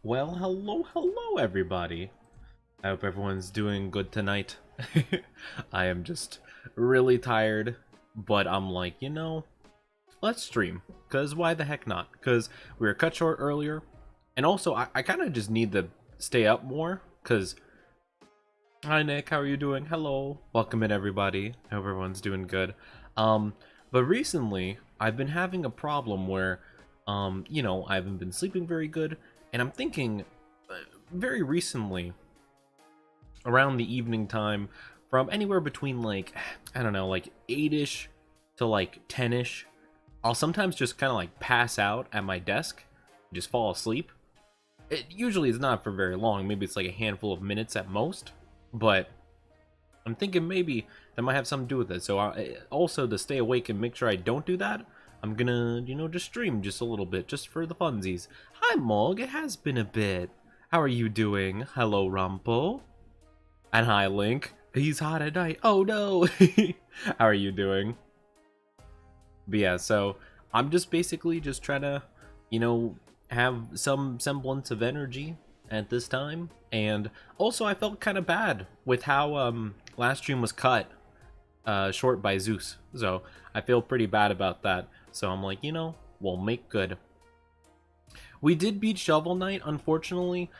Well, hello everybody. I hope everyone's doing good tonight. I am just really tired, but I'm like, let's stream. Because why the heck not? Because we were cut short earlier, and also I kind of just need to stay up more, because... Hi Nick, how are you doing? Hello. Welcome in everybody. I hope everyone's doing good. But recently, I've been having a problem where, I haven't been sleeping very good, and I'm thinking, very recently, around the evening time, from anywhere between like, I don't know, like 8-ish to like 10-ish, I'll sometimes just kind of like pass out at my desk, just fall asleep. It usually is not for very long, maybe it's like a handful of minutes at most, but I'm thinking maybe that might have something to do with it. So also to stay awake and make sure I don't do that, I'm gonna, just stream just a little bit, just for the funsies. Hi Mog, it has been a bit. How are you doing? Hello Rumpo. And hi Link. He's hot at night. Oh no! How are you doing? But yeah, so I'm just basically just trying to, have some semblance of energy at this time. And also I felt kind of bad with how last stream was cut short by Zeus. So I feel pretty bad about that. So I'm like, we'll make good. We did beat Shovel Knight, unfortunately.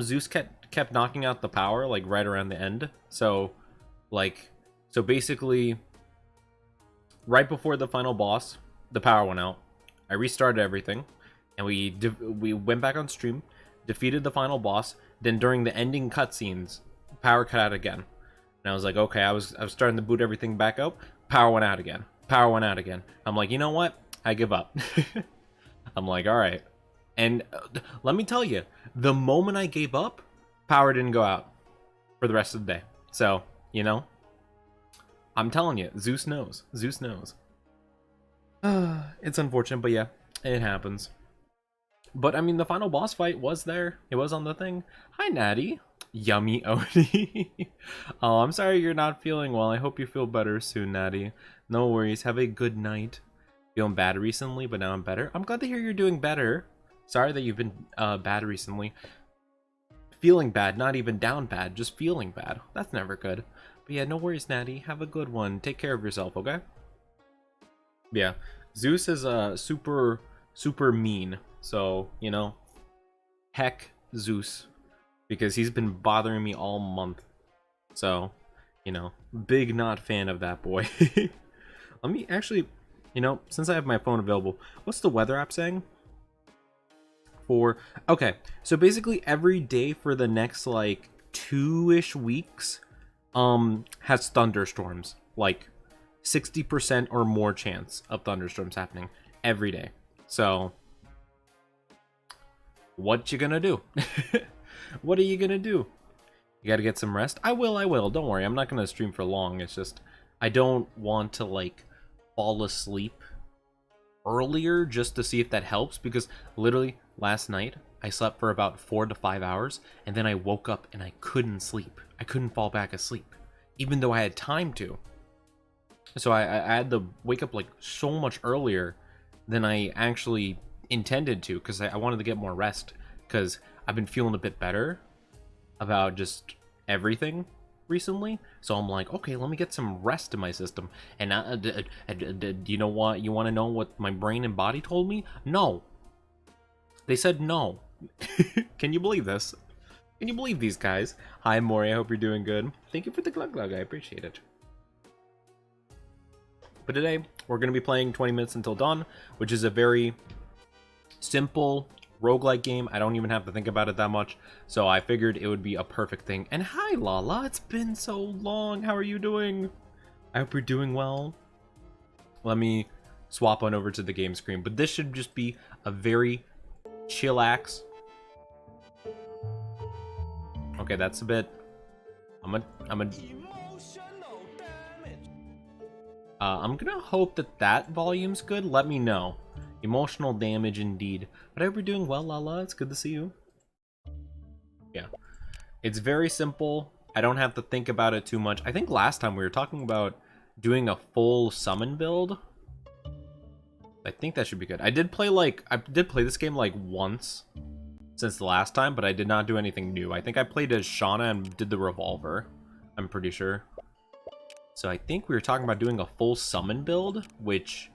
Zeus kept knocking out the power like right around the end. So basically right before the final boss, the power went out. I restarted everything, and we went back on stream, defeated the final boss. Then during the ending cutscenes, power cut out again. And I was like, okay, I was starting to boot everything back up. Power went out again. Power went out again. I'm like, you know what? I give up. I'm like, all right. And let me tell you, the moment I gave up, power didn't go out for the rest of the day. So, I'm telling you, Zeus knows. Zeus knows. It's unfortunate, but yeah, it happens. But I mean, the final boss fight was there. It was on the thing. Hi, Natty. Yummy Oni. Oh, I'm sorry you're not feeling well. I hope you feel better soon, Natty. No worries. Have a good night. Feeling bad recently, but now I'm better. I'm glad to hear you're doing better. Sorry that you've been bad recently. Feeling bad, not even down bad, just feeling bad. That's never good. But yeah, no worries, Natty. Have a good one. Take care of yourself, okay? Yeah, Zeus is super mean. So, heck Zeus. Because he's been bothering me all month. So, big not fan of that boy. Let me actually, since I have my phone available, what's the weather app saying? Okay, so basically every day for the next like 2-ish weeks has thunderstorms, like 60% or more chance of thunderstorms happening every day. So what you gonna do? What are you gonna do? You gotta get some rest. I will, don't worry. I'm not gonna stream for long. It's just I don't want to like fall asleep earlier just to see if that helps, because literally last night I slept for about 4 to 5 hours, and then I woke up and I couldn't sleep. I couldn't fall back asleep, even though I had time to. So I had to wake up like so much earlier than I actually intended to, because I wanted to get more rest, because I've been feeling a bit better about just everything recently. So I'm like, okay, let me get some rest in my system. And you know what? You want to know what my brain and body told me? No. They said no. Can you believe this? Can you believe these guys? Hi, Maury. I hope you're doing good. Thank you for the glug glug. I appreciate it. But today, we're going to be playing 20 minutes until dawn, which is a very simple roguelike game. I don't even have to think about it that much, so I figured it would be a perfect thing. And hi Lala, it's been so long. How are you doing? I hope you're doing well. Let me swap on over to the game screen, but this should just be a very chillax. Okay, that's a bit. I'm gonna hope that volume's good. Let me know. Emotional damage indeed. But I hope you're doing well, Lala. It's good to see you. Yeah. It's very simple. I don't have to think about it too much. I think last time we were talking about doing a full summon build. I think that should be good. I did play this game like once since the last time, but I did not do anything new. I think I played as Shauna and did the revolver. I'm pretty sure. So I think we were talking about doing a full summon build, which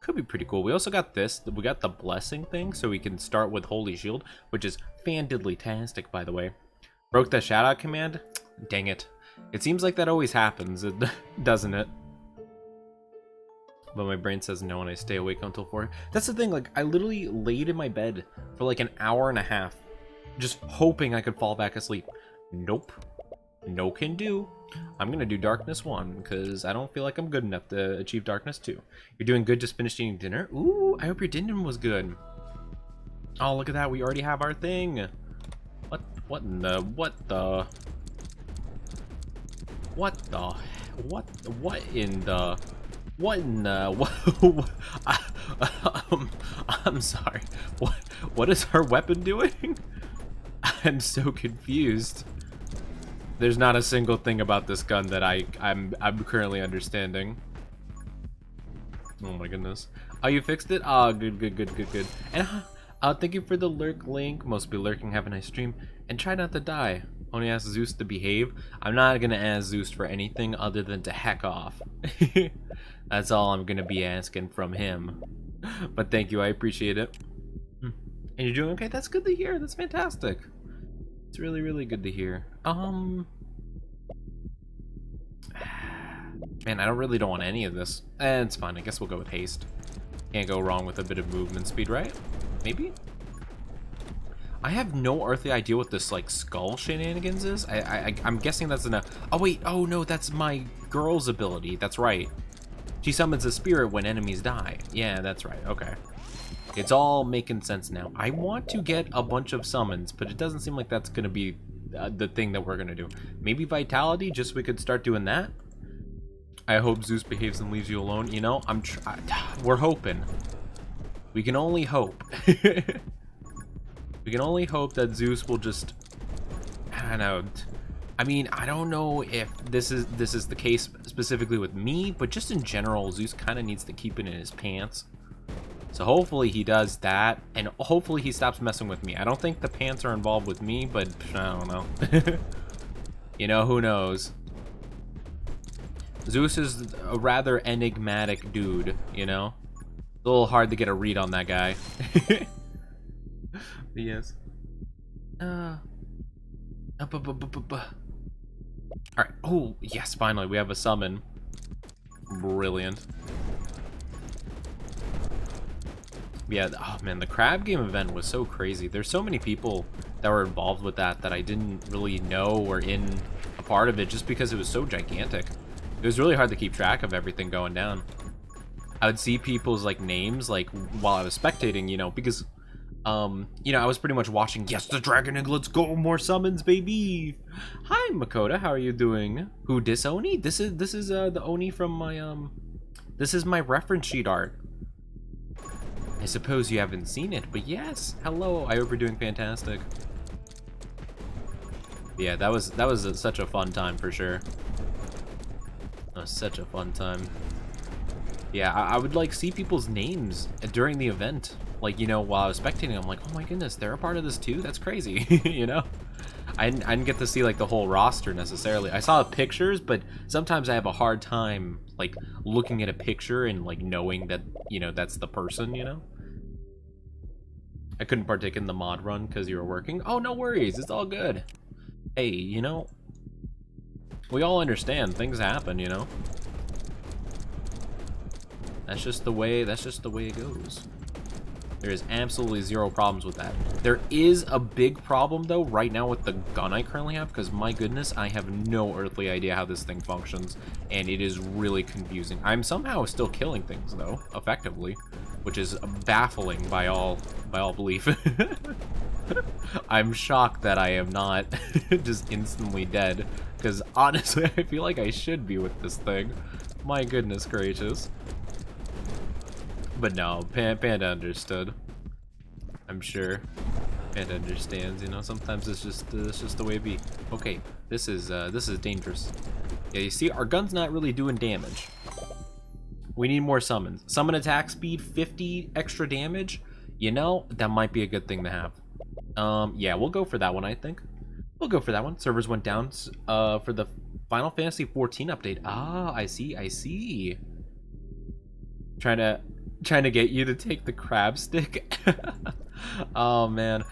could be pretty cool. We also got this. We got the blessing thing, so we can start with Holy Shield, which is fan-diddly-tastic, by the way. Broke the shout-out command? Dang it. It seems like that always happens, doesn't it? But my brain says no, and I stay awake until 4. That's the thing, like, I literally laid in my bed for like an hour and a half, just hoping I could fall back asleep. Nope. No can do. I'm gonna do Darkness 1, because I don't feel like I'm good enough to achieve Darkness 2. You're doing good, just finished eating dinner? Ooh, I hope your dinner was good. Oh, look at that, we already have our thing. What in the, what in the, I'm sorry, what is our weapon doing? I'm so confused. There's not a single thing about this gun that I'm currently understanding. Oh my goodness. Oh, you fixed it? Oh, good. And thank you for the lurk link. Most be lurking. Have a nice stream. And try not to die. Only ask Zeus to behave. I'm not gonna ask Zeus for anything other than to heck off. That's all I'm gonna be asking from him. But thank you, I appreciate it. And you're doing okay? That's good to hear. That's fantastic. It's really, really good to hear. Man, I don't want any of this. It's fine. I guess we'll go with haste. Can't go wrong with a bit of movement speed, right? Maybe? I have no earthly idea what this, like, skull shenanigans is. I'm guessing that's enough. Oh, wait. Oh, no, that's my girl's ability. That's right. She summons a spirit when enemies die. Yeah, that's right. Okay. It's all making sense now. I want to get a bunch of summons, but it doesn't seem like that's going to be the thing that we're going to do. Maybe Vitality, just so we could start doing that. I hope Zeus behaves and leaves you alone. You know, we're hoping. We can only hope. We can only hope that Zeus will just, I don't know. I mean, I don't know if this is the case specifically with me, but just in general, Zeus kind of needs to keep it in his pants. So hopefully he does that, and hopefully he stops messing with me. I don't think the pants are involved with me, but I don't know. You know, who knows? Zeus is a rather enigmatic dude, you know? It's a little hard to get a read on that guy. Yes. Alright, oh, yes, finally, we have a summon. Brilliant. Yeah, oh man, the crab game event was so crazy. There's so many people that were involved with that I didn't really know were in a part of it just because it was so gigantic. It was really hard to keep track of everything going down. I would see people's like names like while I was spectating, you know, because you know, I was pretty much watching. Yes, the dragon egg, let's go, more summons, baby. Hi Makoto, how are you doing? Who, this Oni? This is the Oni from my this is my reference sheet art. I suppose you haven't seen it, but yes. Hello, I hope you're doing fantastic. Yeah, that was such a fun time for sure. That was such a fun time. Yeah, I would like see people's names during the event. Like, you know, while I was spectating, I'm like, oh my goodness, they're a part of this too? That's crazy, you know? I didn't get to see like the whole roster necessarily. I saw pictures, but sometimes I have a hard time like looking at a picture and like knowing that, you know, that's the person, you know? I couldn't partake in the mod run because you were working. Oh, no worries, it's all good. Hey, you know, we all understand things happen, you know? That's just the way it goes. There is absolutely zero problems with that. There is a big problem though right now with the gun I currently have, because my goodness, I have no earthly idea how this thing functions, and it is really confusing. I'm somehow still killing things though, effectively, which is baffling by all belief. I'm shocked that I am not just instantly dead, because honestly, I feel like I should be with this thing. My goodness gracious. But no, Panda understood. I'm sure. Panda understands, you know. Sometimes it's just the way it be. Okay, this is dangerous. Yeah, you see, our gun's not really doing damage. We need more summons. Summon attack speed, 50 extra damage. You know, that might be a good thing to have. Yeah, we'll go for that one, I think. We'll go for that one. Servers went down for the Final Fantasy 14 update. Ah, I see. Trying to get you to take the crab stick. Oh man,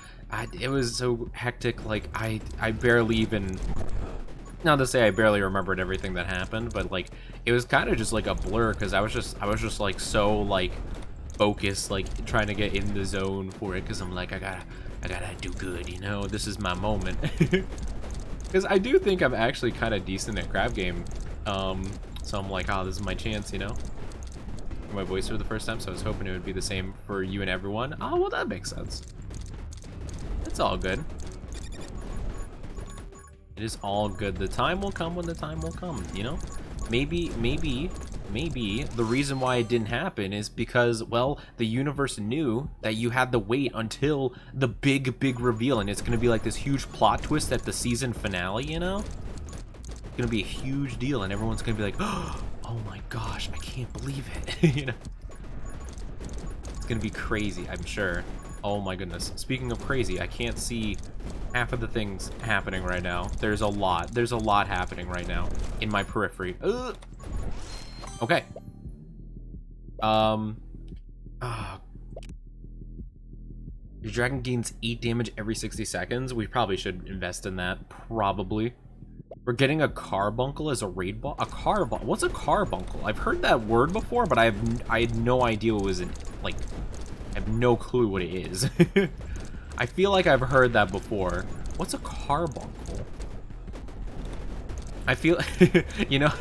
it was so hectic. Like I barely even, not to say I barely remembered everything that happened, but like it was kind of just like a blur because I was just like so like focused, like trying to get in the zone for it because I'm like I gotta do good, you know. This is my moment. Because I do think I'm actually kind of decent at crab game, so I'm like, oh, this is my chance, you know. My voice for the first time, so I was hoping it would be the same for you and everyone. Oh, well, that makes sense. It's all good. It is all good. The time will come when the time will come, you know? Maybe the reason why it didn't happen is because, well, the universe knew that you had to wait until the big reveal, and it's gonna be like this huge plot twist at the season finale, you know? It's gonna be a huge deal, and everyone's gonna be like, oh my gosh, I can't believe it. You know? It's gonna be crazy, I'm sure. Oh my goodness. Speaking of crazy, I can't see half of the things happening right now. There's a lot happening right now in my periphery. Okay. Your dragon gains 8 damage every 60 seconds. We probably should invest in that. Probably. We're getting a carbuncle as a raid ball. What's a carbuncle? I've heard that word before, but I had no idea what it was. Like, I have no clue what it is. I feel like I've heard that before. What's a carbuncle? I feel, you know,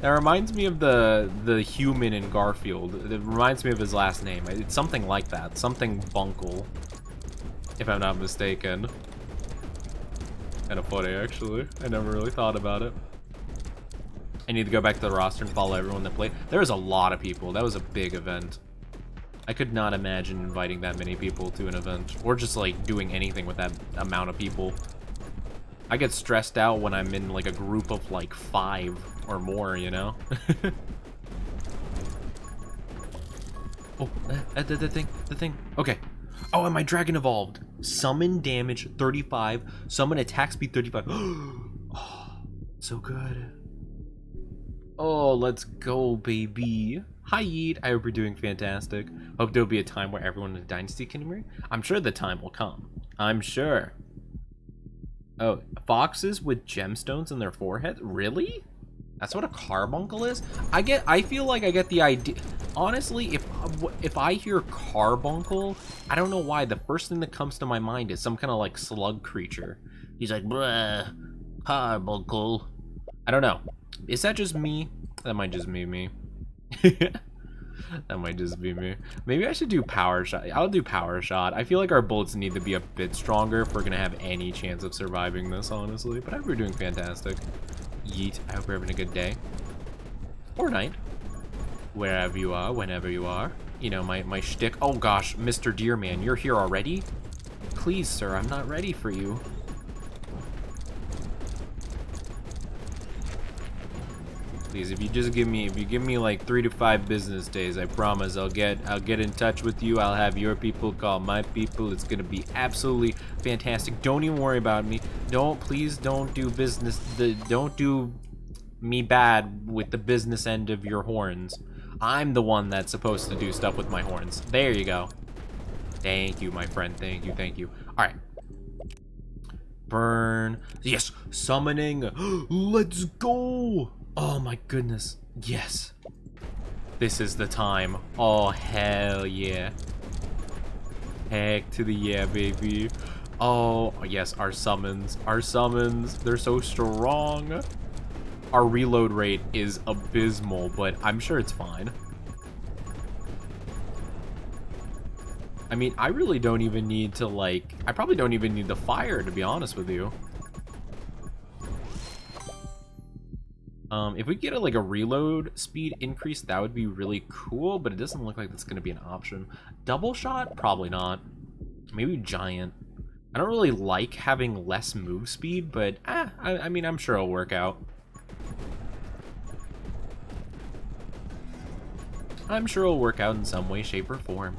that reminds me of the human in Garfield. It reminds me of his last name. It's something like that. Something Bunkle, if I'm not mistaken. Kind of funny, actually. I never really thought about it. I need to go back to the roster and follow everyone that played. There was a lot of people. That was a big event. I could not imagine inviting that many people to an event, or just like doing anything with that amount of people. I get stressed out when I'm in like a group of like 5 or more, you know? Oh, the thing. Okay. Oh, and my dragon evolved. Summon damage 35. Summon attack speed 35. Oh, so good. Oh, let's go, baby. Hi, Yeet. I hope you're doing fantastic. Hope there'll be a time where everyone in the Dynasty can emerge. I'm sure the time will come. I'm sure. Oh, foxes with gemstones in their forehead? Really? That's what a carbuncle is? I feel like I get the idea. Honestly, if I hear carbuncle, I don't know why. The first thing that comes to my mind is some kind of like slug creature. He's like, bruh, carbuncle. I don't know. Is that just me? That might just be me. That might just be me. Maybe I should do power shot. I'll do power shot. I feel like our bullets need to be a bit stronger if we're gonna have any chance of surviving this, honestly. But I hope we're doing fantastic. Yeet. I hope we're having a good day. Or night. Wherever you are, whenever you are. You know, my shtick. Oh gosh, Mr. Deerman, you're here already? Please, sir, I'm not ready for you. Please, if you give me like 3 to 5 business days, I promise I'll get in touch with you. I'll have your people call my people. It's gonna be absolutely fantastic. Don't even worry about me. Please don't do business. Don't do me bad with the business end of your horns. I'm the one that's supposed to do stuff with my horns. There you go. Thank you, my friend. Thank you. All right. Burn. Yes, summoning. Let's go. Oh my goodness. Yes. This is the time. Oh, hell yeah. Heck to the yeah, baby. Oh, yes, our summons. They're so strong. Our reload rate is abysmal, but I'm sure it's fine. I mean, I really don't even need to, like... I probably don't even need the fire, to be honest with you. If we get like a reload speed increase, that would be really cool, but it doesn't look like that's going to be an option. Double shot? Probably not. Maybe giant. I don't really like having less move speed, but I mean, I'm sure it'll work out. I'm sure it'll work out in some way, shape, or form.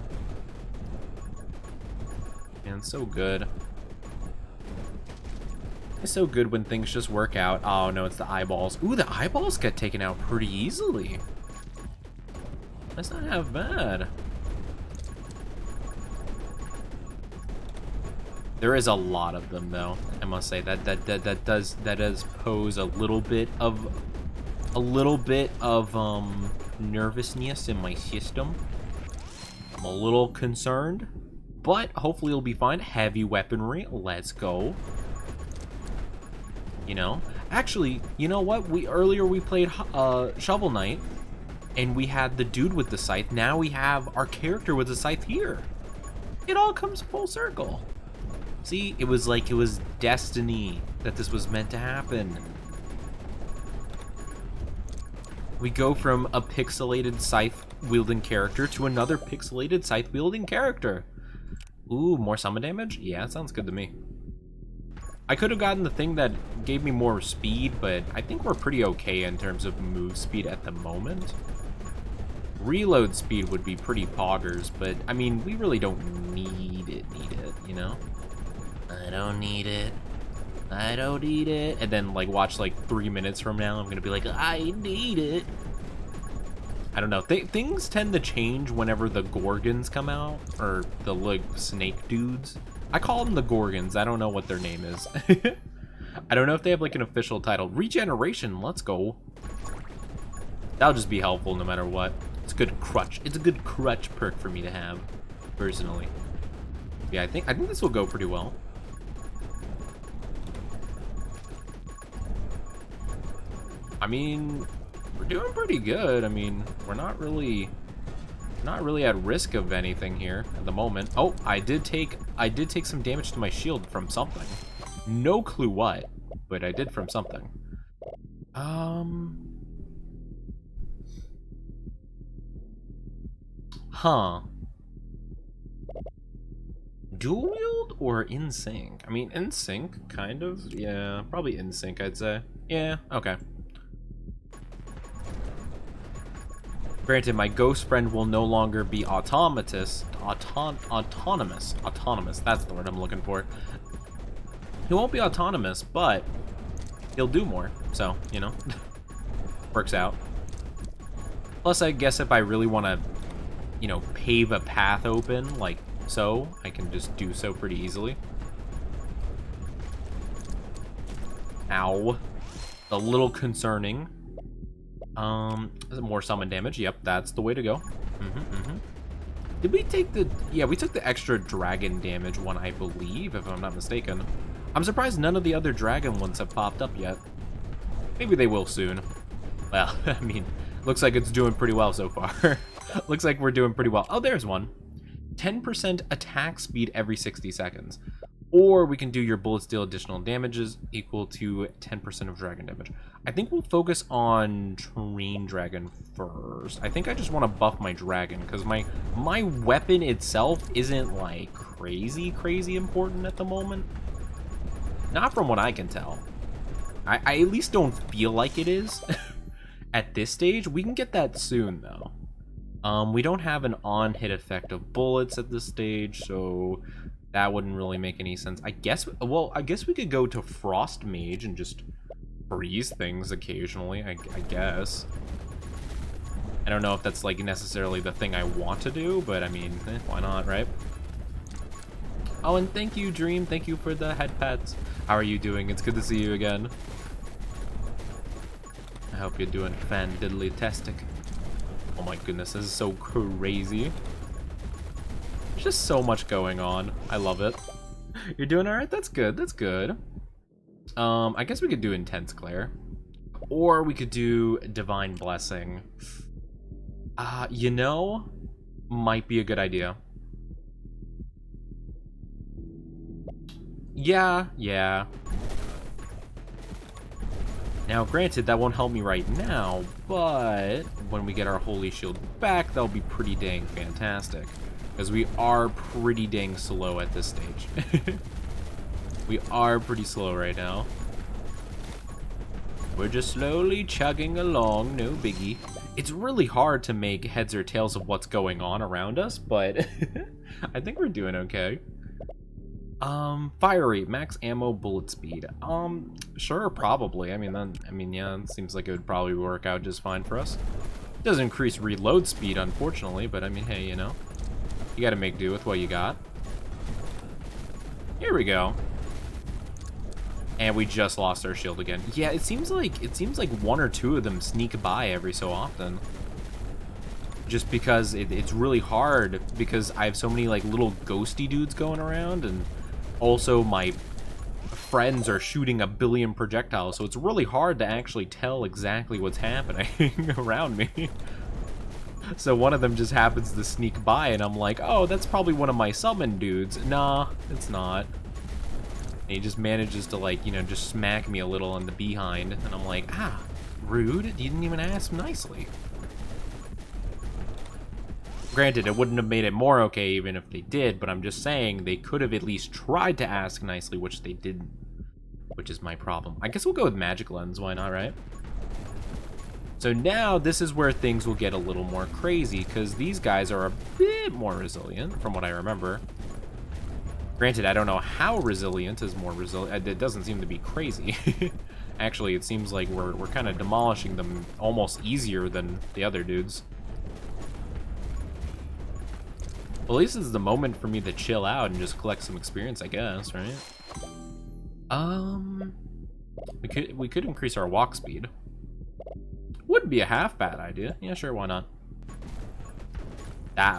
man. So good. It's so good when things just work out. Oh, no, it's the eyeballs. Ooh, the eyeballs get taken out pretty easily. That's not half bad. There is a lot of them, though. I must say that does pose a little bit of nervousness in my system. I'm a little concerned, but hopefully it'll be fine. Heavy weaponry, let's go. You know, actually, you know what? Earlier we played Shovel Knight, and we had the dude with the scythe. Now we have our character with the scythe here. It all comes full circle. See, it was like it was destiny that this was meant to happen. We go from a pixelated scythe-wielding character to another pixelated scythe-wielding character. Ooh, more summon damage? Yeah, that sounds good to me. I could have gotten the thing that gave me more speed, but I think we're pretty okay in terms of move speed at the moment. Reload speed would be pretty poggers, but I mean, we really don't need it, you know? I don't need it. I don't need it. And then, like, watch, like, 3 minutes from now, I'm gonna be like, I need it. I don't know. Things tend to change whenever the Gorgons come out, or the, like, snake dudes. I call them the Gorgons. I don't know what their name is. I don't know if they have, like, an official title. Regeneration, let's go. That'll just be helpful no matter what. It's a good crutch. It's a good crutch perk for me to have, personally. Yeah, I think this will go pretty well. I mean, we're doing pretty good. I mean, we're not really at risk of anything here at the moment. Oh, I did take some damage to my shield from something. No clue what, but I did from something. Huh. Dual wield or in sync? I mean, in sync, kind of. Yeah, probably in sync, I'd say. Yeah, okay. Granted, my ghost friend will no longer be autonomous. Autonomous. That's the word I'm looking for. He won't be autonomous, but he'll do more. So, you know, works out. Plus, I guess if I really want to, you know, pave a path open, like so, I can just do so pretty easily. Ow. A little concerning. More summon damage. Yep, that's the way to go. Did we take the... Yeah, we took the extra dragon damage one, I believe, if I'm not mistaken. I'm surprised none of the other dragon ones have popped up yet. Maybe they will soon. Well, I mean, looks like it's doing pretty well so far. Looks like we're doing pretty well. Oh, there's one. 10% attack speed every 60 seconds. Or we can do your bullets deal additional damages equal to 10% of dragon damage. I think we'll focus on Terrain Dragon first. I think I just want to buff my dragon because my weapon itself isn't like crazy important at the moment. Not from what I can tell. I at least don't feel like it is at this stage. We can get that soon though. We don't have an on-hit effect of bullets at this stage, so that wouldn't really make any sense. I guess, well, I guess we could go to Frost Mage and just freeze things occasionally, I guess. I don't know if that's, like, necessarily the thing I want to do, but I mean, why not, right? Oh, and thank you, Dream. Thank you for the head pats. How are you doing? It's good to see you again. I hope you're doing fan-diddly-tastic. Oh my goodness, this is so crazy. There's just so much going on. I love it. You're doing alright? That's good. That's good. I guess we could do Intense Glare. Or we could do Divine Blessing. You know, might be a good idea. Yeah. Now, granted, that won't help me right now, but when we get our Holy Shield back, that'll be pretty dang fantastic. Because we are pretty dang slow at this stage. We are pretty slow right now. We're just slowly chugging along, no biggie. It's really hard to make heads or tails of what's going on around us, but I think we're doing okay. Fire rate, max ammo, bullet speed. Sure, probably. I mean, yeah, it seems like it would probably work out just fine for us. It does increase reload speed, unfortunately, but I mean, hey, you know, you gotta make do with what you got. Here we go. And we just lost our shield again. Yeah, it seems like one or two of them sneak by every so often. Just because it's really hard, because I have so many like little ghosty dudes going around, and also my friends are shooting a billion projectiles, so it's really hard to actually tell exactly what's happening around me. So one of them just happens to sneak by, and I'm like, oh, that's probably one of my summon dudes. Nah, it's not. And he just manages to, like, you know, just smack me a little on the behind, and I'm like, ah, rude, you didn't even ask nicely. Granted, it wouldn't have made it more okay even if they did, but I'm just saying they could have at least tried to ask nicely, which they didn't, which is my problem. I guess we'll go with Magic Lens, why not, right? So now this is where things will get a little more crazy, because these guys are a bit more resilient, from what I remember. Granted, I don't know how resilient is more resilient. It doesn't seem to be crazy. Actually, it seems like we're kind of demolishing them almost easier than the other dudes. Well, at least this is the moment for me to chill out and just collect some experience, I guess, right? We could increase our walk speed. Wouldn't be a half bad idea. Yeah, sure, why not?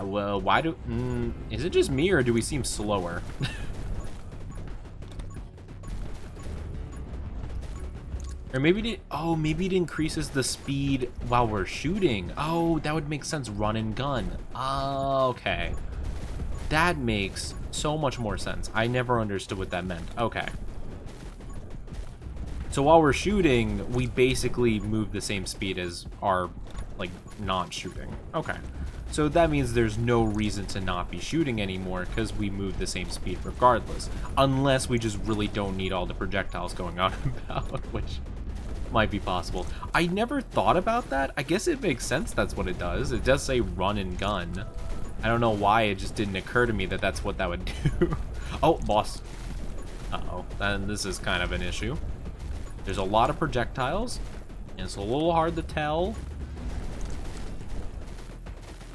Well, why do... is it just me, or do we seem slower? Or maybe maybe it increases the speed while we're shooting. Oh, that would make sense. Run and gun. Okay. That makes so much more sense. I never understood what that meant. Okay. So while we're shooting, we basically move the same speed as our, like, not shooting. Okay. So that means there's no reason to not be shooting anymore, because we move the same speed regardless. Unless we just really don't need all the projectiles going on about, which might be possible. I never thought about that. I guess it makes sense that's what it does. It does say run and gun. I don't know why it just didn't occur to me that that's what that would do. Oh, boss. Uh-oh. And this is kind of an issue. There's a lot of projectiles, and it's a little hard to tell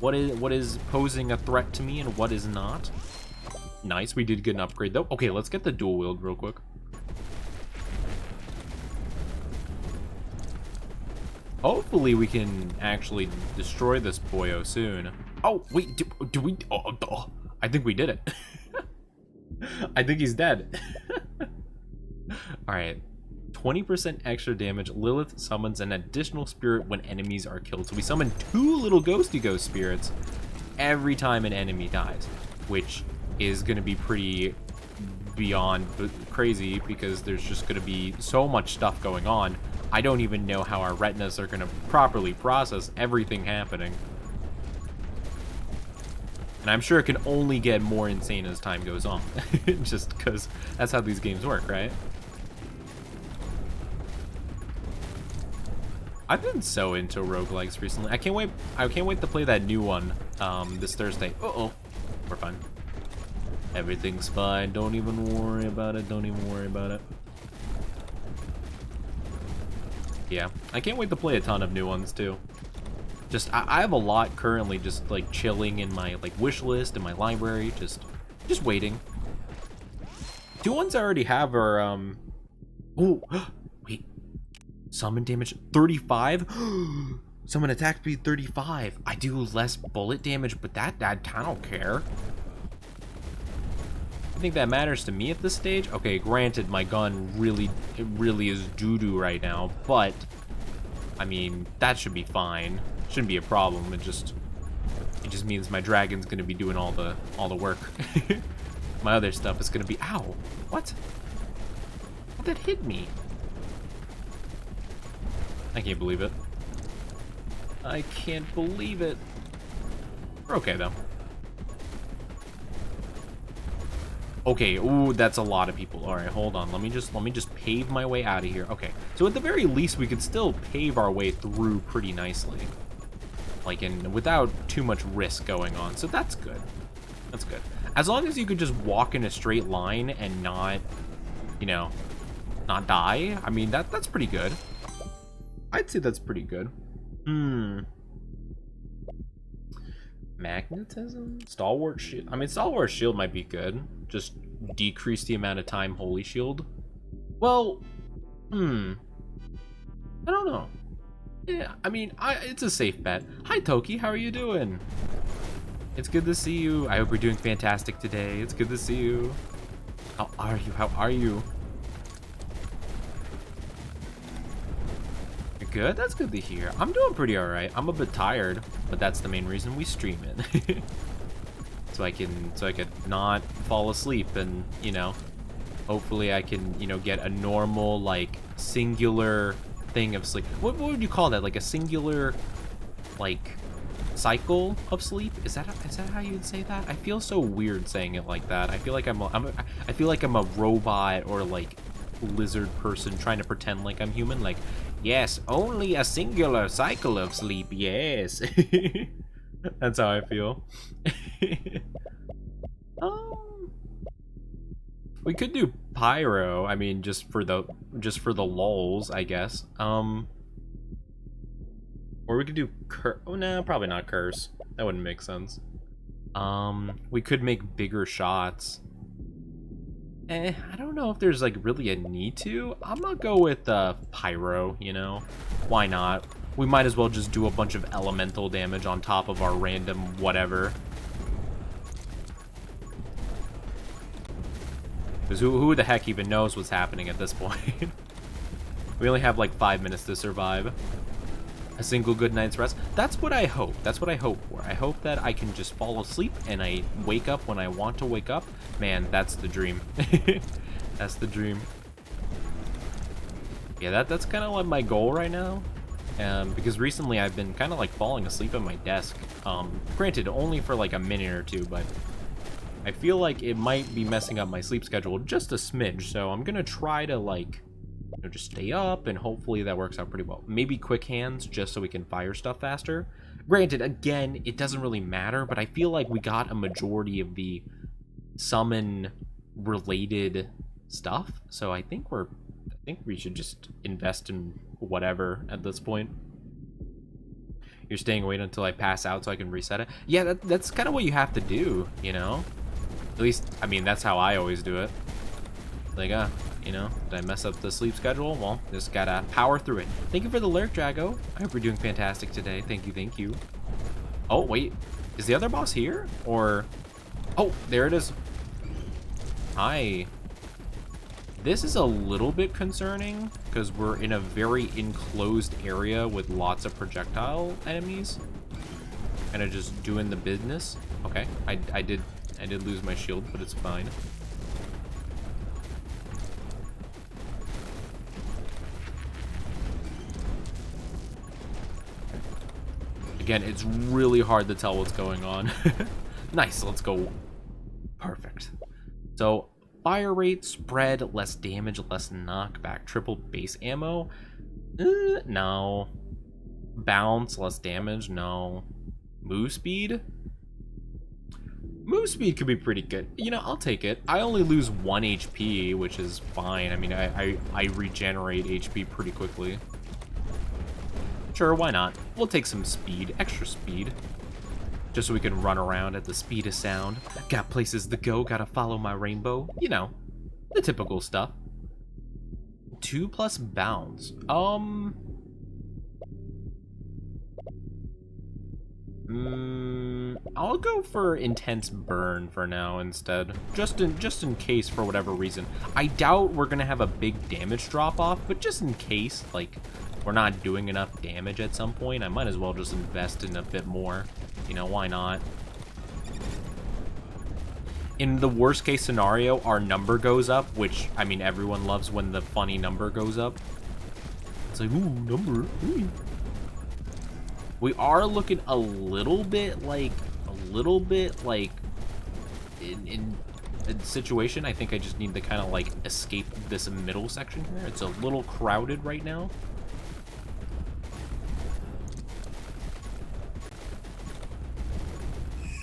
what is posing a threat to me and what is not. Nice, we did get an upgrade though. Okay, let's get the dual wield real quick. Hopefully we can actually destroy this boyo soon. Oh, wait, do we? Oh, I think we did it. I think he's dead. All right. 20% extra damage. Lilith summons an additional spirit when enemies are killed. So we summon 2 little ghosty ghost spirits every time an enemy dies, which is going to be pretty beyond crazy, because there's just going to be so much stuff going on. I don't even know how our retinas are going to properly process everything happening. And I'm sure it can only get more insane as time goes on. Just because that's how these games work, right? I've been so into roguelikes recently. I can't wait to play that new one this Thursday. Uh-oh. We're fine. Everything's fine. Don't even worry about it. Don't even worry about it. Yeah, I can't wait to play a ton of new ones too. Just I have a lot currently just like chilling in my like wish list in my library, just waiting. 2 ones I already have are oh wait. Summon damage 35. Summon attack speed 35. I do less bullet damage, but that I don't care. I think that matters to me at this stage. Okay, granted, my gun really is doo-doo right now, but I mean that should be fine. Shouldn't be a problem. It just means my dragon's gonna be doing all the work. My other stuff is gonna be ow. What? That hit me. I can't believe it. I can't believe it. We're okay though. Okay, ooh, that's a lot of people. All right, hold on. Let me just pave my way out of here. Okay, so at the very least, we could still pave our way through pretty nicely, like without too much risk going on. So that's good. That's good. As long as you could just walk in a straight line and not, you know, not die. I mean, that's pretty good. I'd say that's pretty good. Magnetism? Stalwart shield. I mean, Stalwart shield might be good. Just decrease the amount of time Holy Shield. Well, I don't know. Yeah, I mean, it's a safe bet. Hi, Toki. How are you doing? It's good to see you. I hope you're doing fantastic today. It's good to see you. How are you? How are you? You're good? That's good to hear. I'm doing pretty alright. I'm a bit tired, but that's the main reason we stream it. so I could not fall asleep and, you know, hopefully I can, you know, get a normal, like, singular thing of sleep. What would you call that? Like a singular, like, cycle of sleep? Is that how you'd say that? I feel so weird saying it like that. I feel like I feel like I'm a robot or like lizard person trying to pretend like I'm human. Like, yes, only a singular cycle of sleep. Yes, that's how I feel. We could do pyro. I mean, just for the lulz, I guess. Or we could do oh no, probably not curse. That wouldn't make sense. We could make bigger shots. I don't know if there's like really a need to. I'm gonna go with pyro, you know. Why not? We might as well just do a bunch of elemental damage on top of our random whatever. Because who the heck even knows what's happening at this point? We only have like 5 minutes to survive. A single good night's rest. That's what I hope. That's what I hope for. I hope that I can just fall asleep and I wake up when I want to wake up. Man, that's the dream. That's the dream. Yeah, that's kind of like my goal right now. Because recently I've been kind of like falling asleep at my desk. Granted, only for like a minute or two, but I feel like it might be messing up my sleep schedule just a smidge. So I'm gonna try to like, you know, just stay up, and hopefully that works out pretty well. Maybe quick hands, just so we can fire stuff faster. Granted, again, it doesn't really matter, but I feel like we got a majority of the summon-related stuff, so I think we should just invest in whatever at this point. You're staying awake until I pass out so I can reset it? Yeah, that's kind of what you have to do, you know? At least, I mean, that's how I always do it. Like, you know, did I mess up the sleep schedule? Well, just gotta power through it. Thank you for the lurk, Drago. I hope you're doing fantastic today. Thank you, thank you. Oh, wait. Is the other boss here? Or... Oh, there it is. Hi. This is a little bit concerning, because we're in a very enclosed area with lots of projectile enemies. Kind of just doing the business. Okay, I did lose my shield, but it's fine. Again, it's really hard to tell what's going on. Nice, let's go. Perfect. So, fire rate, spread, less damage, less knockback, triple base ammo. No. Bounce, less damage, no. Move speed? Move speed could be pretty good. You know, I'll take it. I only lose 1 HP, which is fine. I mean, I regenerate HP pretty quickly. Sure, why not? We'll take some speed, extra speed. Just so we can run around at the speed of sound. Got places to go, gotta follow my rainbow. You know, the typical stuff. 2+ bounce. I'll go for intense burn for now instead. Just in case for whatever reason. I doubt we're gonna have a big damage drop off, but just in case, like, we're not doing enough damage at some point, I might as well just invest in a bit more. You know, why not? In the worst case scenario, our number goes up, which, I mean, everyone loves when the funny number goes up. It's like, ooh, number, ooh. We are looking a little bit like in a situation. I think I just need to kind of like escape this middle section here. It's a little crowded right now.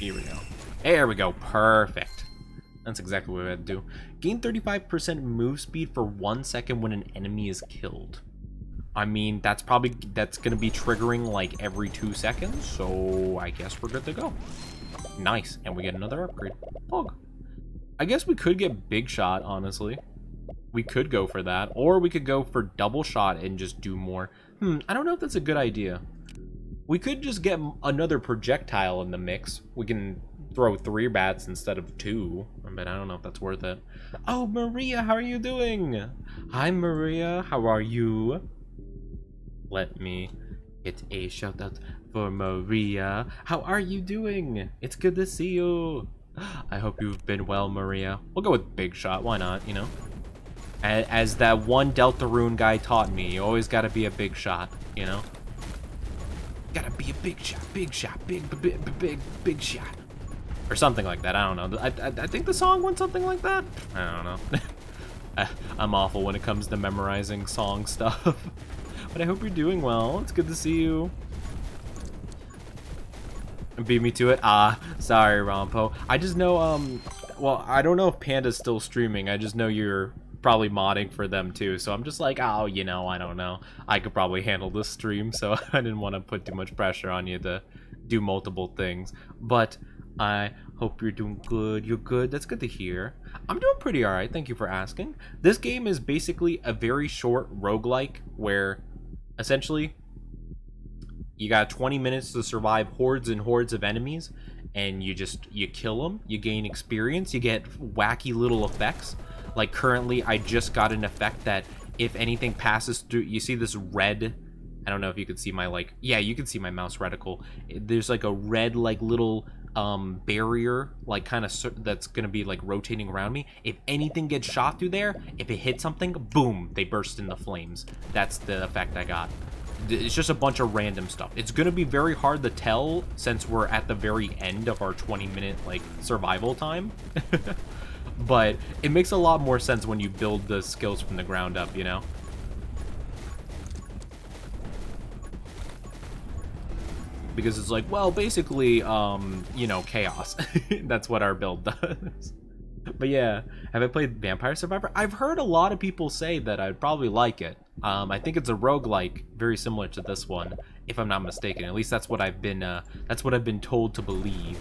Here we go. There we go. Perfect. That's exactly what we had to do. Gain 35% move speed for 1 second when an enemy is killed. I mean, that's going to be triggering like every 2 seconds, so I guess we're good to go. Nice, and we get another upgrade. Pog. I guess we could get big shot, honestly. We could go for that, or we could go for double shot and just do more. I don't know if that's a good idea. We could just get another projectile in the mix. We can throw 3 bats instead of 2, but I don't know if that's worth it. Oh, Maria, how are you doing? Hi, Maria, how are you? Let me get a shout out for Maria. How are you doing? It's good to see you. I hope you've been well, Maria. We'll go with big shot, why not, you know? As that one Deltarune guy taught me, you always gotta be a big shot, you know? Gotta be a big shot, big shot. Or something like that, I don't know. I think the song went something like that? I don't know. I'm awful when it comes to memorizing song stuff. But I hope you're doing well. It's good to see you. Beat me to it? Ah, sorry, Rompo. I just know, well, I don't know if Panda's still streaming. I just know you're probably modding for them too. So I'm just like, oh, you know, I don't know. I could probably handle this stream, so I didn't want to put too much pressure on you to do multiple things. But I hope you're doing good. You're good. That's good to hear. I'm doing pretty alright. Thank you for asking. This game is basically a very short roguelike where essentially you got 20 minutes to survive hordes and hordes of enemies, and you kill them, you gain experience, you get wacky little effects. Like currently I just got an effect that if anything passes through, you see this red, I don't know if you can see my yeah, you can see my mouse reticle. There's like a red like little barrier like kind of that's gonna be like rotating around me. If anything gets shot through there, if it hits something, boom, they burst into flames. That's the effect I got. It's just a bunch of random stuff. It's gonna be very hard to tell since we're at the very end of our 20-minute like survival time. But it makes a lot more sense when you build the skills from the ground up, you know? Because it's like, well, basically, you know, chaos. That's what our build does. But yeah, have I played Vampire Survivor? I've heard a lot of people say that I'd probably like it. I think it's a roguelike, very similar to this one, if I'm not mistaken. At least that's what I've been told to believe.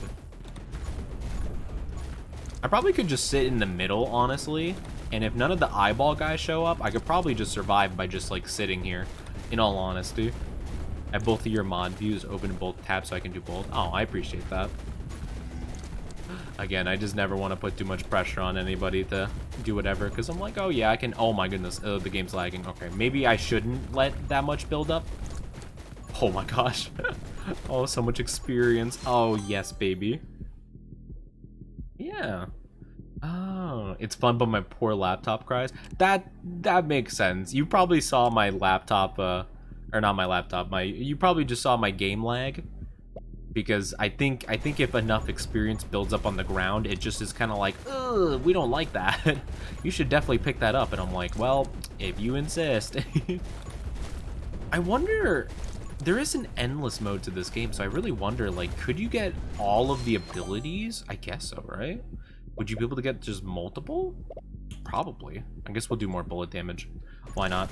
I probably could just sit in the middle, honestly, and if none of the eyeball guys show up, I could probably just survive by just like sitting here, in all honesty. I have both of your mod views open in both tabs so I can do both. Oh, I appreciate that. Again, I just never want to put too much pressure on anybody to do whatever, because I'm like, oh yeah, I can. Oh my goodness, the game's lagging. Okay, maybe I shouldn't let that much build up. Oh my gosh. Oh, so much experience. Oh yes, baby. Yeah. Oh, it's fun, but my poor laptop cries. That makes sense. You probably saw my laptop, or not my laptop. You probably just saw my game lag. Because I think if enough experience builds up on the ground, it just is kind of like, ugh, we don't like that. You should definitely pick that up. And I'm like, well, if you insist. I wonder, there is an endless mode to this game, so I really wonder, like, could you get all of the abilities? I guess so, right? Would you be able to get just multiple? Probably. I guess we'll do more bullet damage. Why not?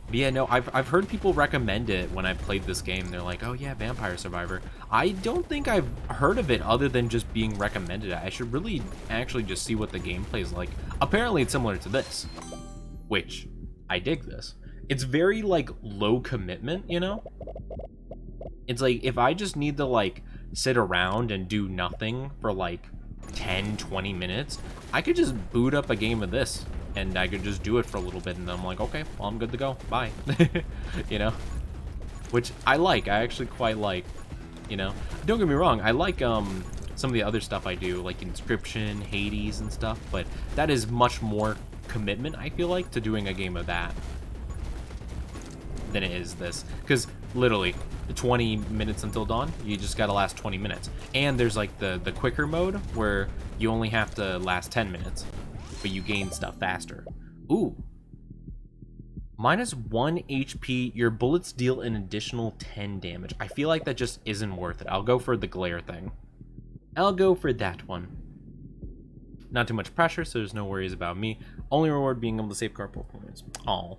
But yeah, no, I've heard people recommend it when I played this game. They're like, oh yeah, Vampire Survivor. I don't think I've heard of it other than just being recommended. I should really actually just see what the gameplay is like. Apparently it's similar to this, which I dig this. It's very like low commitment, you know? It's like if I just need to like sit around and do nothing for like 10-20 minutes, I could just boot up a game of this and I could just do it for a little bit, and I'm like, okay, well, I'm good to go, bye. You know, which I like. I actually quite like, you know. Don't get me wrong, I like some of the other stuff I do, like Inscription, Hades and stuff, but that is much more commitment, I feel like, to doing a game of that than it is this. Because literally 20 minutes until dawn, you just gotta last 20 minutes, and there's like the quicker mode where you only have to last 10 minutes, but you gain stuff faster. Ooh, -1 HP. Your bullets deal an additional 10 damage. I feel like that just isn't worth it. I'll go for the glare thing. I'll go for that one. Not too much pressure, so there's no worries about me. Only reward being able to save carpal points. Oh,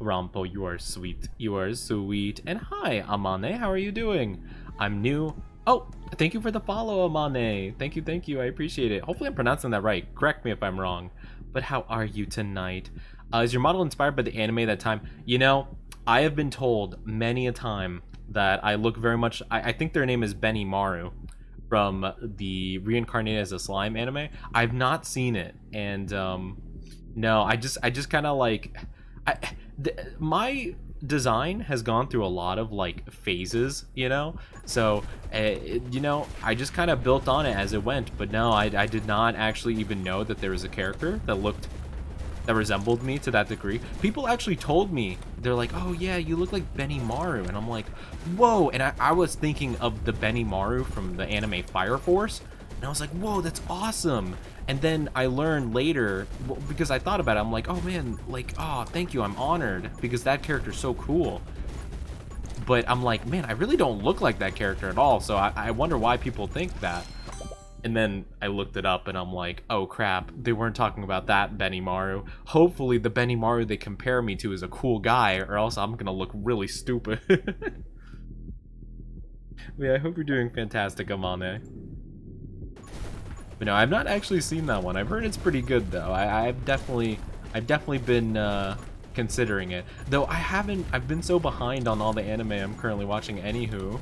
Rampo, you are sweet. You are sweet. And hi, Amane, how are you doing? I'm new. Oh, thank you for the follow, Amane. Thank you, thank you. I appreciate it. Hopefully I'm pronouncing that right. Correct me if I'm wrong. But how are you tonight? Is your model inspired by the anime that time? You know, I have been told many a time that I look very much... I think their name is Benny Maru from the Reincarnated as a Slime anime. I've not seen it, and no, I just kind of like my design has gone through a lot of like phases, you know, so you know, I just kind of built on it as it went. But no, I did not actually even know that there was a character that resembled me to that degree. People actually told me, they're like, oh yeah, you look like Benny Maru, and I'm like, whoa. And I was thinking of the Benny Maru from the anime Fire Force, and I was like, whoa, that's awesome. And then I learned later, because I thought about it, I'm like, oh man, like, oh, thank you, I'm honored, because that character's so cool. But I'm like, man, I really don't look like that character at all, so I wonder why people think that. And then I looked it up, and I'm like, oh crap, they weren't talking about that Benny Maru. Hopefully the Benny Maru they compare me to is a cool guy, or else I'm gonna look really stupid. Yeah, I hope you're doing fantastic, Amane. But no, I've not actually seen that one. I've heard it's pretty good though. I've definitely been considering it. Though I've been so behind on all the anime I'm currently watching. Anywho,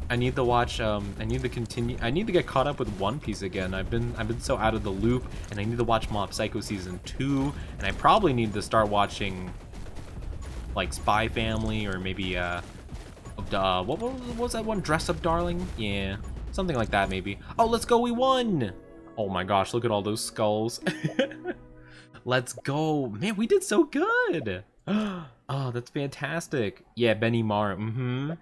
I need to watch, I need to get caught up with One Piece again. I've been so out of the loop, and I need to watch Mob Psycho Season 2, and I probably need to start watching, like, Spy Family, or maybe, what was that one? Dress Up Darling? Yeah, something like that, maybe. Oh, let's go, we won! Oh my gosh, look at all those skulls. Let's go. Man, we did so good! Oh, that's fantastic. Yeah, Benny Maru,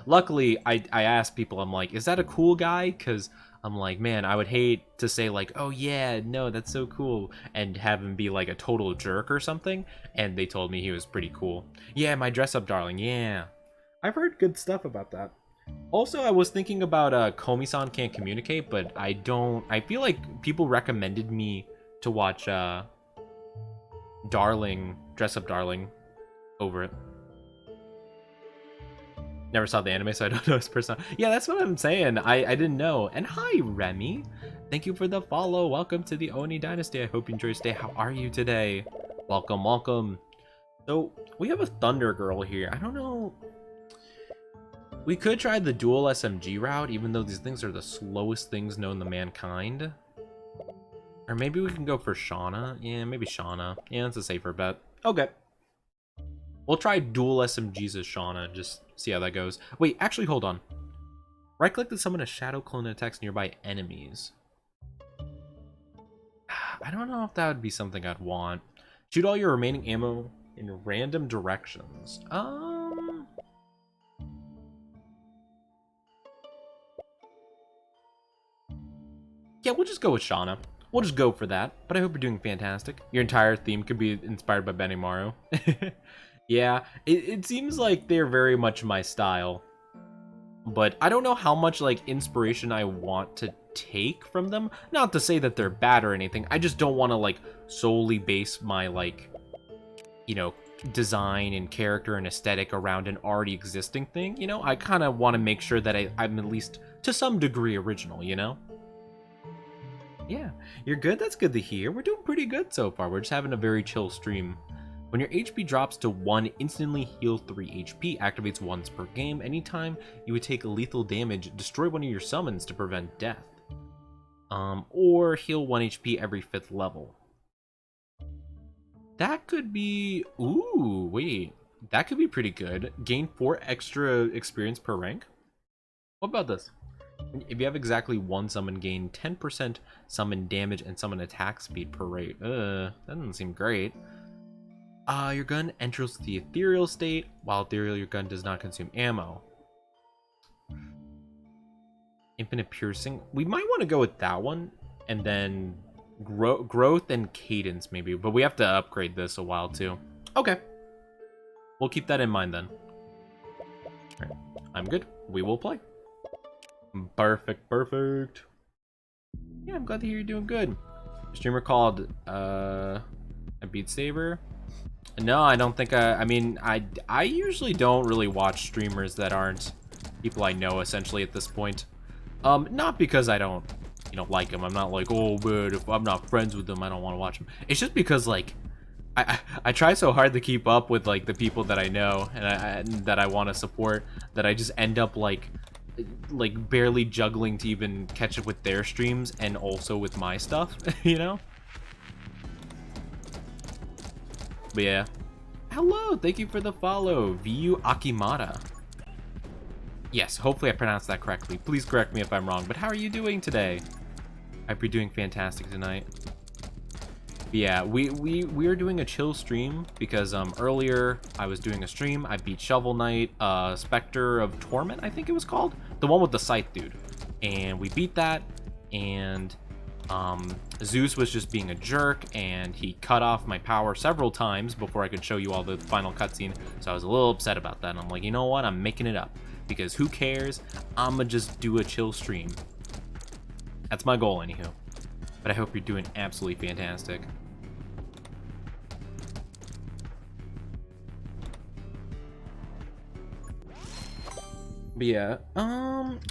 Luckily, I asked people, I'm like, is that a cool guy? Because I'm like, man, I would hate to say like, oh yeah, no, that's so cool, and have him be like a total jerk or something. And they told me he was pretty cool. Yeah, my dress up darling, yeah. I've heard good stuff about that. Also, I was thinking about Komi-san Can't Communicate, but I feel like people recommended me to watch Darling, Dress Up Darling over it. Never saw the anime, so I don't know his persona. Yeah, that's what I'm saying. I didn't know. And hi, Remy. Thank you for the follow. Welcome to the Oni Dynasty. I hope you enjoy your stay. How are you today? Welcome, welcome. So, we have a Thunder Girl here. I don't know. We could try the dual SMG route, even though these things are the slowest things known to mankind. Or maybe we can go for Shauna. Yeah, maybe Shauna. Yeah, that's a safer bet. Okay. We'll try dual SMGs as Shauna, just see how that goes. Wait, actually, hold on. Right-click to summon a shadow clone that attacks nearby enemies. I don't know if that would be something I'd want. Shoot all your remaining ammo in random directions. Yeah, we'll just go with Shauna. We'll just go for that, but I hope you're doing fantastic. Your entire theme could be inspired by Benny Maru. Yeah, it seems like they're very much my style. But I don't know how much, like, inspiration I want to take from them. Not to say that they're bad or anything. I just don't want to, like, solely base my, like, you know, design and character and aesthetic around an already existing thing, you know? I kind of want to make sure that I'm at least, to some degree, original, you know? Yeah, you're good? That's good to hear. We're doing pretty good so far. We're just having a very chill stream. When your HP drops to 1, instantly heal 3 HP, activates once per game. Anytime you would take lethal damage, destroy one of your summons to prevent death. Or heal 1 HP every 5th level. That could be... Ooh, wait. That could be pretty good. Gain 4 extra experience per rank. What about this? If you have exactly 1 summon, gain 10% summon damage and summon attack speed per rate. That doesn't seem great. Your gun enters the ethereal state. While ethereal, your gun does not consume ammo. Infinite piercing. We might want to go with that one, and then Growth and cadence, maybe. But we have to upgrade this a while, too. Okay. We'll keep that in mind, then. All right. I'm good. We will play. Perfect, perfect. Yeah, I'm glad to hear you're doing good. A streamer called, a Beat Saber. No, I don't think I mean, I usually don't really watch streamers that aren't people I know, essentially, at this point. Not because I don't, you know, like them. I'm not like, oh, man, if I'm not friends with them, I don't want to watch them. It's just because, like, I try so hard to keep up with, like, the people that I know and that I want to support that I just end up, like barely juggling to even catch up with their streams and also with my stuff, you know? But yeah. Hello, thank you for the follow, Vyu Akimata. Yes, hopefully I pronounced that correctly. Please correct me if I'm wrong, but how are you doing today? I hope you're doing fantastic tonight. But yeah, we are doing a chill stream because earlier I was doing a stream. I beat Shovel Knight, Spectre of Torment, I think it was called, the one with the scythe dude, and we beat that. And Zeus was just being a jerk, and he cut off my power several times before I could show you all the final cutscene. So I was a little upset about that. And I'm like, you know what? I'm making it up because who cares? I'ma just do a chill stream. That's my goal, anywho. But I hope you're doing absolutely fantastic. But yeah,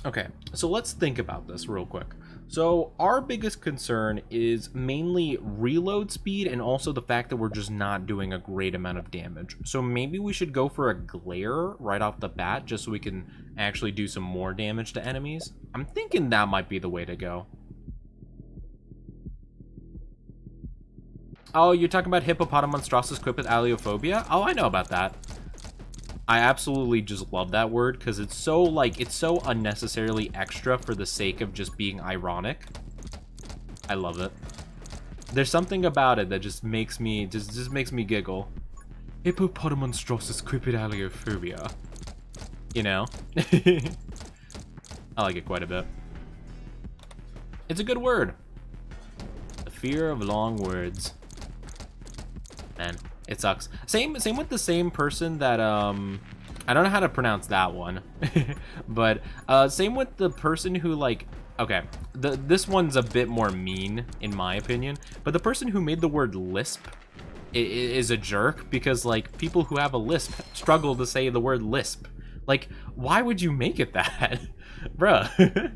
okay, so let's think about this real quick. So our biggest concern is mainly reload speed and also the fact that we're just not doing a great amount of damage. So maybe we should go for a glare right off the bat just so we can actually do some more damage to enemies. I'm thinking that might be the way to go. Oh, you're talking about hippopotamonstrosis quip with aliophobia? Oh, I know about that. I absolutely just love that word because it's so, like, it's so unnecessarily extra for the sake of just being ironic. I love it. There's something about it that just makes me, just makes me giggle. Hippopotamonstrosis quip with aliophobia. You know? I like it quite a bit. It's a good word. The fear of long words. Man, it sucks. Same with the same person that I don't know how to pronounce that one. But same with the person who, like, okay, this one's a bit more mean in my opinion, but the person who made the word lisp is a jerk because, like, people who have a lisp struggle to say the word lisp. Like, why would you make it that? Bruh.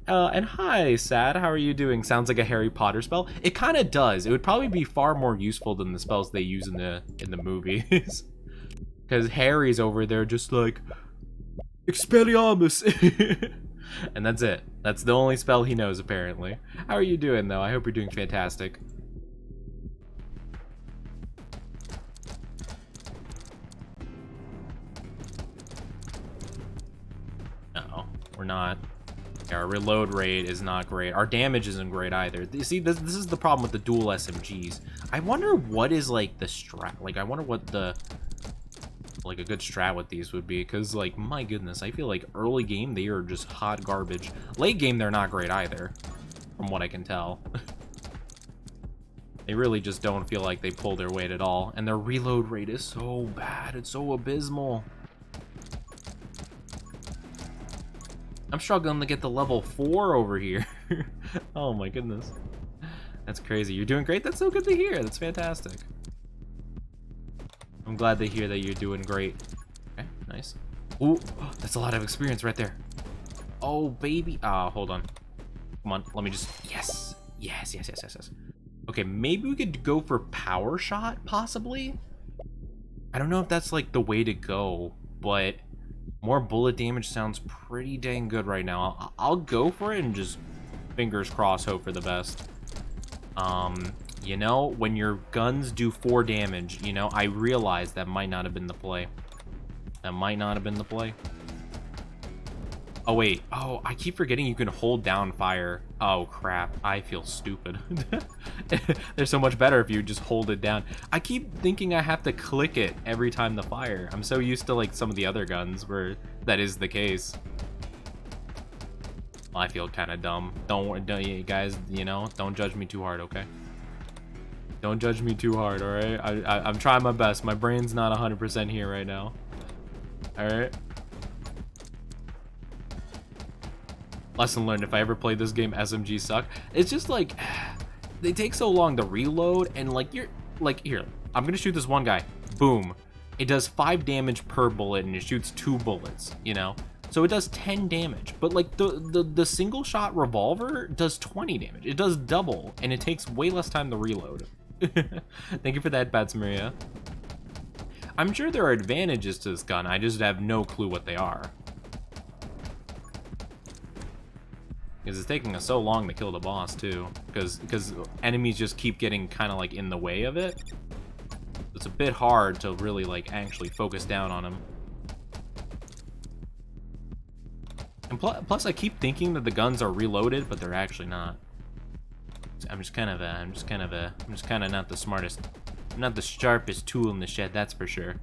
And hi, Sad, how are you doing? Sounds like a Harry Potter spell. It kind of does. It would probably be far more useful than the spells they use in the movies. Because Harry's over there just like, Expelliarmus! And that's it. That's the only spell he knows, apparently. How are you doing, though? I hope you're doing fantastic. Uh-oh, we're not. Our reload rate is not great. Our damage isn't great either. You see, this is the problem with the dual SMGs. I wonder what is, like, the strat. Like, I wonder what the, like, a good strat with these would be. Because, like, my goodness, I feel like early game, they are just hot garbage. Late game, they're not great either, from what I can tell. They really just don't feel like they pull their weight at all. And their reload rate is so bad. It's so abysmal. I'm struggling to get to level 4 over here. Oh my goodness. That's crazy. You're doing great? That's so good to hear. That's fantastic. I'm glad to hear that you're doing great. Okay, nice. Ooh, that's a lot of experience right there. Oh, baby. Hold on. Come on, let me just... Yes. Yes, yes, yes, yes, yes. Okay, maybe we could go for power shot, possibly? I don't know if that's, like, the way to go, but... More bullet damage sounds pretty dang good right now. I'll go for it and just fingers crossed, hope for the best. You know, when your guns do 4 damage, you know, I realize that might not have been the play. That might not have been the play. Oh, wait. Oh, I keep forgetting you can hold down fire. Oh, crap. I feel stupid. They're so much better if you just hold it down. I keep thinking I have to click it every time the fire. I'm so used to, like, some of the other guns where that is the case. I feel kind of dumb. Don't you guys, you know, don't judge me too hard, okay? Don't judge me too hard, alright? I'm trying my best. My brain's not 100% here right now. Alright? Lesson learned, if I ever play this game, SMGs suck. It's just like, they take so long to reload, and like, you're, like, here, I'm gonna shoot this one guy. Boom. It does 5 damage per bullet, and it shoots 2 bullets, you know? So it does 10 damage, but like the single shot revolver does 20 damage. It does double, and it takes way less time to reload. Thank you for that, Bats Maria. I'm sure there are advantages to this gun, I just have no clue what they are. Because it's taking us so long to kill the boss too, because enemies just keep getting kind of like in the way of it. It's a bit hard to really like actually focus down on him. And plus, I keep thinking that the guns are reloaded, but they're actually not. I'm just kind of not the smartest, I'm not the sharpest tool in the shed, that's for sure.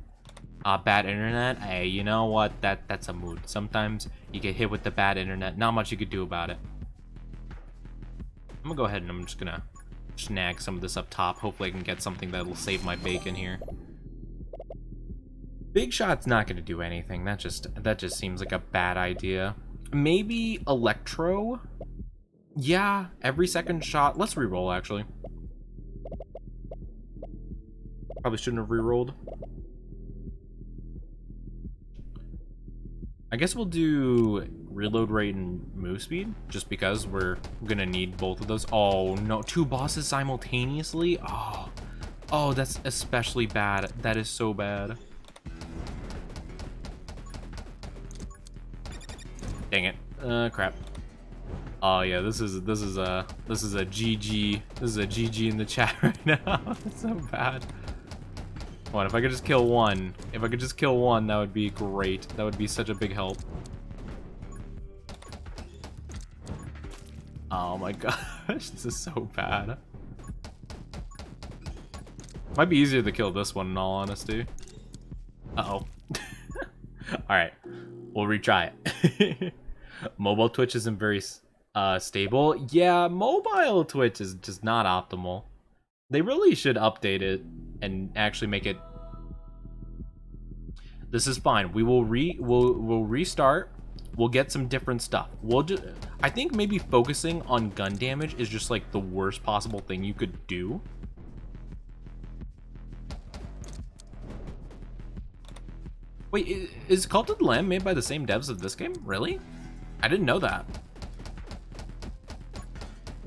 Bad internet. Hey, you know what? That's a mood. Sometimes you get hit with the bad internet. Not much you could do about it. I'm gonna go ahead and I'm just gonna snag some of this up top. Hopefully, I can get something that'll save my bacon here. Big shot's not gonna do anything. That just seems like a bad idea. Maybe electro. Yeah, every second shot. Let's reroll actually. Probably shouldn't have rerolled. I guess we'll do reload rate and move speed, just because we're gonna need both of those. Oh no, 2 bosses simultaneously? Oh, that's especially bad. That is so bad. Dang it. Crap. Oh yeah, this is a GG. This is a GG in the chat right now. It's so bad. Come on, if I could just kill one. If I could just kill one, that would be great. That would be such a big help. Oh my gosh, this is so bad. Might be easier to kill this one in all honesty. Uh-oh. Alright, we'll retry it. Mobile Twitch isn't very stable. Yeah, mobile Twitch is just not optimal. They really should update it and actually make it. This is fine. We will we'll restart. We'll get some different stuff. I think maybe focusing on gun damage is just like the worst possible thing you could do. Wait, is Cult of the Lamb made by the same devs of this game? Really? I didn't know that.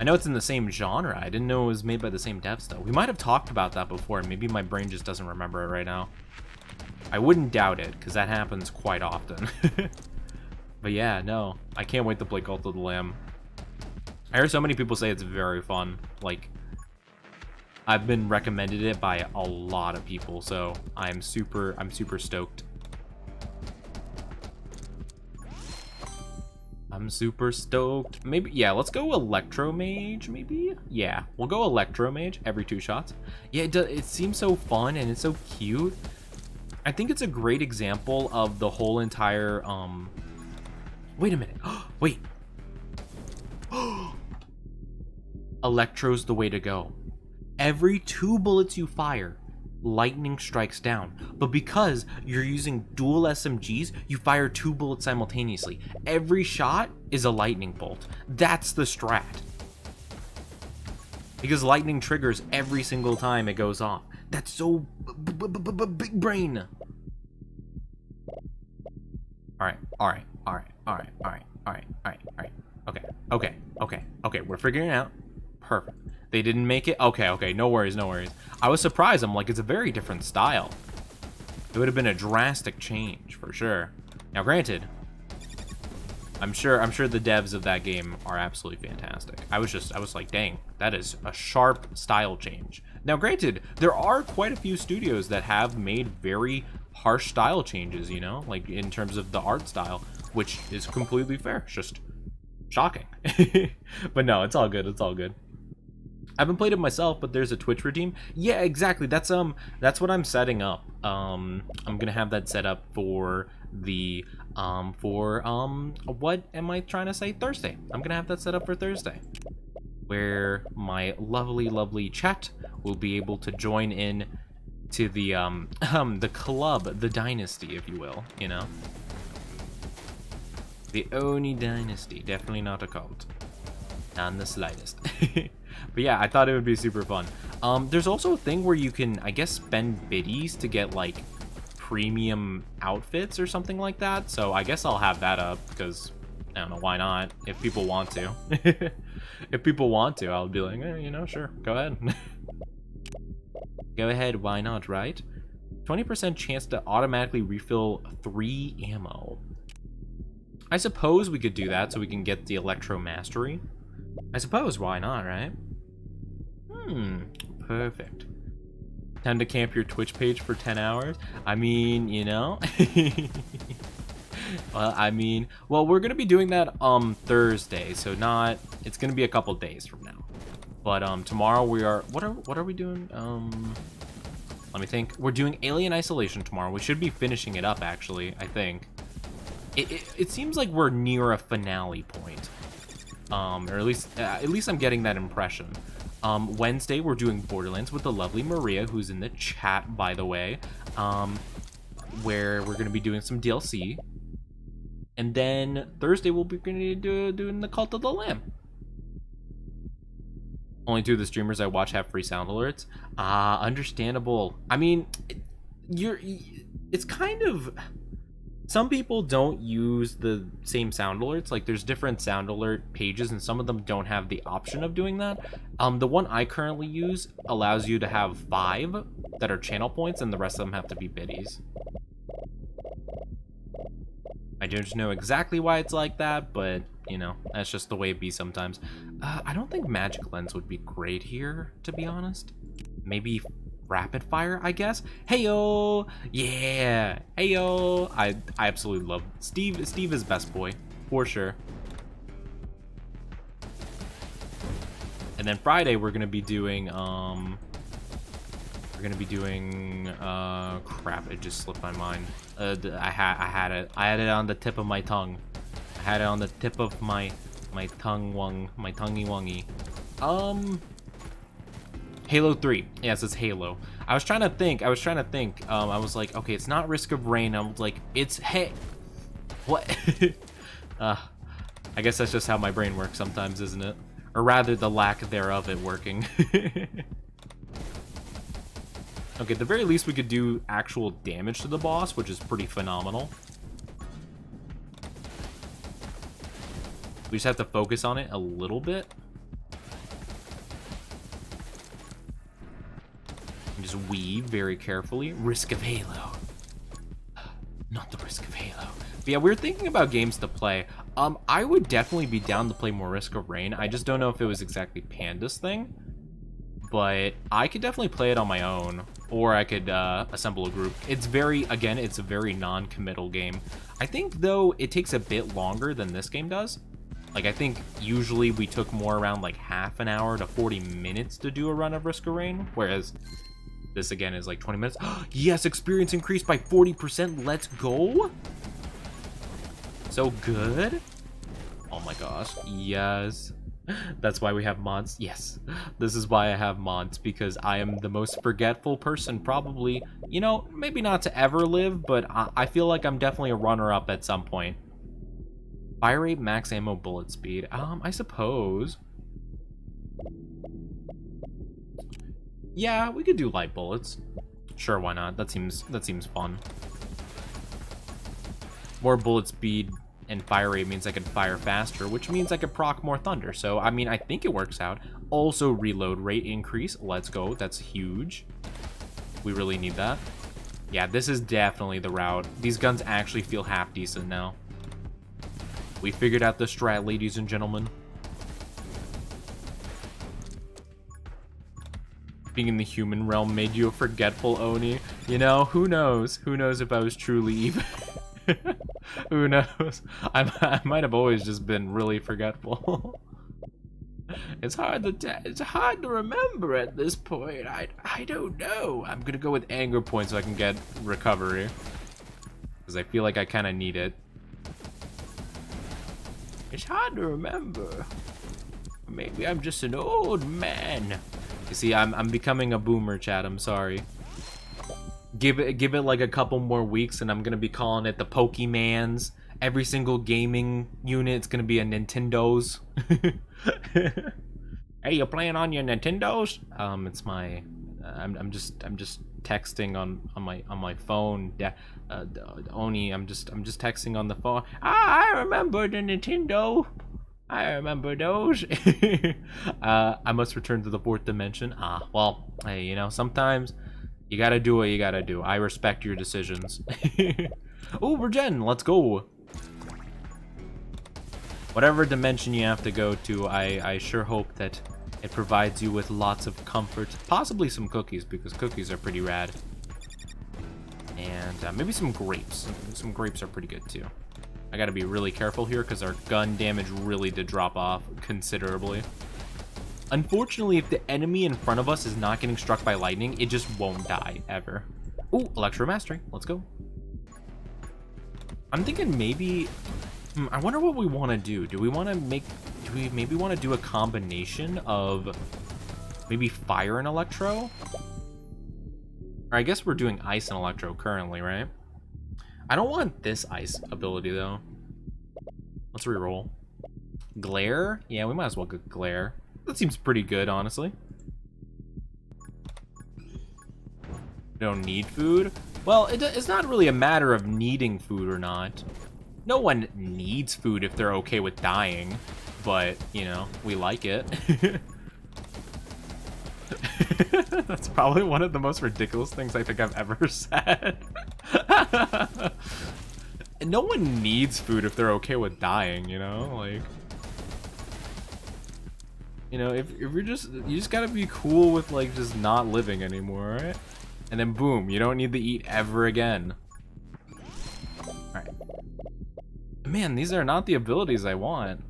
I know it's in the same genre. I didn't know it was made by the same devs, though. We might have talked about that before. Maybe my brain just doesn't remember it right now. I wouldn't doubt it, because that happens quite often. But yeah, no. I can't wait to play Cult of the Lamb. I hear so many people say it's very fun. Like, I've been recommended it by a lot of people, so I'm super stoked. I'm super stoked. Maybe, yeah, let's go Electro Mage, maybe? Yeah, we'll go Electro Mage every 2 shots. Yeah, it seems so fun and it's so cute. I think it's a great example of the whole entire, wait a minute. Wait. Electro's the way to go. Every 2 bullets you fire, lightning strikes down, but because you're using dual SMGs, you fire 2 bullets simultaneously. Every shot is a lightning bolt. That's the strat. Because lightning triggers every single time it goes off. That's so big brain. Alright. Okay, we're figuring it out. Perfect. They didn't make it? Okay, no worries. I was surprised. I'm like, it's a very different style. It would have been a drastic change, for sure. Now, granted, I'm sure the devs of that game are absolutely fantastic. I was like, dang, that is a sharp style change. Now, granted, there are quite a few studios that have made very harsh style changes, you know? Like, in terms of the art style, which is completely fair. It's just shocking. But no, it's all good. I haven't played it myself, but there's a Twitch redeem. Yeah, exactly. That's what I'm setting up. I'm gonna have that set up for the what am I trying to say? Thursday. I'm gonna have that set up for Thursday, where my lovely chat will be able to join in to the the club, the dynasty, if you will. You know, the Oni dynasty. Definitely not a cult. Not in the slightest. But yeah, I thought it would be super fun. There's also a thing where you can, I guess, spend biddies to get like premium outfits or something like that. So I guess I'll have that up because I don't know, why not? If people want to. If people want to, I'll be like, you know, sure, go ahead. Go ahead, why not, right? 20% chance to automatically refill 3 ammo. I suppose we could do that so we can get the Electro Mastery. I suppose, why not, right? Perfect. Time to camp your Twitch page for 10 hours? I mean, you know? Well, we're gonna be doing that Thursday, so it's gonna be a couple days from now. But tomorrow we are, what are we doing? Let me think. We're doing Alien Isolation tomorrow. We should be finishing it up, actually, I think. It seems like we're near a finale point. Or at least I'm getting that impression. Wednesday, we're doing Borderlands with the lovely Maria, who's in the chat, by the way, where we're going to be doing some DLC. And then Thursday, we'll be going to be doing the Cult of the Lamb. Only 2 of the streamers I watch have free sound alerts. Understandable. I mean, it's kind of... Some people don't use the same sound alerts. Like, there's different sound alert pages, and some of them don't have the option of doing that. The one I currently use allows you to have 5 that are channel points, and the rest of them have to be biddies. I don't know exactly why it's like that, but, you know, that's just the way it be sometimes. I don't think Magic Lens would be great here, to be honest. Maybe Rapid Fire, I guess. Heyo, yeah, heyo. I absolutely love Steve. Steve is best boy for sure. And then Friday we're gonna be doing crap, it just slipped my mind. I had it on the tip of my tongue. I had it on the tip of my tonguey wongy. Halo 3. Yes, it's Halo. I was trying to think. I was like, okay, it's not Risk of Rain. I was like, it's what? I guess that's just how my brain works sometimes, isn't it? Or rather, the lack thereof it working. Okay, at the very least, we could do actual damage to the boss, which is pretty phenomenal. We just have to focus on it a little bit. Just weave very carefully. Risk of Halo. Not the Risk of Halo. But yeah, we're thinking about games to play. I would definitely be down to play more Risk of Rain. I just don't know if it was exactly Panda's thing. But I could definitely play it on my own. Or I could assemble a group. It's a very non-committal game. I think, though, it takes a bit longer than this game does. Like, I think usually we took more around, like, half an hour to 40 minutes to do a run of Risk of Rain. Whereas this, again, is like 20 minutes. Yes, experience increased by 40%. Let's go. So good. Oh my gosh. Yes. That's why we have mods. Yes. This is why I have mods, because I am the most forgetful person probably, you know, maybe not to ever live, but I feel like I'm definitely a runner-up at some point. Fire rate, max ammo, bullet speed. I suppose. Yeah, we could do light bullets. Sure, why not? That seems fun. More bullet speed and fire rate means I can fire faster, which means I could proc more thunder. So, I mean, I think it works out. Also, reload rate increase. Let's go. That's huge. We really need that. Yeah, this is definitely the route. These guns actually feel half decent now. We figured out the strat, ladies and gentlemen. Being in the human realm made you a forgetful Oni. You know, who knows? Who knows if I was truly evil? Who knows? I might have always just been really forgetful. It's hard to remember at this point. I don't know. I'm gonna go with anger points so I can get recovery, because I feel like I kind of need it. It's hard to remember. Maybe I'm just an old man. You see, I'm becoming a boomer, chat. I'm sorry. Give it like a couple more weeks, and I'm gonna be calling it the Pokemans. Every single gaming unit's gonna be a Nintendo's. Hey, you playing on your Nintendos? It's my, I'm just texting on my phone. Oni, I'm just texting on the phone. I remember the Nintendo. I remember those. I must return to the fourth dimension. Well, hey, you know, sometimes you gotta do what you gotta do. I respect your decisions. Oh, Regen, let's go. Whatever dimension you have to go to, I sure hope that it provides you with lots of comfort. Possibly some cookies, because cookies are pretty rad. And maybe some grapes. Some grapes are pretty good too. I gotta be really careful here because our gun damage really did drop off considerably. Unfortunately, if the enemy in front of us is not getting struck by lightning, it just won't die, ever. Ooh, Electro Mastery. Let's go. I'm thinking maybe... I wonder what we want to do. Do we maybe want to do a combination of maybe fire and electro? Or I guess we're doing ice and electro currently, right? I don't want this ice ability, though. Let's reroll. Glare? Yeah, we might as well get glare. That seems pretty good, honestly. Don't need food? Well, it's not really a matter of needing food or not. No one needs food if they're okay with dying, but, you know, we like it. That's probably one of the most ridiculous things I think I've ever said. No one needs food if they're okay with dying, you know? Like, you know, if you're you just gotta be cool with, like, just not living anymore, right? And then boom, you don't need to eat ever again. Alright. Man, these are not the abilities I want.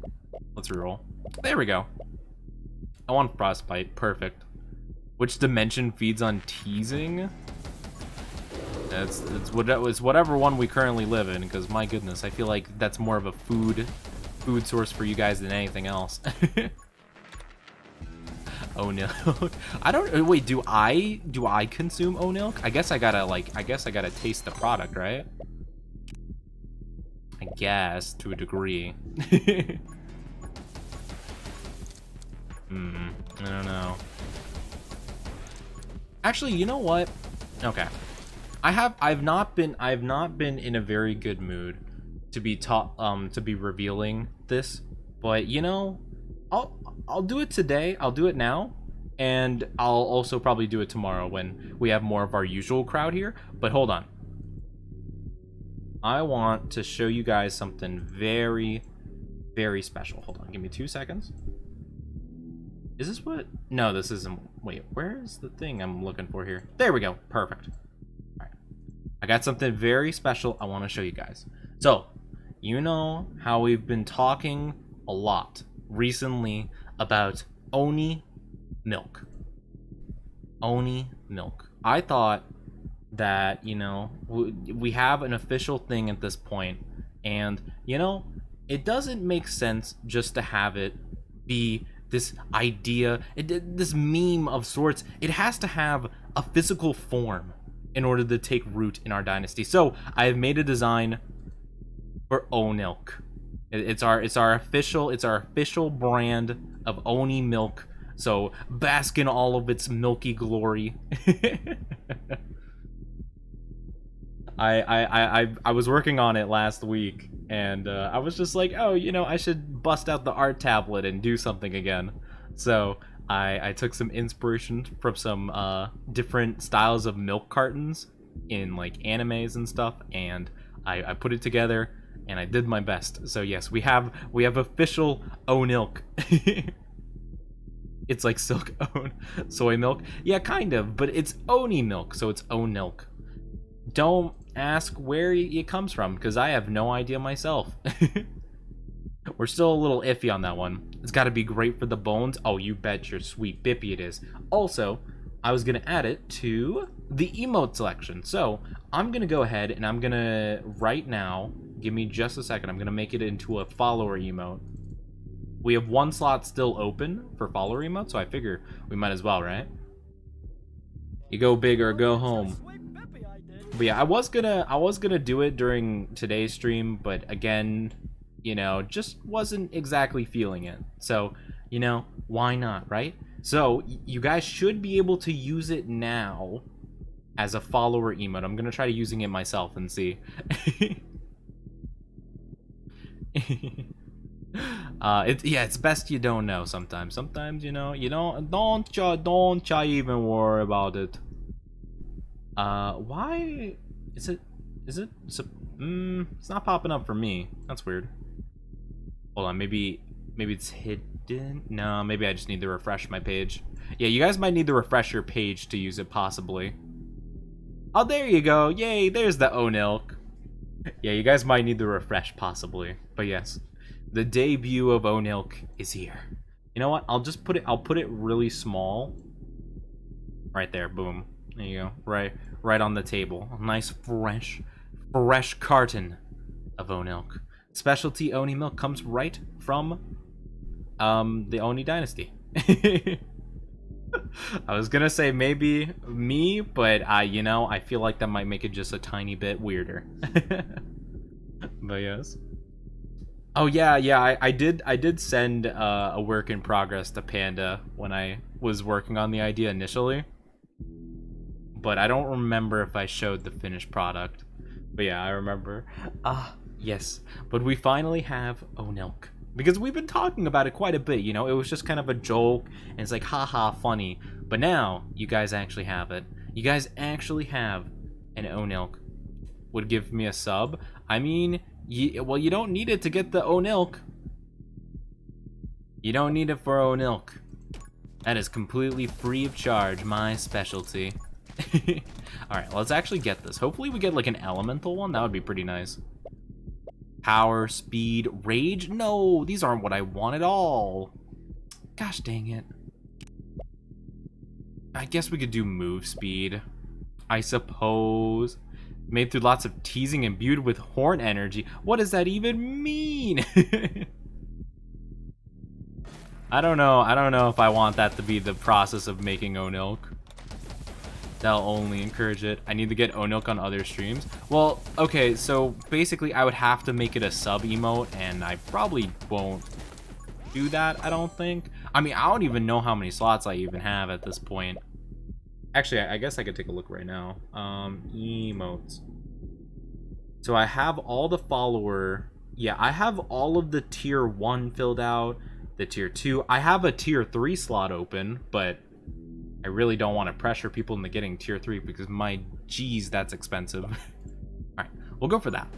Let's reroll. There we go. I want Frostbite. Perfect. Which dimension feeds on teasing? It's whatever one we currently live in, because my goodness, I feel like that's more of a food source for you guys than anything else. Oh no. I don't wait, do I consume O-Milk? I guess I gotta taste the product, right? I guess, to a degree. I don't know. Actually, you know what? Okay. I've not been in a very good mood to be revealing this, but you know, I'll do it today. I'll do it now, and I'll also probably do it tomorrow when we have more of our usual crowd here. But hold on. I want to show you guys something very, very special. Hold on, give me 2 seconds. Is this what? No, this isn't. Wait, where's the thing I'm looking for here? There we go. Perfect. All right. I got something very special I want to show you guys. So, you know how we've been talking a lot recently about Oni milk. Oni milk. I thought that, you know, we have an official thing at this point, and, you know, it doesn't make sense just to have it be this idea, this meme of sorts. It has to have a physical form in order to take root in our dynasty. So I have made a design for Onilk. It's our official brand of Oni milk. So bask in all of its milky glory. I was working on it last week, and I was just like, oh, you know, I should bust out the art tablet and do something again. So I took some inspiration from some different styles of milk cartons in like animes and stuff, and I put it together and I did my best. So yes, we have official Onilk. It's like silk own soy milk. Yeah, kind of, but it's Oni milk, so it's Onilk. Don't ask where it comes from, because I have no idea myself. We're still a little iffy on that one. It's got to be great for the bones. Oh, you bet your sweet bippy it is. Also, I was going to add it to the emote selection. So I'm going to go ahead and I'm going to, right now, give me just a second. I'm going to make it into a follower emote. We have one slot still open for follower emote, so I figure we might as well, right? You go big or go home. But yeah, I was gonna do it during today's stream, but again, you know, just wasn't exactly feeling it. So, you know, why not, right? So you guys should be able to use it now as a follower emote. I'm gonna try using it myself and see. It's best you don't know sometimes. Sometimes, you know, don't even worry about it. Why is it it's not popping up for me. That's weird. Hold on, maybe it's hidden. No, maybe I just need to refresh my page. Yeah, you guys might need to refresh your page to use it possibly. Oh, there you go. Yay, there's the Onilk. Yeah, you guys might need to refresh possibly. But yes, the debut of Onilk is here. You know what? I'll put it really small. Right there, boom. There you go. Right on the table. A nice fresh carton of Onilk. Specialty Oni milk comes right from the Oni dynasty. I was gonna say maybe me, but you know, I feel like that might make it just a tiny bit weirder. But yes. Oh yeah, I did send a work in progress to Panda when I was working on the idea initially. But I don't remember if I showed the finished product. But yeah, I remember. Yes. But we finally have Onilk. Because we've been talking about it quite a bit, you know? It was just kind of a joke, and it's like, haha, funny. But now, you guys actually have it. You guys actually have an Onilk. Would give me a sub. I mean, well, you don't need it to get the Onilk. You don't need it for Onilk. That is completely free of charge, my specialty. Alright, let's actually get this. Hopefully we get like an elemental one. That would be pretty nice. Power, speed, rage? No, these aren't what I want at all. Gosh dang it. I guess we could do move speed. I suppose. Made through lots of teasing, imbued with horn energy. What does that even mean? I don't know if I want that to be the process of making Onilk. That'll only encourage it. I need to get Onilk on other streams. Well, okay, so basically I would have to make it a sub emote, and I probably won't do that, I don't think. I mean, I don't even know how many slots I even have at this point. Actually, I guess I could take a look right now. Emotes. So I have all the follower. Yeah, I have all of the tier 1 filled out. The tier 2. I have a tier 3 slot open, but I really don't want to pressure people into getting tier 3 because my geez, that's expensive. Alright, we'll go for that.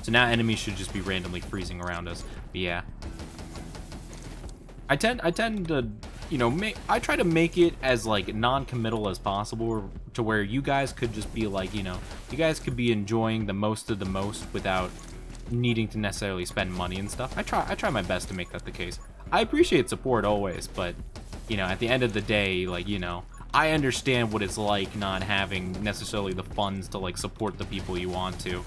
So now enemies should just be randomly freezing around us. But yeah. I tend to, you know, I try to make it as like non-committal as possible to where you guys could just be like, you know, you guys could be enjoying the most of the most without needing to necessarily spend money and stuff. I try my best to make that the case. I appreciate support always, but you know, at the end of the day, like, you know, I understand what it's like not having necessarily the funds to like support the people you want to.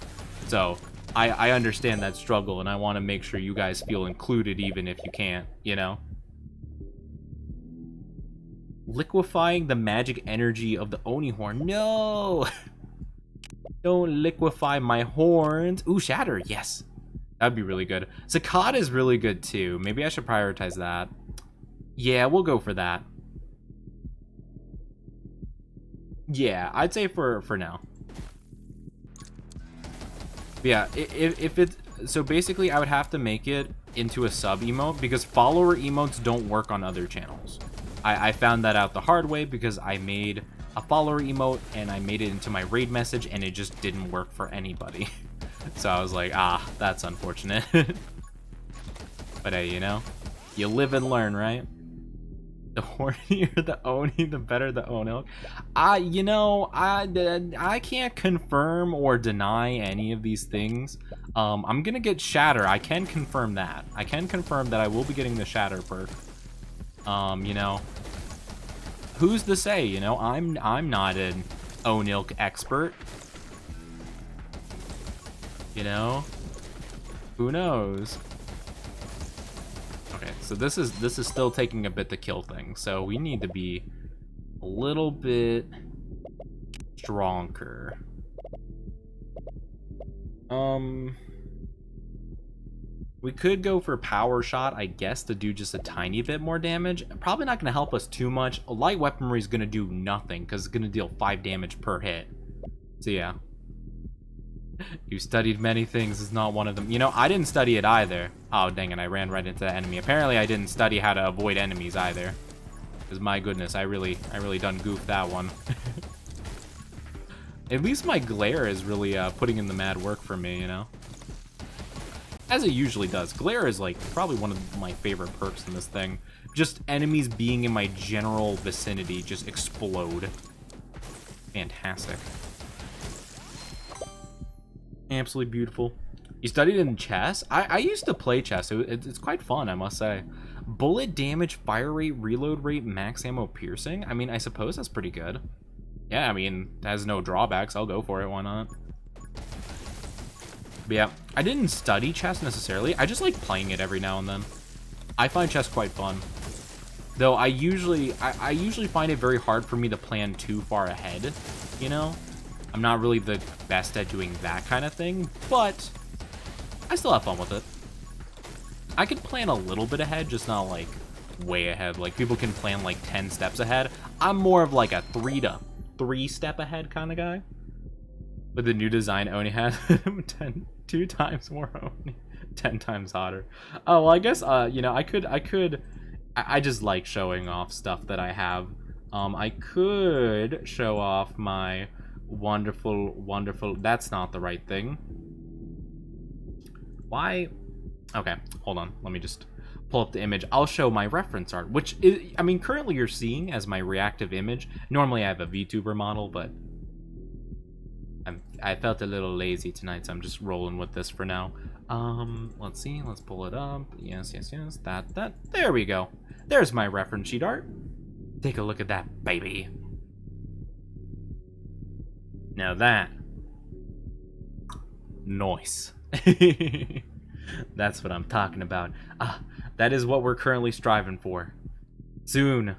So I understand that struggle, and I want to make sure you guys feel included even if you can't, you know. Liquefying the magic energy of the Oni horn. No! Don't liquefy my horns. Ooh, shatter. Yes. That'd be really good. Cicada is really good too. Maybe I should prioritize that. Yeah, we'll go for that. Yeah, I'd say for now. But yeah, if it's... So basically, I would have to make it into a sub emote because follower emotes don't work on other channels. I found that out the hard way because I made a follower emote and I made it into my raid message and it just didn't work for anybody. So I was like, that's unfortunate. But hey, you know, you live and learn, right? The hornier the Oni, the better the Onil. You know, I can't confirm or deny any of these things. I'm gonna get Shatter. I can confirm that. I can confirm that I will be getting the Shatter perk. You know, who's to say? You know, I'm not an Onilk expert. You know, who knows? Okay, so this is still taking a bit to kill things, so we need to be a little bit stronger. We could go for Power Shot, I guess, to do just a tiny bit more damage. Probably not going to help us too much. A light weaponry is going to do nothing because it's going to deal 5 damage per hit. So yeah. You studied many things is not one of them. You know, I didn't study it either. Oh, dang it, I ran right into the enemy. Apparently, I didn't study how to avoid enemies either. Because, my goodness, I really done goofed that one. At least my glare is really putting in the mad work for me, you know? As it usually does. Glare is, like, probably one of my favorite perks in this thing. Just enemies being in my general vicinity just explode. Fantastic. Absolutely beautiful. You studied in chess? I used to play chess. It's quite fun, I must say. Bullet damage, fire rate, reload rate, max ammo piercing? I mean, I suppose that's pretty good. Yeah, I mean, it has no drawbacks. I'll go for it. Why not? But yeah, I didn't study chess necessarily. I just like playing it every now and then. I find chess quite fun. Though I usually find it very hard for me to plan too far ahead, you know? I'm not really the best at doing that kind of thing, but I still have fun with it. I could plan a little bit ahead, just not like way ahead. Like people can plan like 10 steps ahead. I'm more of like a 3 step ahead kind of guy. But the new design Oni has 2 times more Oni, 10 times hotter. Oh, well, I guess you know, I just like showing off stuff that I have. I could show off my wonderful, that's not the right thing. Why? Okay, hold on, let me just pull up the image. I'll show my reference art, which is, I mean, currently you're seeing as my reactive image. Normally I have a VTuber model, but I felt a little lazy tonight, so I'm just rolling with this for now. Let's see, let's pull it up. Yes, that, there we go. There's my reference sheet art. Take a look at that, baby. Now that, nice. That's what I'm talking about. That is what we're currently striving for. Soon,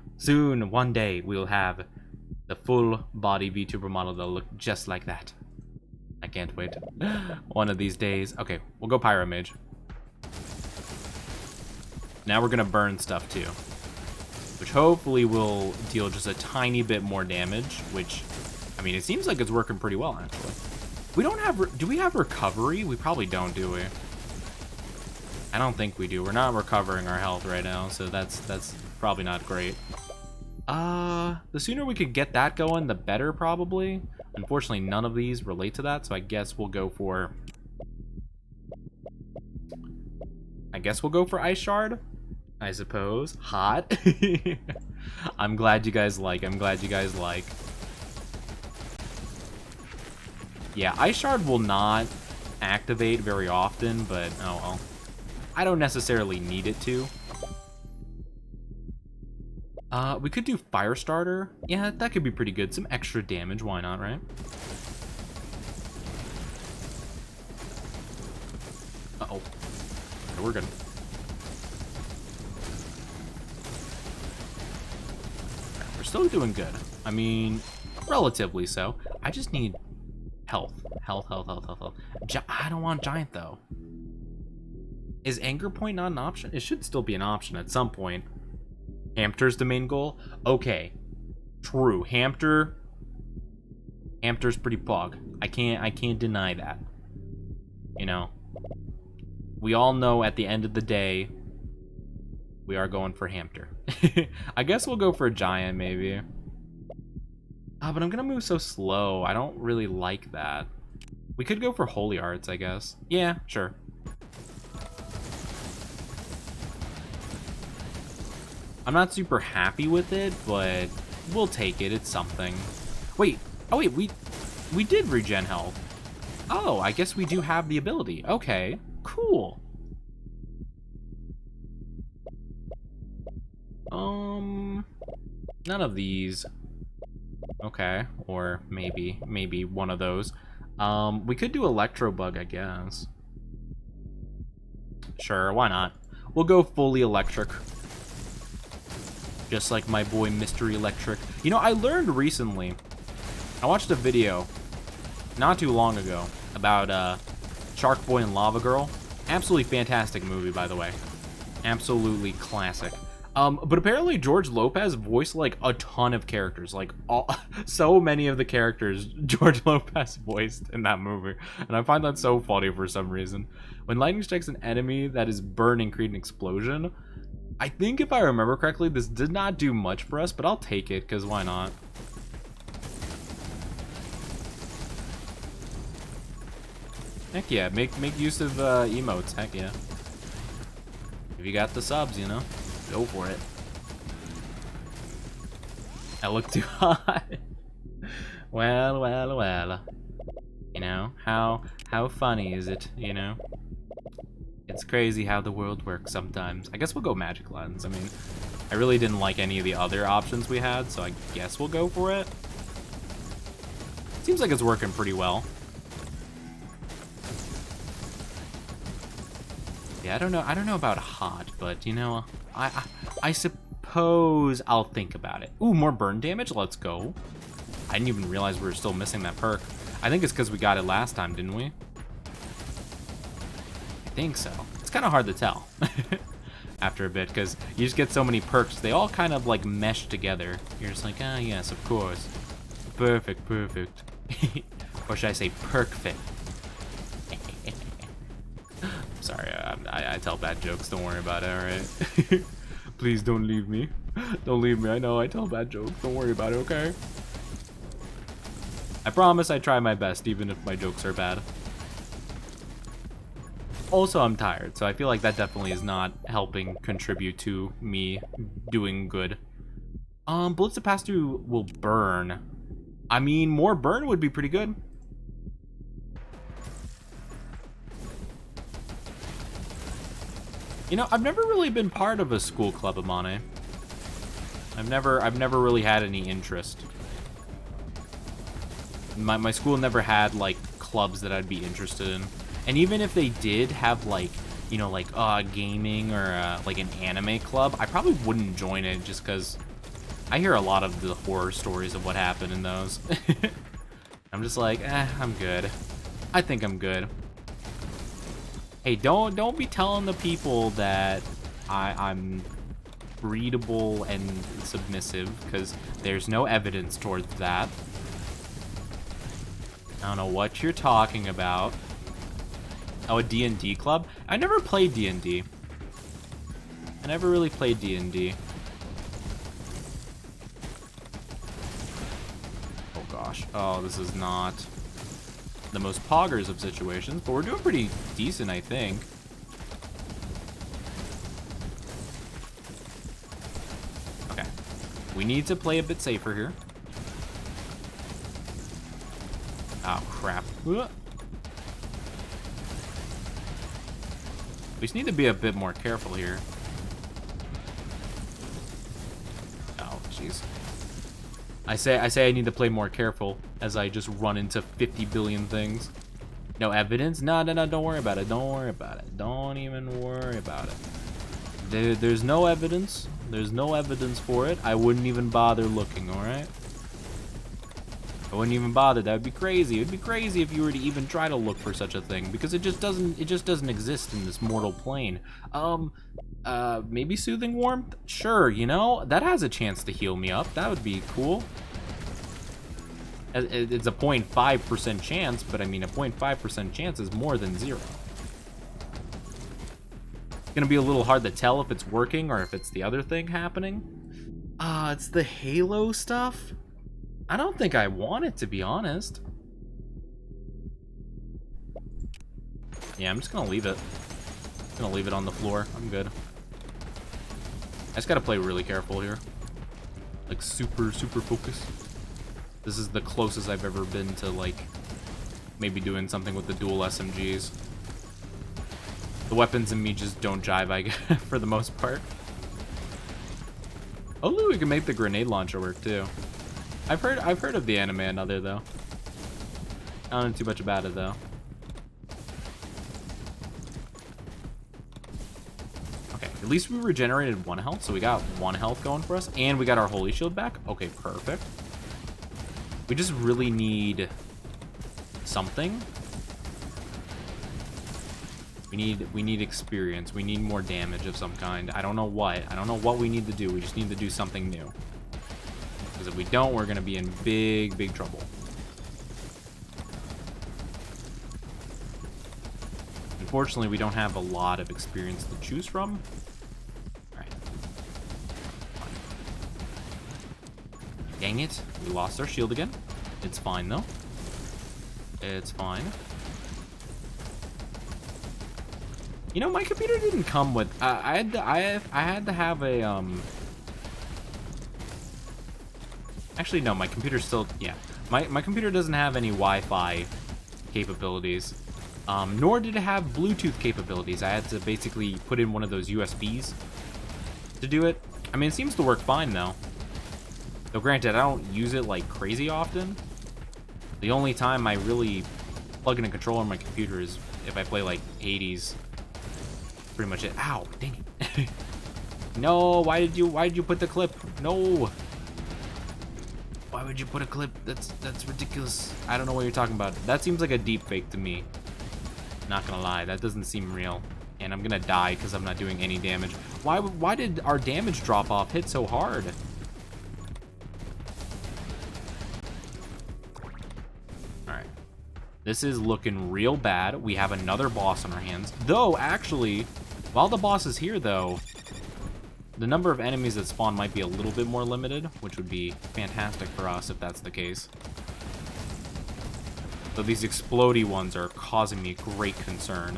one day, we'll have the full body VTuber model that'll look just like that. I can't wait. One of these days. Okay, we'll go Pyro Mage. Now we're gonna burn stuff too, which hopefully will deal just a tiny bit more damage, which, I mean, it seems like it's working pretty well, actually. We don't have... Do we have recovery? We probably don't, do we? I don't think we do. We're not recovering our health right now, so that's probably not great. The sooner we could get that going, the better, probably. Unfortunately, none of these relate to that, so I guess we'll go for... Ice Shard, I suppose. Hot. I'm glad you guys like. Yeah, Ice Shard will not activate very often, but oh well. I don't necessarily need it to. We could do Fire Starter. Yeah, that could be pretty good. Some extra damage, why not, right? Uh-oh. Okay, we're good. We're still doing good. I mean, relatively so. I just need health. Health. I don't want Giant, though. Is Anger Point not an option? It should still be an option at some point. Hamster's the main goal? Okay. True. Hamster's pretty pog. I can't deny that. You know. We all know at the end of the day, we are going for Hamster. I guess we'll go for a Giant, maybe. But I'm gonna move so slow. I don't really like that. We could go for Holy Arts, I guess. Yeah, sure. I'm not super happy with it, but we'll take it. It's something. Wait. Oh, wait. We did regen health. Oh, I guess we do have the ability. Okay. Cool. None of these. Okay. Or maybe one of those. We could do Electro Bug, I guess. Sure, why not? We'll go fully electric. Just like my boy Mr. Electric. You know, I learned recently, I watched a video not too long ago about Shark Boy and Lava Girl. Absolutely fantastic movie, by the way. Absolutely classic. But apparently George Lopez voiced like a ton of characters, like so many of the characters George Lopez voiced in that movie, and I find that so funny for some reason. When lightning strikes an enemy that is burning, create an explosion. I think if I remember correctly, this did not do much for us, but I'll take it because why not? Heck yeah, make use of emotes. Heck yeah. If you got the subs, you know. Go for it. I look too hot. Well. You know, how funny is it, you know? It's crazy how the world works sometimes. I guess we'll go Magic Lens. I mean, I really didn't like any of the other options we had, so I guess we'll go for it. Seems like it's working pretty well. Yeah, I don't know about hot, but you know, I suppose I'll think about it. Ooh, more burn damage. Let's go. I didn't even realize we were still missing that perk. I think it's because we got it last time, didn't we? I think so. It's kind of hard to tell after a bit because you just get so many perks. They all kind of like mesh together. You're just like, ah, yes, of course. Perfect. Or should I say perfect? Sorry, I tell bad jokes. Don't worry about it, alright? Please don't leave me. Don't leave me. I know I tell bad jokes. Don't worry about it, okay? I promise I try my best, even if my jokes are bad. Also, I'm tired, so I feel like that definitely is not helping contribute to me doing good. Bullets that pass through will burn. I mean, more burn would be pretty good. You know, I've never really been part of a school club, Amane. I've never really had any interest. My school never had like clubs that I'd be interested in. And even if they did have like, you know, like gaming or like an anime club, I probably wouldn't join it just because I hear a lot of the horror stories of what happened in those. I'm just like, I'm good. I think I'm good. Hey, don't be telling the people that I'm breedable and submissive, because there's no evidence towards that. I don't know what you're talking about. Oh, a D&D club? I never played D&D. I never really played D&D. Oh gosh. Oh, this is not the most poggers of situations, but we're doing pretty decent, I think. Okay. We need to play a bit safer here. Oh, crap. We just need to be a bit more careful here. Oh, jeez. I say I need to play more careful as I just run into 50 billion things. No evidence? No, don't worry about it. Don't worry about it. Don't even worry about it. There's no evidence. There's no evidence for it. I wouldn't even bother looking, alright? I wouldn't even bother. That would be crazy. It would be crazy if you were to even try to look for such a thing, because it just doesn't exist in this mortal plane. Maybe soothing warmth? Sure, you know, that has a chance to heal me up. That would be cool. It's a 0.5% chance, but I mean, a 0.5% chance is more than zero. It's gonna be a little hard to tell if it's working or if it's the other thing happening. It's the Halo stuff? I don't think I want it, to be honest. Yeah, I'm just gonna leave it. I'm gonna leave it on the floor. I'm good. just gotta play really careful here. Like, super focused. This is the closest I've ever been to, like, maybe doing something with the dual SMGs. The weapons in me just don't jive, I guess, for the most part. Hopefully we can make the grenade launcher work, too. I've heard of the anime another, though. I don't know too much about it, though. Okay, at least we regenerated 1 health, so we got 1 health going for us, and we got our holy shield back. Okay, perfect. We just really need something. We need experience. We need more damage of some kind. I don't know what. I don't know what we need to do. We just need to do something new. Because if we don't, we're gonna be in big trouble. Unfortunately, we don't have a lot of experience to choose from. Alright. Dang it. We lost our shield again. It's fine, though. It's fine. You know, my computer didn't come with... I had to have a... Actually, no, my computer still... Yeah. My computer doesn't have any Wi-Fi capabilities. Nor did it have Bluetooth capabilities. I had to basically put in one of those USBs to do it. I mean, it seems to work fine, though. Though, granted, I don't use it, like, crazy often. The only time I really plug in a controller on my computer is if I play, like, 80s. Pretty much it. Ow, dang it. No, why did you put the clip? No. Why would you put a clip? That's ridiculous. I don't know what you're talking about. That seems like a deep fake to me. Not gonna lie, that doesn't seem real. And I'm gonna die because I'm not doing any damage. Why did our damage drop off hit so hard? Alright. This is looking real bad. We have another boss on our hands. Though, actually, while the boss is here, though, the number of enemies that spawn might be a little bit more limited, which would be fantastic for us if that's the case. So these explodey ones are causing me great concern.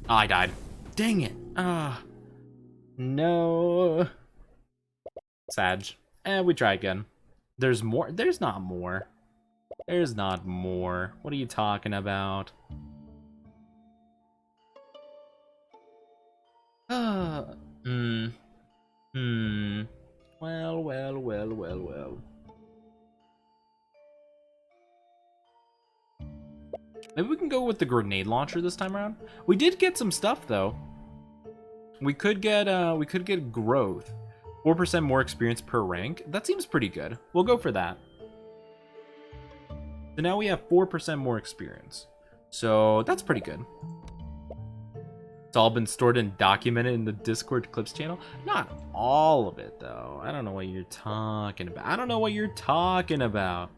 Oh, I died. Dang it. No. Sag. We try again. There's more. There's not more. There's not more. What are you talking about? Well. Maybe we can go with the grenade launcher this time around. We did get some stuff though. We could get growth. 4% more experience per rank. That seems pretty good. We'll go for that. So now we have 4% more experience. So that's pretty good. It's all been stored and documented in the Discord clips channel. Not all of it, though. I don't know what you're talking about. I don't know what you're talking about.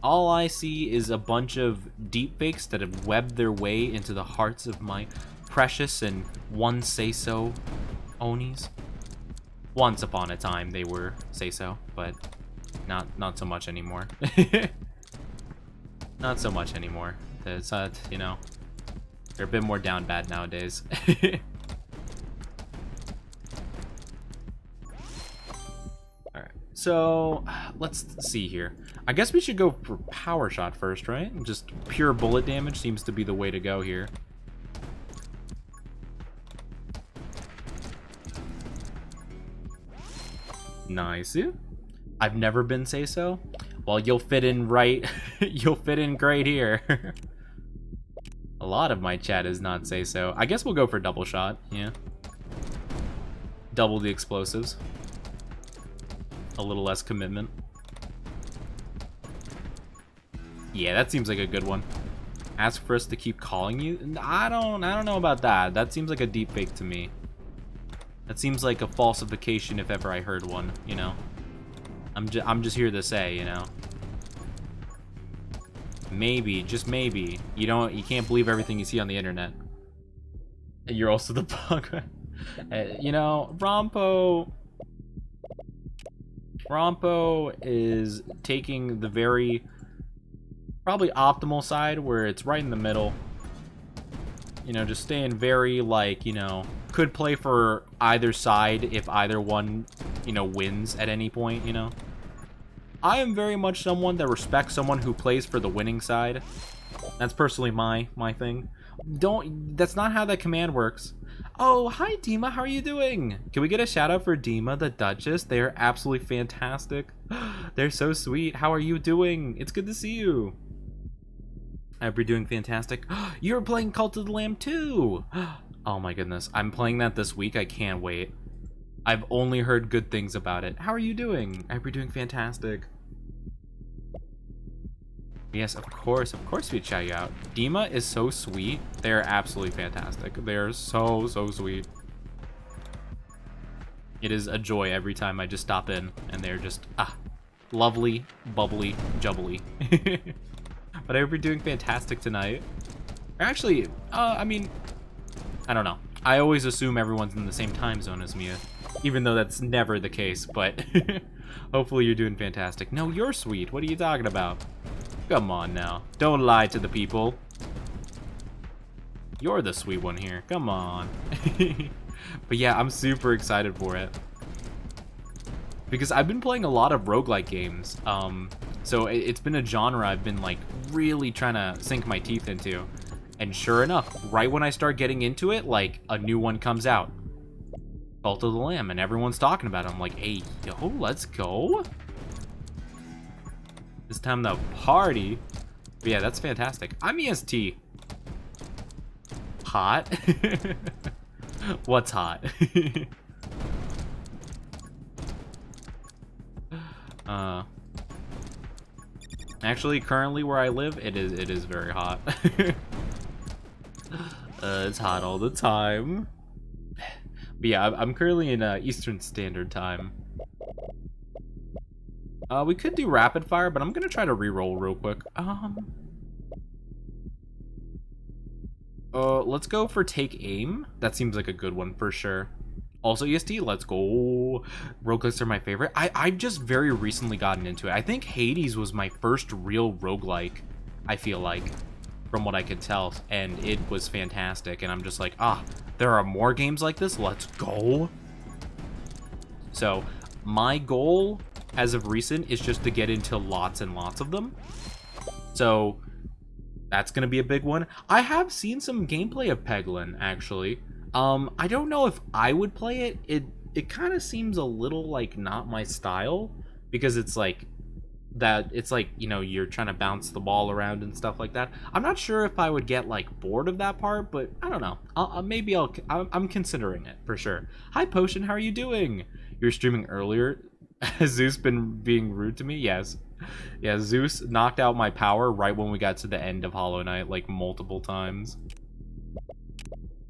All I see is a bunch of deepfakes that have webbed their way into the hearts of my precious and one say-so Onis. Once upon a time, they were say-so, but not so much anymore. Not so much anymore. It's you know, they're a bit more down bad nowadays. Alright, so let's see here. I guess we should go for power shot first, right? Just pure bullet damage seems to be the way to go here. Nice. I've never been say so. Well, you'll fit in right. You'll fit in great here. A lot of my chat is not say so. I guess we'll go for double shot. Yeah. Double the explosives. A little less commitment. Yeah, that seems like a good one. Ask for us to keep calling you. I don't know about that. That seems like a deep fake to me. That seems like a falsification if ever I heard one, you know. I'm just here to say, you know. Maybe, just maybe, you can't believe everything you see on the internet. And you're also the bug. You know, Rompo is taking the very probably optimal side where it's right in the middle. You know, just staying very, like, you know, could play for either side if either one, you know, wins at any point, you know. I am very much someone that respects someone who plays for the winning side. That's personally my thing. That's not how that command works. Oh, hi Dima, how are you doing? Can we get a shout out for Dima, the Duchess? They are absolutely fantastic. They're so sweet. How are you doing? It's good to see you. I hope you're doing fantastic. You're playing Cult of the Lamb too! Oh my goodness, I'm playing that this week. I can't wait. I've only heard good things about it. How are you doing? I hope you're doing fantastic. Yes, of course we'd shout you out. Dima is so sweet. They're absolutely fantastic. They're so sweet. It is a joy every time I just stop in and they're just, lovely, bubbly, jubbly. But I hope you're doing fantastic tonight. Actually, I mean, I don't know. I always assume everyone's in the same time zone as me, even though that's never the case, but hopefully you're doing fantastic. No, you're sweet. What are you talking about? Come on now. Don't lie to the people. You're the sweet one here. Come on. But yeah, I'm super excited for it. Because I've been playing a lot of roguelike games. So it's been a genre I've been like really trying to sink my teeth into. And sure enough, right when I start getting into it, like a new one comes out. Cult of the Lamb, and everyone's talking about it. I'm like, hey, yo, let's go. It's time to party. But yeah, that's fantastic. I'm EST. Hot? What's hot? Actually, currently where I live, it is very hot. It's hot all the time. But yeah, I'm currently in Eastern Standard Time. We could do rapid fire, but I'm gonna try to re-roll real quick. Let's go for take aim. That seems like a good one for sure. Also EST, let's go. Roguelikes are my favorite. I've just very recently gotten into it. I think Hades was my first real roguelike, I feel like, from what I could tell, and it was fantastic. And I'm just like, there are more games like this. Let's go. So my goal as of recent is just to get into lots and lots of them. So that's gonna be a big one. I have seen some gameplay of Peglin, actually. I don't know if I would play it. It kind of seems a little like not my style, because it's like that, it's like, you know, you're trying to bounce the ball around and stuff like that. I'm not sure if I would get like bored of that part, but I don't know. I'm considering it for sure. Hi Potion, how are you doing? You were streaming earlier. Has Zeus been being rude to me? Yes. Yeah, Zeus knocked out my power right when we got to the end of Hollow Knight, like multiple times.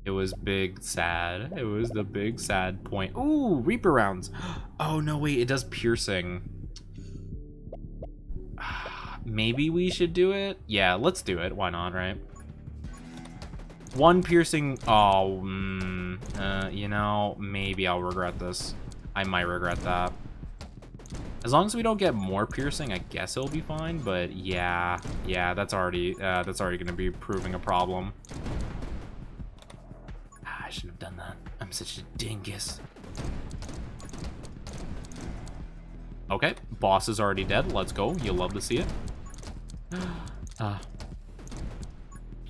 It was big sad. It was the big sad point. Ooh, Reaper rounds. Oh no, wait, it does piercing. Maybe we should do it? Yeah, let's do it. Why not, right? One piercing. Oh, you know, maybe I'll regret this. I might regret that. As long as we don't get more piercing, I guess it'll be fine. But yeah, that's already gonna be proving a problem. I shouldn't have done that. I'm such a dingus. Okay, boss is already dead. Let's go. You'll love to see it. Hold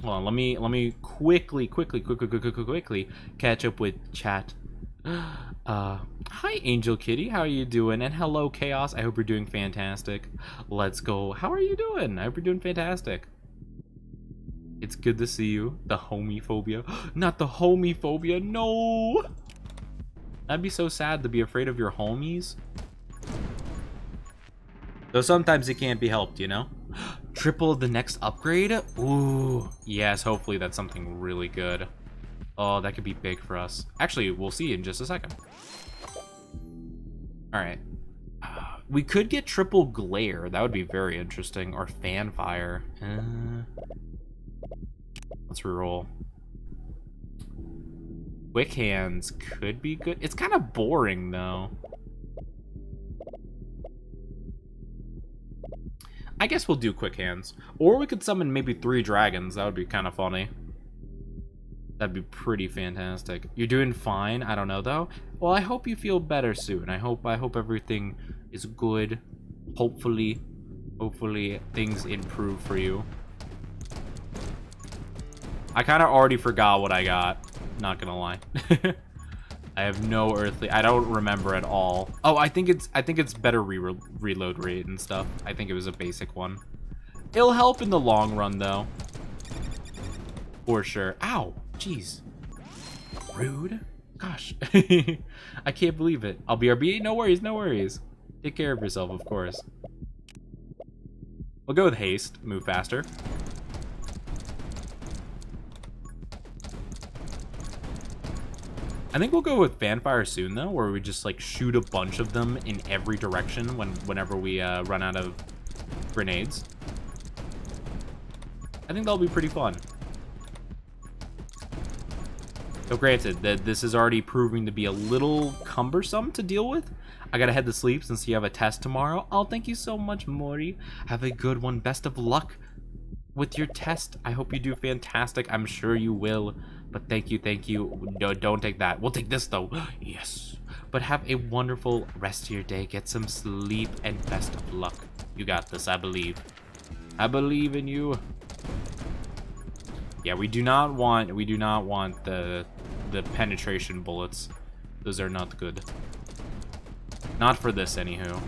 on, let me quickly catch up with chat. Hi Angel Kitty, how are you doing? And hello Chaos, I hope you're doing fantastic. Let's go. How are you doing? I hope you're doing fantastic. It's good to see you. The homophobia. Not the homophobia, no! That'd be so sad to be afraid of your homies. Though sometimes it can't be helped, you know? Triple the next upgrade? Ooh. Yes, hopefully that's something really good. Oh, that could be big for us. Actually, we'll see in just a second. Alright. We could get triple glare. That would be very interesting. Or fan fire. Let's reroll. Quick hands could be good. It's kind of boring, though. I guess we'll do quick hands. Or we could summon maybe 3 dragons. That would be kind of funny. That'd be pretty fantastic. You're doing fine? I don't know, though. Well, I hope you feel better soon. I hope everything is good. Hopefully things improve for you. I kind of already forgot what I got. Not gonna lie. I have no earthly. I don't remember at all. Oh, I think it's better reload rate and stuff. I think it was a basic one. It'll help in the long run, though. For sure. Ow, jeez. Rude. Gosh. I can't believe it. I'll BRB. No worries. No worries. Take care of yourself, of course. We'll go with haste. Move faster. I think we'll go with Fanfire soon, though, where we just, like, shoot a bunch of them in every direction whenever we run out of grenades. I think that'll be pretty fun. So granted, that this is already proving to be a little cumbersome to deal with. I gotta head to sleep since you have a test tomorrow. Oh, thank you so much, Mori. Have a good one. Best of luck with your test. I hope you do fantastic. I'm sure you will. But thank you. No, don't take that. We'll take this, though. Yes. But have a wonderful rest of your day. Get some sleep and best of luck. You got this, I believe. I believe in you. Yeah, we do not want the penetration bullets. Those are not good. Not for this, anywho.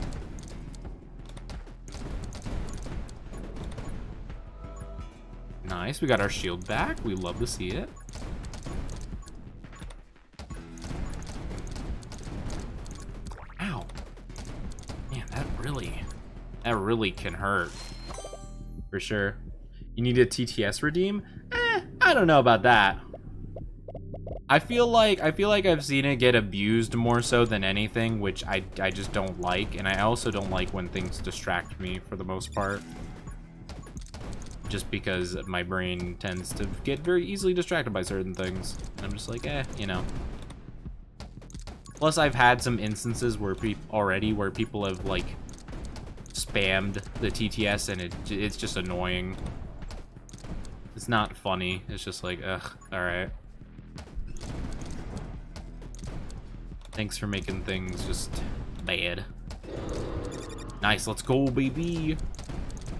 Nice, we got our shield back. We love to see it. Ow. Man, that really can hurt. For sure. You need a TTS redeem? I don't know about that. I feel like I've seen it get abused more so than anything, which I just don't like, and I also don't like when things distract me for the most part. Just because my brain tends to get very easily distracted by certain things. And I'm just like, you know. Plus, I've had some instances where people have, like, spammed the TTS, and it's just annoying. It's not funny. It's just like, ugh, alright. Thanks for making things just bad. Nice, let's go, baby.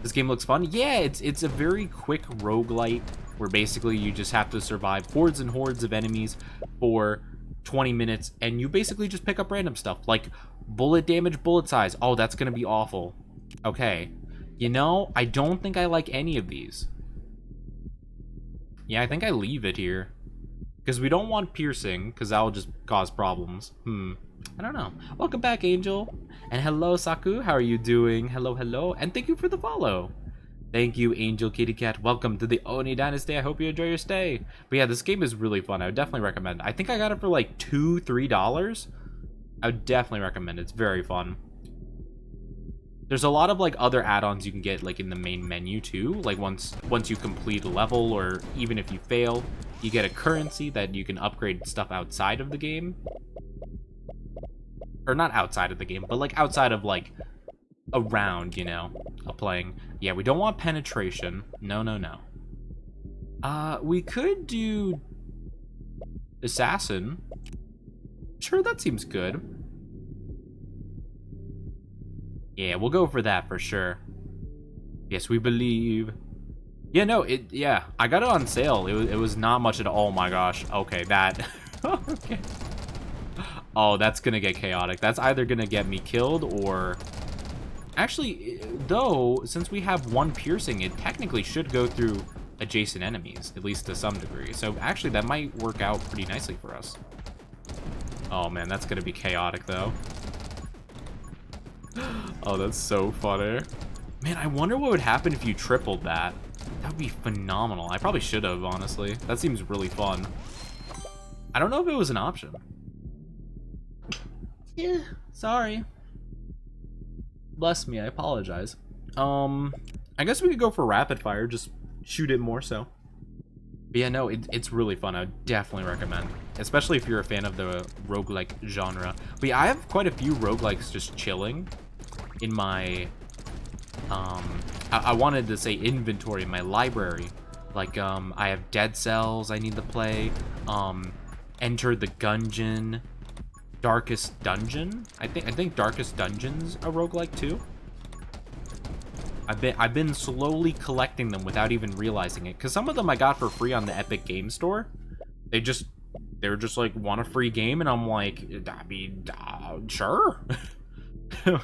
This game looks fun. Yeah, it's a very quick roguelite where basically you just have to survive hordes and hordes of enemies for 20 minutes, and you basically just pick up random stuff like bullet damage, bullet size. Oh, that's gonna be awful. Okay. You know, I don't think I like any of these. Yeah, I think I leave it here. Because we don't want piercing, because that will just cause problems. I don't know. Welcome back, Angel. And hello, Saku. How are you doing? Hello. And thank you for the follow. Thank you, Angel Kitty Cat. Welcome to the Oni Dynasty. I hope you enjoy your stay. But yeah, this game is really fun. I would definitely recommend it. I think I got it for like $2, $3. I would definitely recommend it. It's very fun. There's a lot of like other add-ons you can get like in the main menu too. Like once you complete a level, or even if you fail, you get a currency that you can upgrade stuff outside of the game. Or not outside of the game, but like outside of like around, you know, playing. Yeah, we don't want penetration. No. We could do assassin. Sure, that seems good. Yeah, we'll go for that for sure. Yes, we believe. Yeah, no, yeah, I got it on sale. It was not much at all. Oh my gosh. Okay, that. Okay. Oh, that's gonna get chaotic. That's either gonna get me killed or... Actually, though, since we have one piercing, it technically should go through adjacent enemies, at least to some degree. So actually, that might work out pretty nicely for us. Oh man, that's gonna be chaotic though. Oh, that's so funny. Man, I wonder what would happen if you tripled that. That would be phenomenal. I probably should have, honestly. That seems really fun. I don't know if it was an option. Yeah, sorry. Bless me, I apologize. I guess we could go for rapid fire, just shoot it more so. But yeah, no, it's really fun. I would definitely recommend, especially if you're a fan of the roguelike genre. But yeah, I have quite a few roguelikes just chilling in my, I wanted to say inventory, my library. Like, I have Dead Cells I need to play, Enter the Gungeon, Darkest Dungeon. I think Darkest Dungeon's a roguelike too. I've been slowly collecting them without even realizing it, because some of them I got for free on the Epic Game Store. They were just like, want a free game, and I'm like, I mean, sure.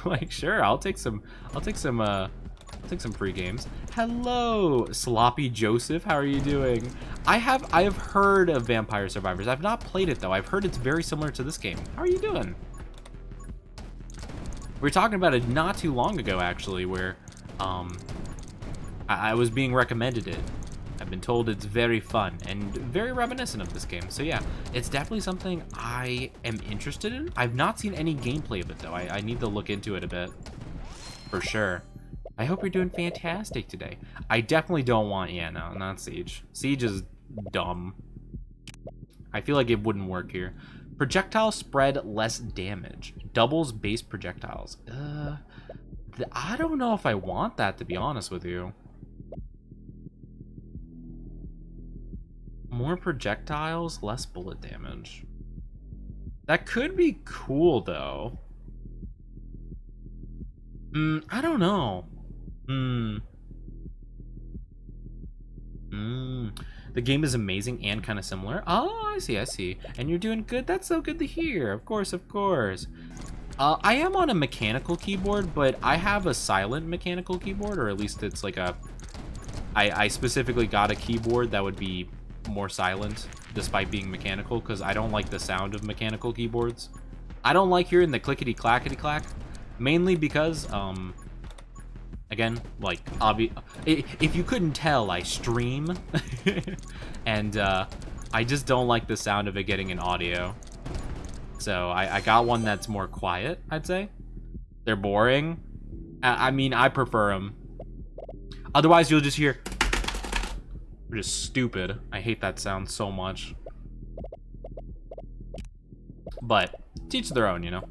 Like, sure, I'll take some free games. Hello, Sloppy Joseph. How are you doing? I have heard of Vampire Survivors. I've not played it though. I've heard it's very similar to this game. How are you doing? We were talking about it not too long ago, actually, where I was being recommended it. I've been told it's very fun and very reminiscent of this game. So yeah, it's definitely something I am interested in. I've not seen any gameplay of it though. I need to look into it a bit, for sure. I hope you're doing fantastic today. I definitely don't want, yeah, no, not Siege. Siege is dumb. I feel like it wouldn't work here. Projectile spread less damage. Doubles base projectiles. I don't know if I want that, to be honest with you. More projectiles, less bullet damage. That could be cool, though. I don't know. The game is amazing and kind of similar. Oh, I see, I see. And you're doing good? That's so good to hear. Of course, of course. I am on a mechanical keyboard, but I have a silent mechanical keyboard, or at least it's like a... I specifically got a keyboard that would be more silent, despite being mechanical, because I don't like the sound of mechanical keyboards. I don't like hearing the clickety-clackety-clack, mainly because, again, like, if you couldn't tell, I stream, and I just don't like the sound of it getting in audio. So I got one that's more quiet, I'd say. They're boring. I mean, I prefer them. Otherwise, you'll just hear... They're just stupid. I hate that sound so much. But, teach their own, you know?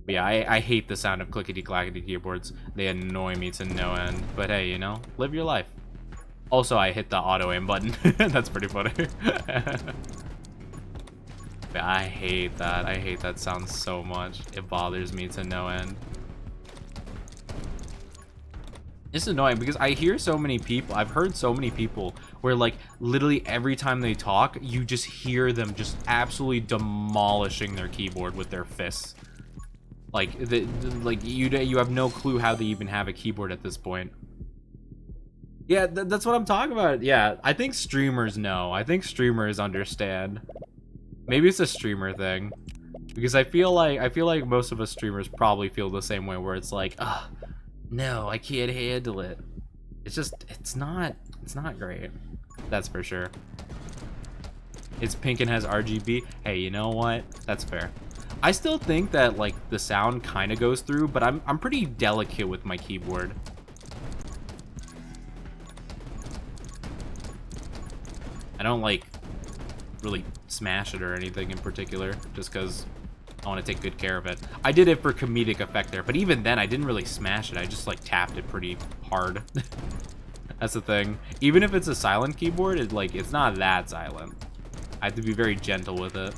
But yeah, I hate the sound of clickety-clackety keyboards. They annoy me to no end. But hey, you know, live your life. Also, I hit the auto-aim button. That's pretty funny. I hate that. I hate that sound so much. It bothers me to no end. It's annoying because I hear so many people, I've heard so many people where like literally every time they talk, you just hear them just absolutely demolishing their keyboard with their fists. Like, you have no clue how they even have a keyboard at this point. Yeah, that's what I'm talking about. Yeah, I think streamers know. I think streamers understand. Maybe it's a streamer thing, because I feel like most of us streamers probably feel the same way, where it's like, ah, no, I can't handle it. It's just, it's not great. That's for sure. It's pink and has RGB. Hey, you know what? That's fair. I still think that like the sound kind of goes through, but I'm pretty delicate with my keyboard. I don't like really smash it or anything in particular, just because I want to take good care of it. I did it for comedic effect there, but even then I didn't really smash it. I just like tapped it pretty hard. That's the thing. Even if it's a silent keyboard, it's not that silent. I have to be very gentle with it.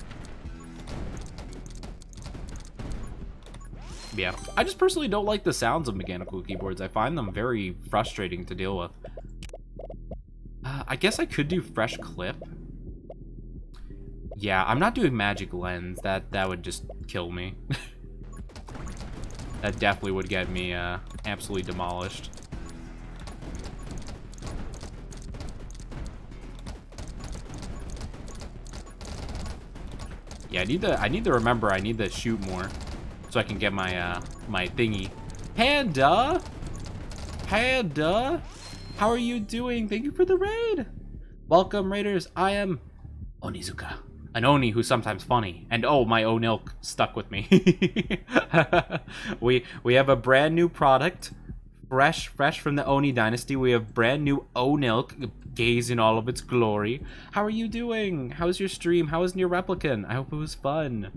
Yeah, I just personally don't like the sounds of mechanical keyboards. I find them very frustrating to deal with. I guess I could do fresh clip. Yeah, I'm not doing magic lens. That would just kill me. That definitely would get me absolutely demolished. Yeah, I need to remember I need to shoot more so I can get my my thingy. Panda! Panda! How are you doing? Thank you for the raid! Welcome, raiders. I am Onizuka. An Oni who's sometimes funny. And oh, my own ilk stuck with me. We have a brand new product Fresh from the Oni dynasty, we have brand new Onilk, gaze in all of its glory. How are you doing? How's your stream? How was Near Replicant? I hope it was fun.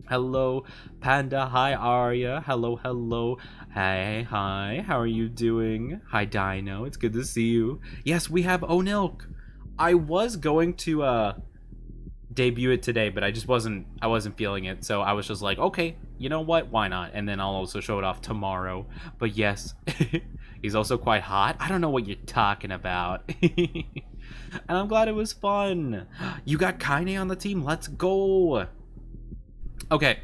Hello, Panda. Hi, Arya. Hello, hello. Hey, hi. How are you doing? Hi, Dino. It's good to see you. Yes, we have Onilk. I was going to debut it today, but I wasn't feeling it, so I was just like, okay, you know what, why not? And then I'll also show it off tomorrow. But yes, he's also quite hot. I don't know what you're talking about. And I'm glad it was fun. You got Kaine on the team. Let's go. Okay,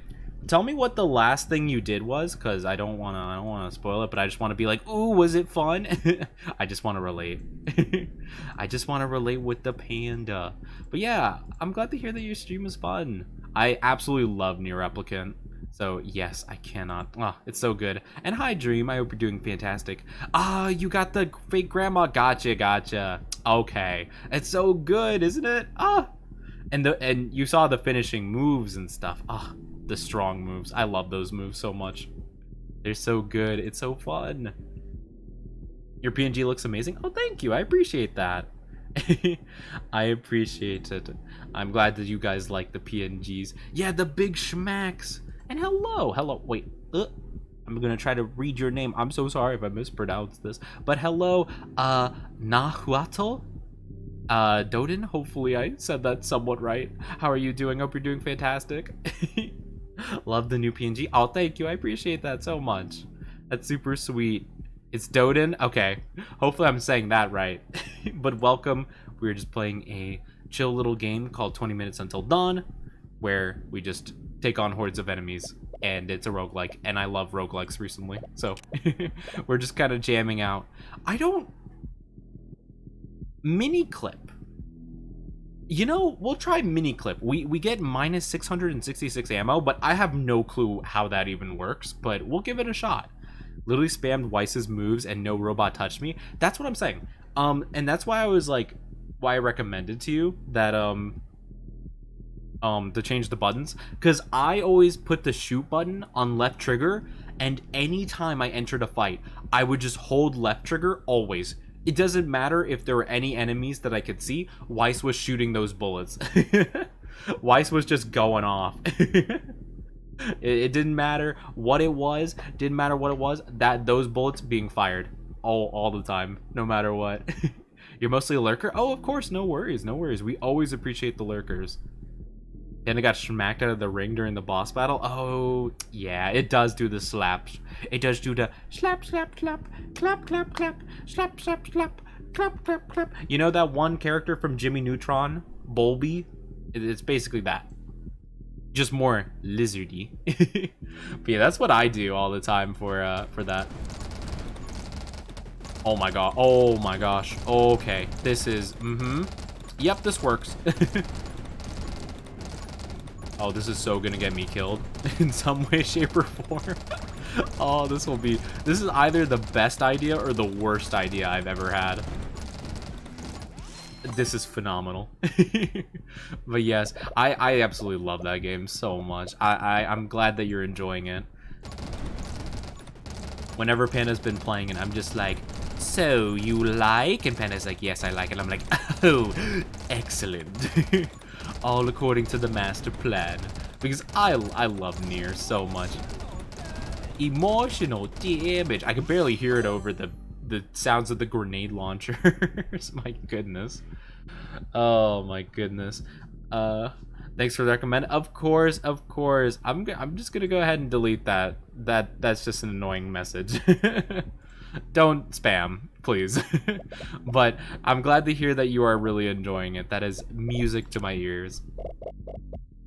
tell me what the last thing you did was, because I don't wanna spoil it, but I just want to be like, ooh, was it fun? I just want to relate. I just want to relate with the panda. But yeah, I'm glad to hear that your stream was fun. I absolutely love Near Replicant. So yes, I cannot. Oh, it's so good. And hi, Dream. I hope you're doing fantastic. Ah, you got the fake grandma. Gotcha. Okay, it's so good, isn't it? Ah. And you saw the finishing moves and stuff. Ah, the strong moves. I love those moves so much. They're so good. It's so fun. Your PNG looks amazing. Oh, thank you. I appreciate that. I appreciate it. I'm glad that you guys like the PNGs. Yeah, the big schmacks. And hello. Wait. I'm gonna try to read your name. I'm so sorry if I mispronounced this. But hello, Nahuatl? Doden, hopefully I said that somewhat right. How are you doing? Hope you're doing fantastic. Love the new PNG. Oh, thank you. I appreciate that so much. That's super sweet. It's Doden? Okay. Hopefully I'm saying that right. But welcome. We're just playing a chill little game called 20 Minutes Until Dawn, where we just take on hordes of enemies. And it's a roguelike, and I love roguelikes recently. So, we're just kind of jamming out. Mini clip. You know, we'll try mini clip. We get minus 666 ammo, but I have no clue how that even works, but we'll give it a shot. Literally spammed Weiss's moves and no robot touched me. That's what I'm saying. And that's why I was like, why I recommended to you that to change the buttons, because I always put the shoot button on left trigger, and anytime I entered a fight, I would just hold left trigger always. It doesn't matter if there were any enemies that I could see. Weiss was shooting those bullets. Weiss was just going off. It didn't matter what it was. Didn't matter what it was. Those bullets being fired all the time, no matter what. You're mostly a lurker? Oh, of course, no worries. We always appreciate the lurkers. And it got smacked out of the ring during the boss battle. Oh, yeah, it does do the slaps. It does do the slap, slap, slap, clap, clap, clap, slap, slap, slap, clap, clap, clap. You know that one character from Jimmy Neutron, Bolby? It's basically that. Just more lizardy. But yeah, that's what I do all the time for that. Oh my god. Oh my gosh. Okay, this is Yep, this works. Oh, this is so gonna get me killed in some way, shape, or form. Oh, this is either the best idea or the worst idea I've ever had. This is phenomenal. But yes, I absolutely love that game so much. I'm glad that you're enjoying it. Whenever Panda's been playing it, I'm just like, so you like? And Panda's like, yes, I like it. I'm like, oh, excellent. All according to the master plan, because I love Nier so much. Emotional damage. I can barely hear it over the sounds of the grenade launchers. My goodness. Oh my goodness. Thanks for the recommend. Of course. I'm just gonna go ahead and delete that. That's just an annoying message. Don't spam, please. But I'm glad to hear that you are really enjoying it. That is music to my ears.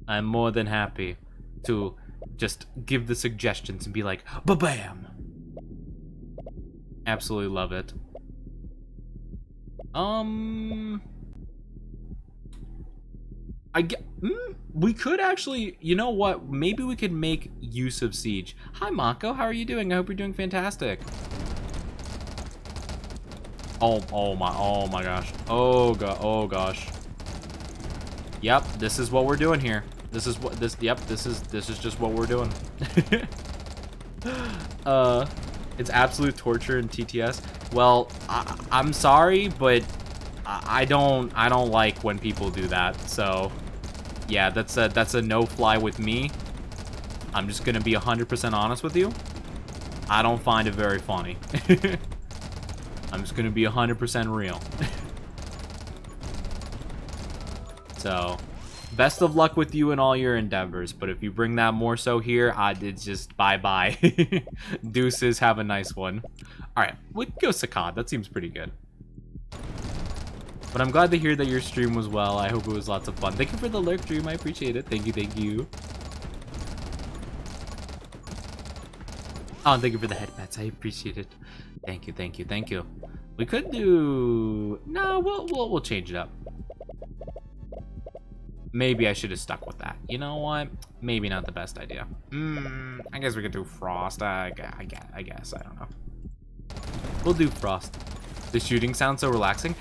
I'm more than happy to just give the suggestions and be like, ba-bam! Absolutely love it. We could actually, you know what? Maybe we could make use of Siege. Hi, Mako. How are you doing? I hope you're doing fantastic. Oh my gosh. Oh gosh. Yep, this is what we're doing here. This is what this is just what we're doing. It's absolute torture in TTS. Well, I'm sorry, but I don't like when people do that. So, yeah, that's a no-fly with me. I'm just gonna be 100% honest with you. I don't find it very funny. I'm just gonna be 100% real. So, best of luck with you in all your endeavors. But if you bring that more so here, it's just bye-bye. Deuces, have a nice one. Alright, we go Sakad. That seems pretty good. But I'm glad to hear that your stream was well. I hope it was lots of fun. Thank you for the lurk stream. I appreciate it. Thank you, thank you. Oh, thank you for the headbats. I appreciate it. Thank you, thank you, thank you. We could do... No, we'll change it up. Maybe I should have stuck with that. You know what? Maybe not the best idea. I guess we could do Frost. I guess. I don't know. We'll do Frost. The shooting sounds so relaxing.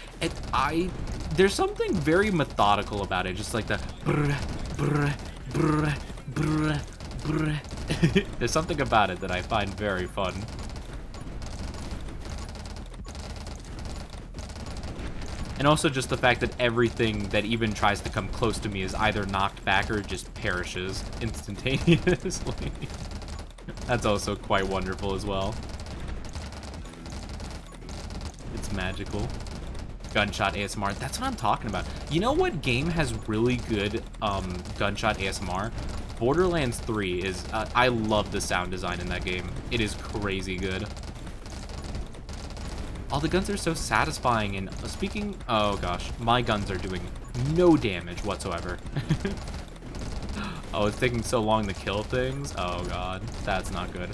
There's something very methodical about it. Just like the brr, brr, brr, brr, brr. There's something about it that I find very fun. And also just the fact that everything that even tries to come close to me is either knocked back or just perishes instantaneously. That's also quite wonderful as well. It's magical. Gunshot ASMR. That's what I'm talking about. You know what game has really good gunshot ASMR? Borderlands 3 is... I love the sound design in that game. It is crazy good. All the guns are so satisfying, and speaking... Oh, gosh. My guns are doing no damage whatsoever. Oh, it's taking so long to kill things? Oh, God. That's not good.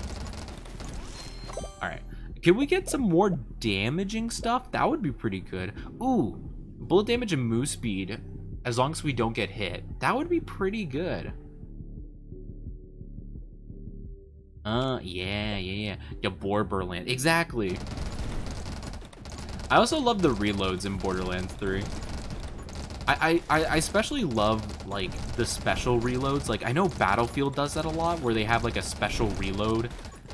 Alright. Can we get some more damaging stuff? That would be pretty good. Ooh. Bullet damage and move speed, as long as we don't get hit. That would be pretty good. Yeah. Yeah, Borderlands. Exactly. I also love the reloads in Borderlands 3. I especially love, like, the special reloads. Like, I know Battlefield does that a lot, where they have, like, a special reload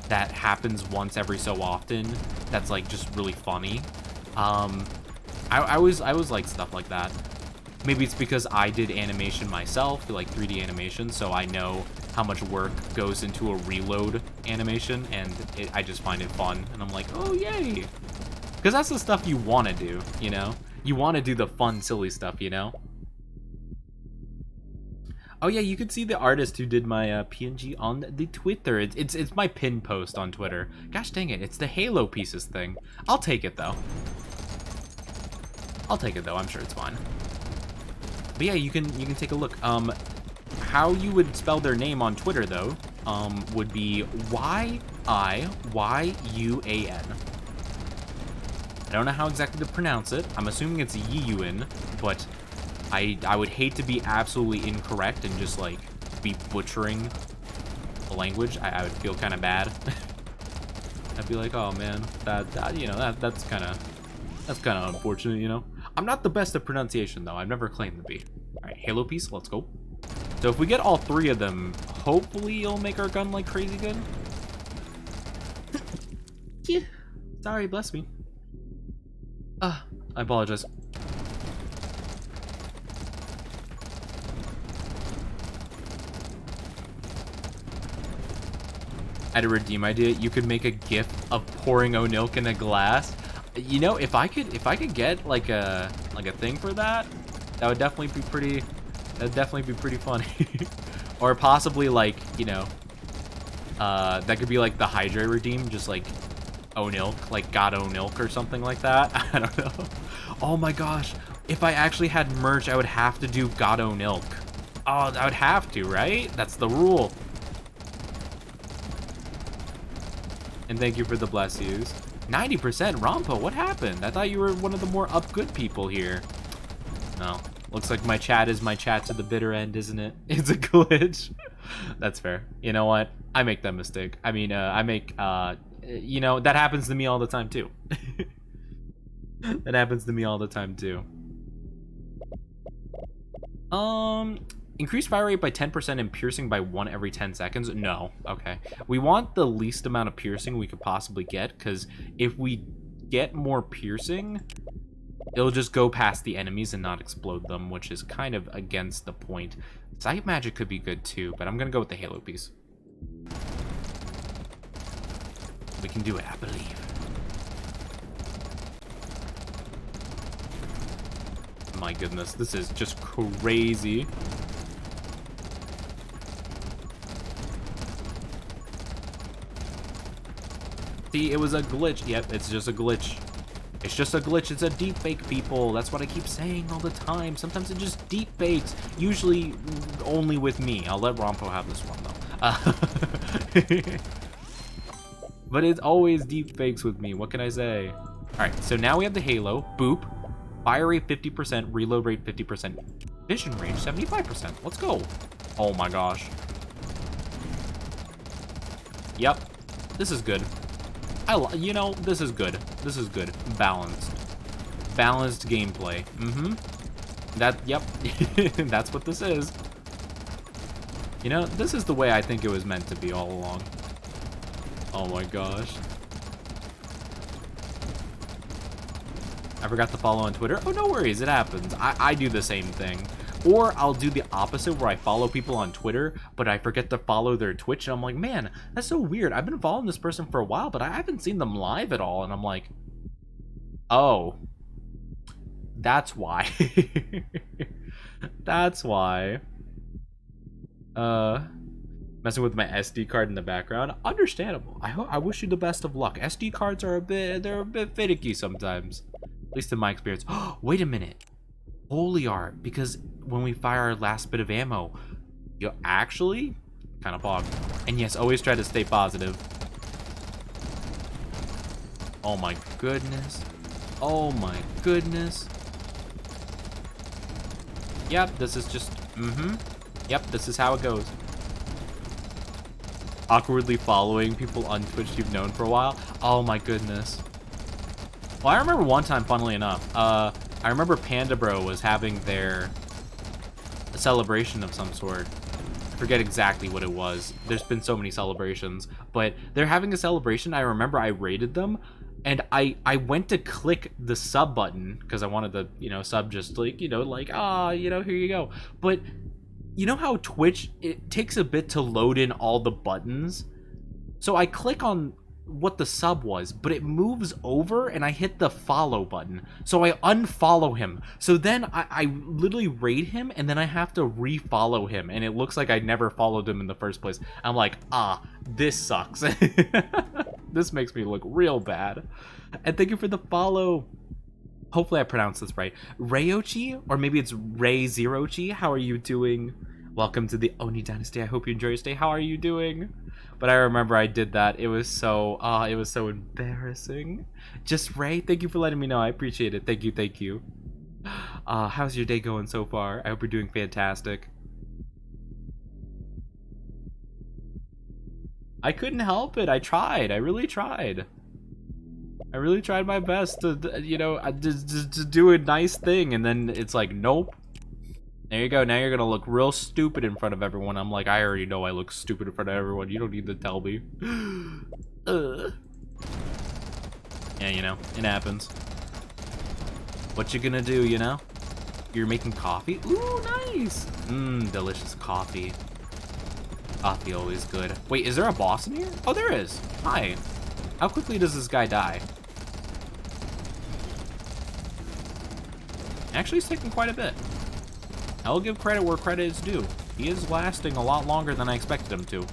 that happens once every so often that's, like, just really funny. I always like stuff like that. Maybe it's because I did animation myself, like 3D animation, so I know how much work goes into a reload animation, and I just find it fun, and I'm like, oh, yay! Because that's the stuff you want to do, you know? You want to do the fun, silly stuff, you know? Oh yeah, you could see the artist who did my PNG on the Twitter. It's my pin post on Twitter. Gosh dang it, it's the Halo Pieces thing. I'll take it though. I'm sure it's fine. But yeah, you can take a look. How you would spell their name on Twitter though, would be Yiyuan. I don't know how exactly to pronounce it. I'm assuming it's Yiyuan, but I would hate to be absolutely incorrect and just like be butchering the language. I would feel kind of bad. I'd be like, oh man, that's kind of unfortunate, you know. I'm not the best at pronunciation though. I've never claimed to be. All right, Halo piece, let's go. So if we get all three of them, hopefully it'll make our gun like crazy good. Yeah. Sorry, bless me. I apologize. I had a redeem idea. You could make a GIF of pouring milk in a glass. You know, if I could get like a thing for that, that would definitely be pretty. That'd definitely be pretty funny. Or possibly like, you know, that could be like the Hydra redeem, just like Onilk, like God Onilk or something like that. I don't know. Oh my gosh, if I actually had merch, I would have to do God Onilk. Oh, I would have to, right? That's the rule. And thank you for the bless yous. 90% Rompo, what happened? I thought you were one of the more up good people here. No. Looks like my chat is my chat to the bitter end, isn't it? It's a glitch. That's fair. You know what? I make that mistake. I mean, you know, that happens to me all the time, too. That happens to me all the time, too. Increase fire rate by 10% and piercing by 1 every 10 seconds? No. Okay. We want the least amount of piercing we could possibly get, because if we get more piercing, it'll just go past the enemies and not explode them, which is kind of against the point. Sight magic could be good too, but I'm going to go with the Halo piece. We can do it, I believe. My goodness, this is just crazy. See, it was a glitch. Yep, it's just a glitch. It's just a glitch. It's a deep fake, people. That's what I keep saying all the time. Sometimes it just deep fakes. Usually only with me. I'll let Rompo have this one, though. But it's always deep fakes with me. What can I say? All right, so now we have the Halo. Boop. Fire rate 50%. Reload rate 50%. Vision range 75%. Let's go. Oh my gosh. Yep. This is good. You know, this is good. This is good. Balanced. Balanced gameplay. Yep. That's what this is. You know, this is the way I think it was meant to be all along. Oh my gosh. I forgot to follow on Twitter. Oh, no worries. It happens. I do the same thing. Or I'll do the opposite where I follow people on Twitter, but I forget to follow their Twitch. And I'm like, man, that's so weird. I've been following this person for a while, but I haven't seen them live at all. And I'm like, oh, that's why. That's why. Messing with my SD card in the background. Understandable. I wish you the best of luck. SD cards are they're a bit finicky sometimes. At least in my experience. Oh, wait a minute. Holy art, because when we fire our last bit of ammo, you actually kind of bog. And yes, always try to stay positive. Oh my goodness. Oh my goodness. Yep, this is just, Yep, this is how it goes. Awkwardly following people on Twitch you've known for a while. Oh my goodness. Well, I remember one time, funnily enough, I remember Panda Bro was having their celebration of some sort. I forget exactly what it was. There's been so many celebrations, but they're having a celebration. I remember I raided them, and I went to click the sub button because I wanted to, you know, sub just like, you know, like, you know, here you go. But you know how Twitch, it takes a bit to load in all the buttons? So I click on what the sub was, but it moves over and I hit the follow button. So I unfollow him. So then I literally raid him and then I have to refollow him. And it looks like I never followed him in the first place. I'm like, this sucks. This makes me look real bad. And thank you for the follow. Hopefully I pronounced this right. Rayochi, or maybe it's Ray Zerochi. How are you doing? Welcome to the Oni Dynasty. I hope you enjoy your stay. How are you doing? But I remember I did that. It was so embarrassing. Just Ray, thank you for letting me know. I appreciate it. Thank you, thank you. How's your day going so far? I hope you're doing fantastic. I couldn't help it. I tried. I really tried. I really tried my best to, you know, to do a nice thing, and then it's like, nope. There you go. Now you're gonna look real stupid in front of everyone. I'm like, I already know I look stupid in front of everyone. You don't need to tell me. Yeah, you know, it happens. What you gonna do, you know? You're making coffee? Ooh, nice! Delicious coffee. Coffee always good. Wait, is there a boss in here? Oh, there is. Hi. How quickly does this guy die? Actually, it's taking quite a bit. I'll give credit where credit is due. He is lasting a lot longer than I expected him to.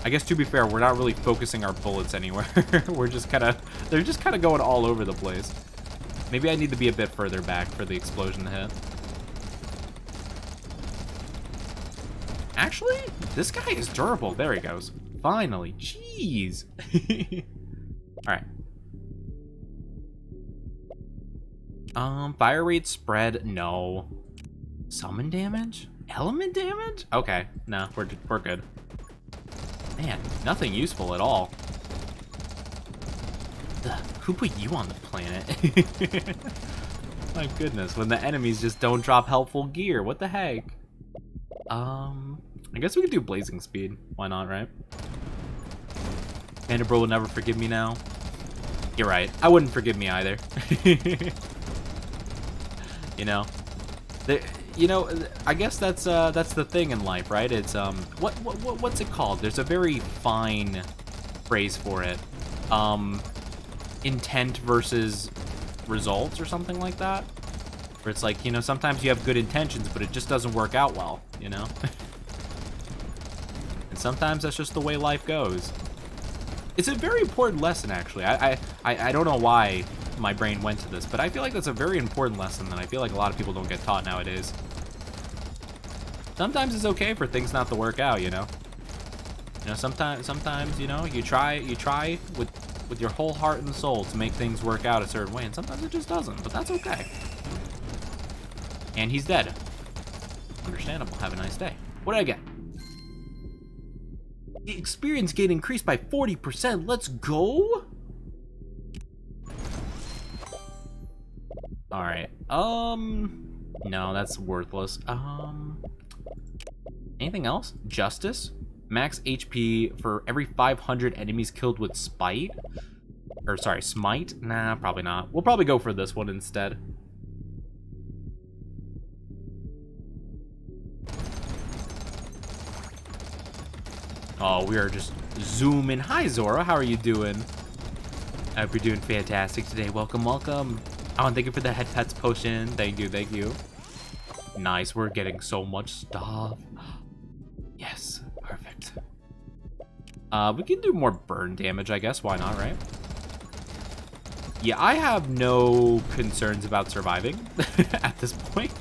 I guess, to be fair, we're not really focusing our bullets anywhere. We're just kind of... They're just kind of going all over the place. Maybe I need to be a bit further back for the explosion to hit. Actually, this guy is durable. There he goes. Finally. Jeez. Alright. Fire rate spread? No. Summon damage? Element damage? Okay. No, we're good. Man, nothing useful at all. Ugh, who put you on the planet? My goodness, when the enemies just don't drop helpful gear. What the heck? I guess we could do blazing speed. Why not, right? Panda Bro will never forgive me now. You're right. I wouldn't forgive me either. You know, I guess that's the thing in life, right? It's what's it called? There's a very fine phrase for it. Intent versus results or something like that. Where it's like, sometimes you have good intentions, but it just doesn't work out well, And sometimes that's just the way life goes. It's a very important lesson, actually. I don't know why my brain went to this, but I feel like that's a very important lesson that I feel like a lot of people don't get taught nowadays. Sometimes it's okay for things not to work out, sometimes you try with your whole heart and soul to make things work out a certain way, and sometimes it just doesn't, but that's okay. And he's dead. Understandable. Have a nice day. What did I get? The experience gain increased by 40%. Let's go. All right. No, that's worthless. Anything else? Justice. Max HP for every 500 enemies killed with spite. Or sorry, smite. Nah, probably not. We'll probably go for this one instead. Oh, we are just zooming. Hi, Zora. How are you doing? I hope you're doing fantastic today. Welcome, welcome. Oh, and thank you for the head pets potion. Thank you, thank you. Nice. We're getting so much stuff. Yes, perfect. We can do more burn damage, I guess. Why not, right? Yeah, I have no concerns about surviving at this point.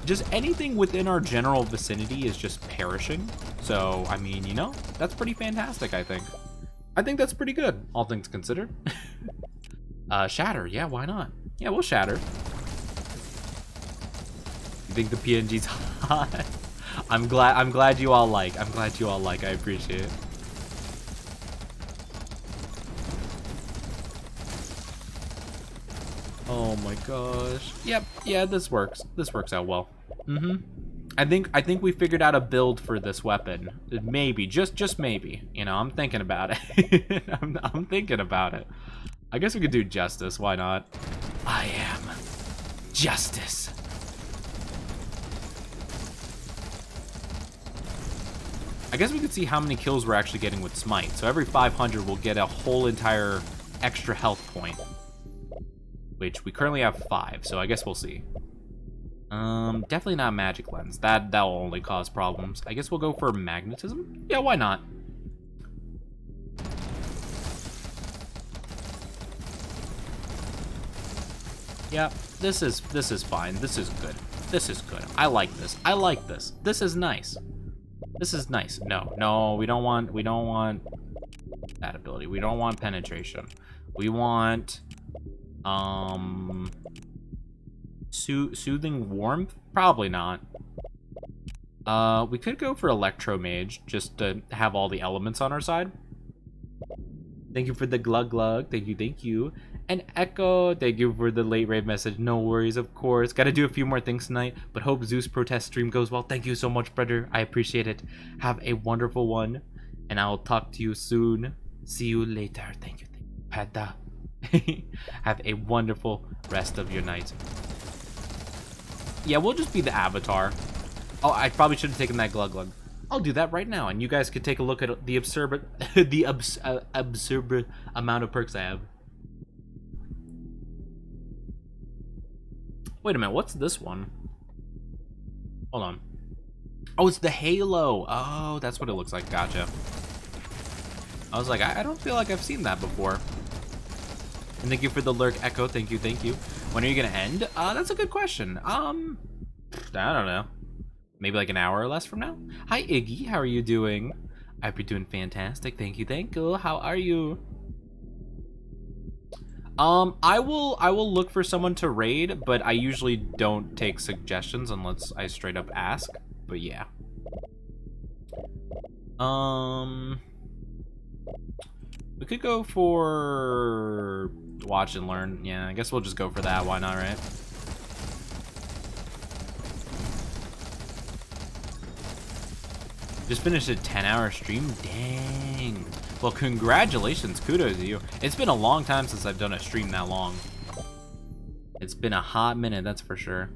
Just anything within our general vicinity is just perishing. So, I mean, that's pretty fantastic, I think. I think that's pretty good, all things considered. Shatter, yeah, why not? Yeah, we'll shatter. You think the PNG's hot? I'm glad you all like. I appreciate it. Oh my gosh. Yep, yeah, this works. This works out well. I think we figured out a build for this weapon. Maybe, just maybe. I'm thinking about it. I'm thinking about it. I guess we could do justice. Why not? I am justice. I guess we could see how many kills we're actually getting with smite. So every 500, we'll get a whole entire extra health point, which we currently have 5. So I guess we'll see. Definitely not magic lens. That will only cause problems. I guess we'll go for magnetism. Yeah, why not? Yeah, this is fine. This is good. This is good. I like this. I like this. This is nice. This is nice. No, we don't want that ability. We don't want penetration. We want soothing warmth? Probably not. We could go for electromage just to have all the elements on our side. Thank you for the glug glug. Thank you. And Echo, thank you for the late raid message. No worries, of course. Gotta do a few more things tonight, but hope Zeus protest stream goes well. Thank you so much, brother. I appreciate it. Have a wonderful one, and I'll talk to you soon. See you later. Thank you, Panda. Have a wonderful rest of your night. Yeah, we'll just be the avatar. Oh, I probably should have taken that glug glug. I'll do that right now, and you guys could take a look at the absurd amount of perks I have. Wait a minute, what's this one? Hold on. Oh, it's the halo. Oh, that's what it looks like. Gotcha. I was like, I don't feel like I've seen that before. And thank you for the lurk, Echo. Thank you. When are you gonna end? That's a good question. I don't know. Maybe like an hour or less from now. Hi, Iggy. How are you doing? I hope you're doing fantastic. Thank you. How are you? I will look for someone to raid, but I usually don't take suggestions unless I straight up ask. But yeah. We could go for watch and learn. Yeah, I guess we'll just go for that. Why not, right? Just finished a 10-hour stream? Dang. Well, congratulations. Kudos to you. It's been a long time since I've done a stream that long. It's been a hot minute, that's for sure.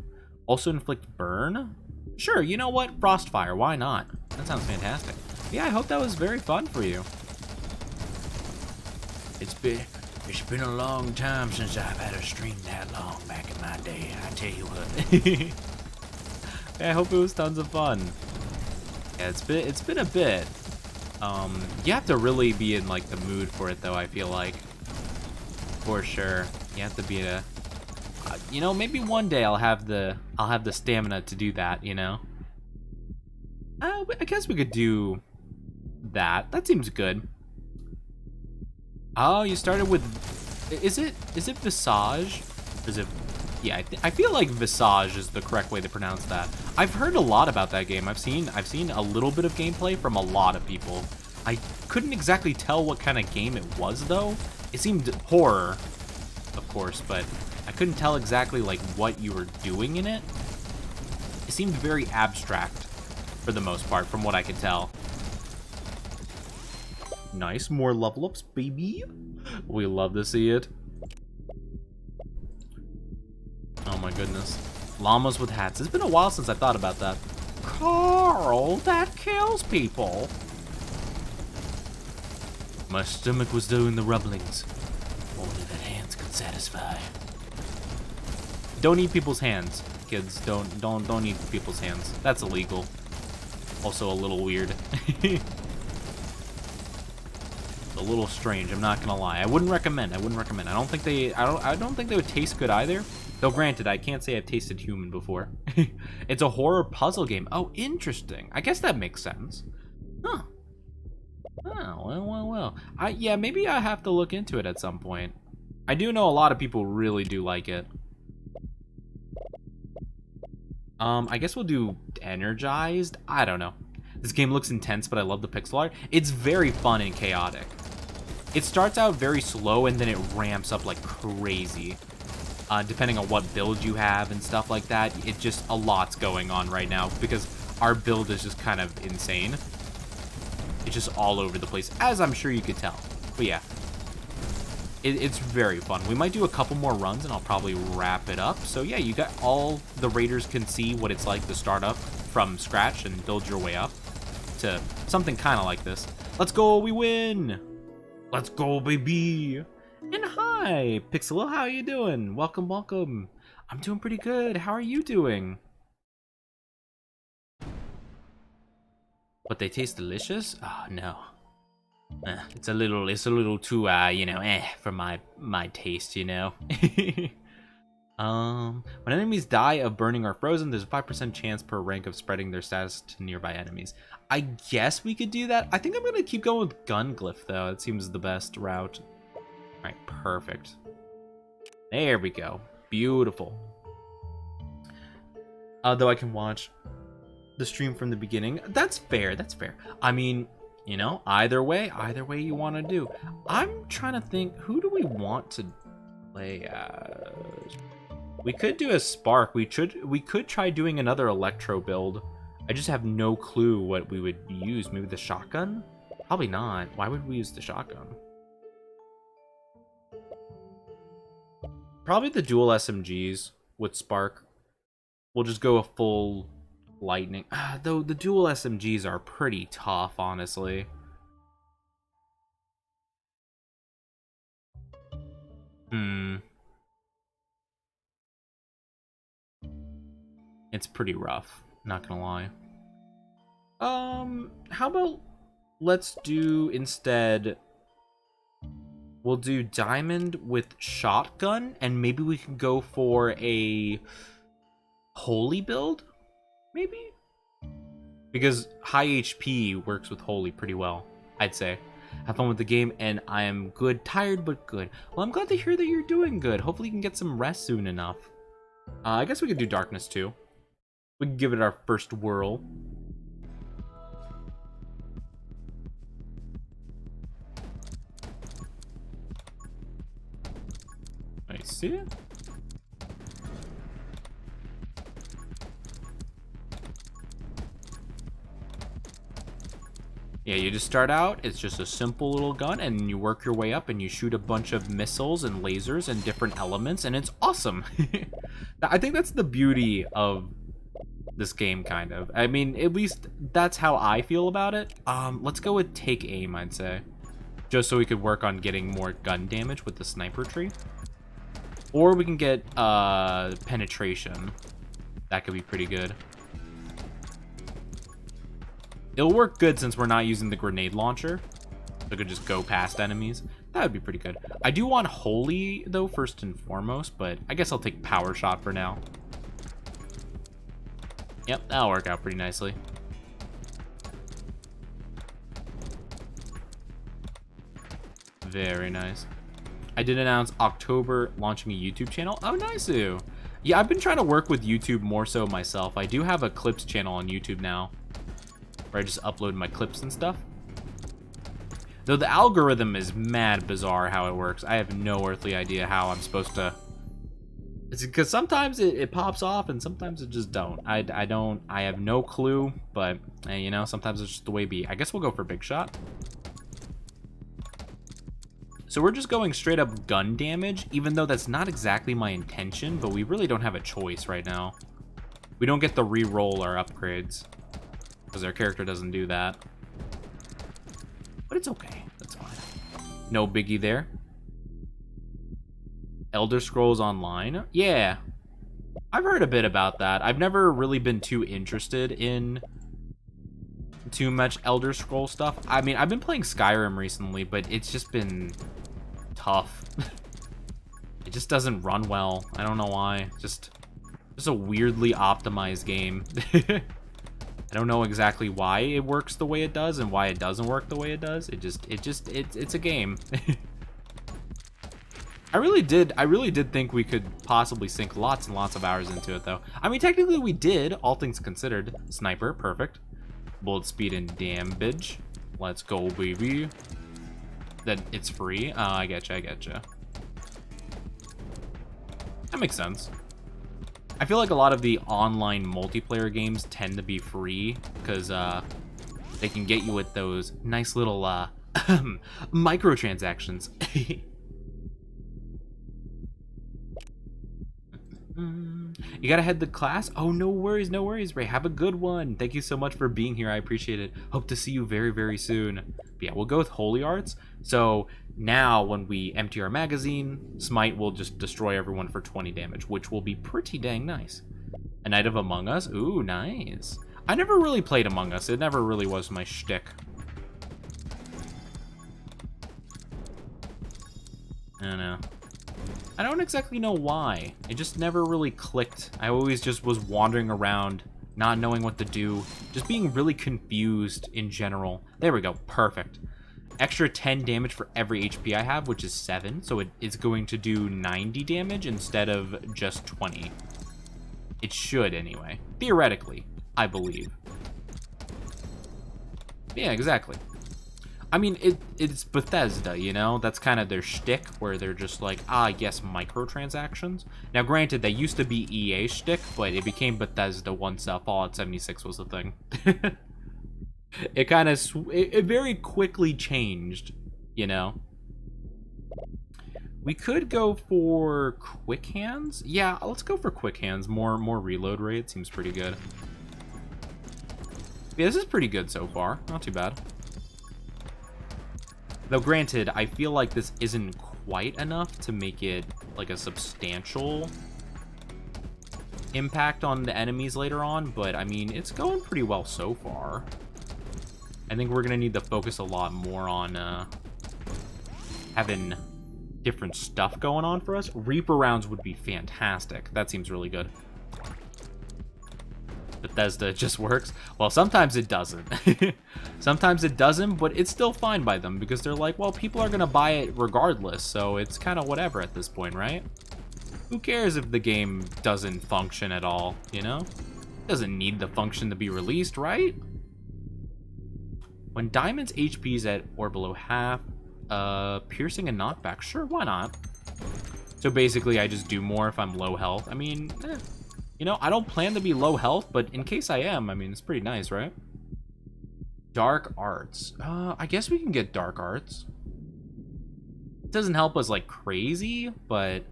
Also inflict burn? Sure, you know what? Frostfire, why not? That sounds fantastic. Yeah, I hope that was very fun for you. It's been a long time since I've had a stream that long back in my day, I tell you what. Yeah, I hope it was tons of fun. Yeah, it's been a bit. You have to really be in like the mood for it though, I feel like. For sure. You have to be in a you know, maybe one day I'll have the stamina to do that, you know? I guess we could do that. That seems good. Oh, you started with is it Visage? Is it yeah, I feel like Visage is the correct way to pronounce that. I've heard a lot about that game. I've seen a little bit of gameplay from a lot of people. I couldn't exactly tell what kind of game it was though. It seemed horror, of course, but I couldn't tell exactly like what you were doing in it. It seemed very abstract for the most part, from what I could tell. Nice, more level ups, baby. We love to see it. Oh my goodness. Llamas with hats. It's been a while since I thought about that. Carl, that kills people. My stomach was doing the rumblings. Only that hands could satisfy. Don't eat people's hands, kids. Don't eat people's hands. That's illegal. Also a little weird. A little strange, I'm not gonna lie. I wouldn't recommend. I don't think they would taste good either. Though granted, I can't say I've tasted human before. It's a horror puzzle game. Oh, interesting. I guess that makes sense. Huh. Oh, well. Yeah, maybe I have to look into it at some point. I do know a lot of people really do like it. I guess we'll do energized. I don't know. This game looks intense, but I love the pixel art. It's very fun and chaotic. It starts out very slow and then it ramps up like crazy. Depending on what build you have and stuff like that, it just a lot's going on right now because our build is just kind of insane. It's just all over the place, as I'm sure you could tell. But yeah, it's very fun. We might do a couple more runs and I'll probably wrap it up. So yeah, you got all the raiders can see what it's like to start up from scratch and build your way up to something kind of like this. Let's go, we win! Let's go, baby! And hi, Pixelo, how are you doing? Welcome, welcome. I'm doing pretty good. How are you doing? But they taste delicious? Oh no. It's a little too you know, for my taste, you know. When enemies die of burning or frozen, there's a 5% chance per rank of spreading their status to nearby enemies. I guess we could do that. I think I'm gonna keep going with gun glyph though. It seems the best route. All right, perfect. There we go. Beautiful. Though I can watch the stream from the beginning. That's fair. That's fair. I mean, you know, either way you want to do. I'm trying to think, who do we want to play as? We could do a Spark. We could try doing another Electro build. I just have no clue what we would use. Maybe the shotgun? Probably not. Why would we use the shotgun? Probably the dual SMGs with Spark. We'll just go a full lightning. Though the dual SMGs are pretty tough, honestly. It's pretty rough, not gonna lie. How about let's do instead, we'll do diamond with shotgun, and maybe we can go for a holy build, maybe? Because high HP works with holy pretty well, I'd say. Have fun with the game, and I am good. Tired, but good. Well, I'm glad to hear that you're doing good. Hopefully you can get some rest soon enough. I guess we could do darkness too. We can give it our first whirl. I see it. Yeah, you just start out, it's just a simple little gun, and you work your way up and you shoot a bunch of missiles and lasers and different elements, and it's awesome. I think that's the beauty of this game, kind of. I mean, at least that's how I feel about it. Let's go with take aim, I'd say. Just so we could work on getting more gun damage with the sniper tree. Or we can get penetration. That could be pretty good. It'll work good since we're not using the grenade launcher. So it could just go past enemies. That would be pretty good. I do want holy, though, first and foremost, but I guess I'll take power shot for now. Yep, that'll work out pretty nicely. Very nice. I did announce October launching a YouTube channel. Oh, nice. Yeah, I've been trying to work with YouTube more so myself. I do have a clips channel on YouTube now, where I just upload my clips and stuff. Though the algorithm is mad bizarre how it works. I have no earthly idea how I'm supposed to... It's because sometimes it pops off and sometimes it just don't. I have no clue, but you know, sometimes it's just the way it be. I guess we'll go for big shot. So we're just going straight up gun damage, even though that's not exactly my intention, but we really don't have a choice right now. We don't get to re-roll our upgrades, because our character doesn't do that. But it's okay. That's fine. No biggie there. Elder Scrolls Online. Yeah. I've heard a bit about that. I've never really been too interested in too much Elder Scroll stuff. I mean, I've been playing Skyrim recently, but it's just been tough. It just doesn't run well. I don't know why. Just a weirdly optimized game. I don't know exactly why it works the way it does and why it doesn't work the way it does. It's a game. I really did think we could possibly sink lots and lots of hours into it, though. I mean, technically we did, all things considered. Sniper, perfect. Bullet speed and damage. Let's go, baby. That it's free. Oh, I getcha. That makes sense. I feel like a lot of the online multiplayer games tend to be free because they can get you with those nice little microtransactions. You gotta head to class? Oh, no worries, Ray. Have a good one. Thank you so much for being here. I appreciate it. Hope to see you very, very soon. But yeah, we'll go with Holy Arts. So now when we empty our magazine, Smite will just destroy everyone for 20 damage, which will be pretty dang nice. A Night of Among Us? Ooh, nice. I never really played Among Us. It never really was my shtick. I don't know. I don't exactly know why. It just never really clicked. I always just was wandering around, not knowing what to do, just being really confused in general. There we go, perfect. Extra 10 damage for every HP I have, which is 7, so it is going to do 90 damage instead of just 20. It should, anyway. Theoretically, I believe. Yeah, exactly. I mean, it's Bethesda, you know? That's kind of their shtick, where they're just like, ah, yes, microtransactions. Now, granted, they used to be EA shtick, but it became Bethesda once Fallout 76 was a thing. It kind of, it very quickly changed, you know? We could go for quick hands. Yeah, let's go for quick hands. More reload rate seems pretty good. Yeah, this is pretty good so far. Not too bad. Though granted, I feel like this isn't quite enough to make it like a substantial impact on the enemies later on, but I mean, it's going pretty well so far. I think we're gonna need to focus a lot more on having different stuff going on for us. Reaper rounds would be fantastic. That seems really good. Bethesda just works. Well, sometimes it doesn't. Sometimes it doesn't, but it's still fine by them because they're like, well, people are gonna buy it regardless, so it's kind of whatever at this point, right? Who cares if the game doesn't function at all, you know? It doesn't need the function to be released, right? When Diamond's HP is at or below half, piercing and knockback, sure, why not? So basically, I just do more if I'm low health. I mean, you know, I don't plan to be low health, but in case I am, I mean, it's pretty nice, right? Dark arts. I guess we can get dark arts. It doesn't help us like crazy, but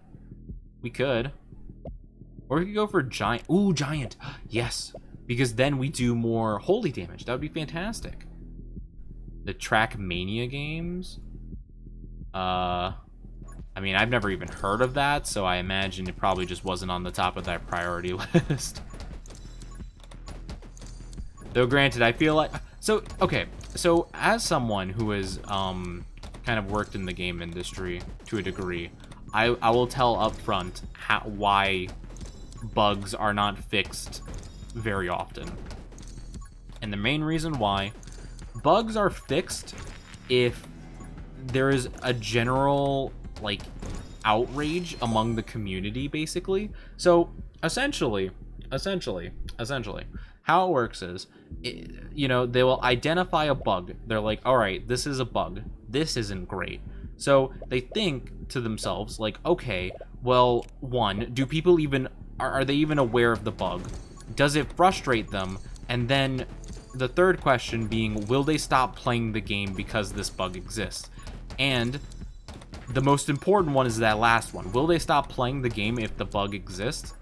we could. Or we could go for giant. Ooh, giant. Yes. Because then we do more holy damage. That would be fantastic. The Trackmania games. I mean, I've never even heard of that, so I imagine it probably just wasn't on the top of that priority list. Though granted, I feel like... So, okay. So, as someone who has kind of worked in the game industry to a degree, I will tell up front why bugs are not fixed very often. And the main reason why bugs are fixed if there is a general, like, outrage among the community, basically. So, essentially, how it works is, you know, they will identify a bug. They're like, all right, this is a bug. This isn't great. So they think to themselves, like, okay, well, one, do people even, are they even aware of the bug? Does it frustrate them? And then the third question being, will they stop playing the game because this bug exists? And the most important one is that last one. Will they stop playing the game if the bug exists?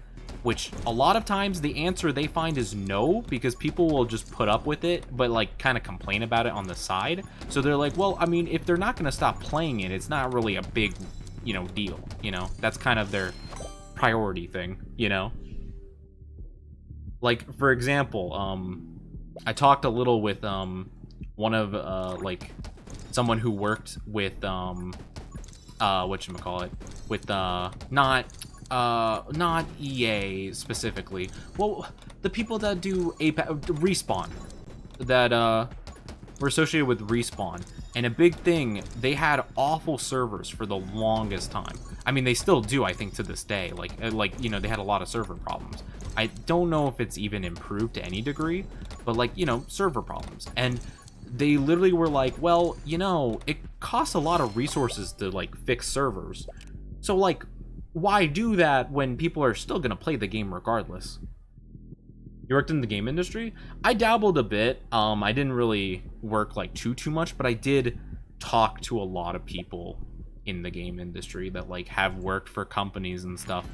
Which a lot of times the answer they find is no, because people will just put up with it, but like kind of complain about it on the side. So they're like, well, I mean, if they're not going to stop playing it, it's not really a big, you know, deal, you know? That's kind of their priority thing, you know? Like, for example, I talked a little with one of like someone who worked with whatchamacallit, with not EA specifically. Well, the people that do Respawn, that were associated with Respawn. And a big thing, they had awful servers for the longest time. I mean, they still do, I think, to this day. Like, you know, they had a lot of server problems. I don't know if it's even improved to any degree, but like, you know, server problems. And they literally were like, well, you know, it costs a lot of resources to like fix servers. So like, why do that when people are still gonna play the game regardless? You worked in the game industry? I dabbled a bit. I didn't really work like too much, but I did talk to a lot of people in the game industry that like have worked for companies and stuff.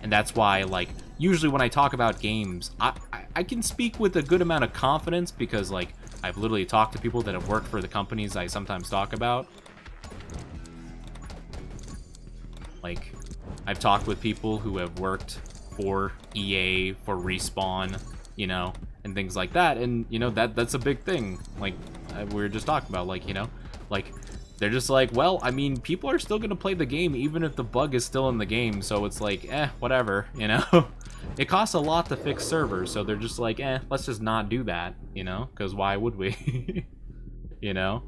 And that's why, like, usually when I talk about games, I can speak with a good amount of confidence because, like, I've literally talked to people that have worked for the companies I sometimes talk about. Like, I've talked with people who have worked for EA, for Respawn, you know, and things like that. And, you know, that's a big thing. Like, we were just talking about, like, you know, like, they're just like, well, I mean, people are still going to play the game even if the bug is still in the game. So it's like, whatever, you know? It costs a lot to fix servers. So they're just like, let's just not do that, you know? Because why would we? You know?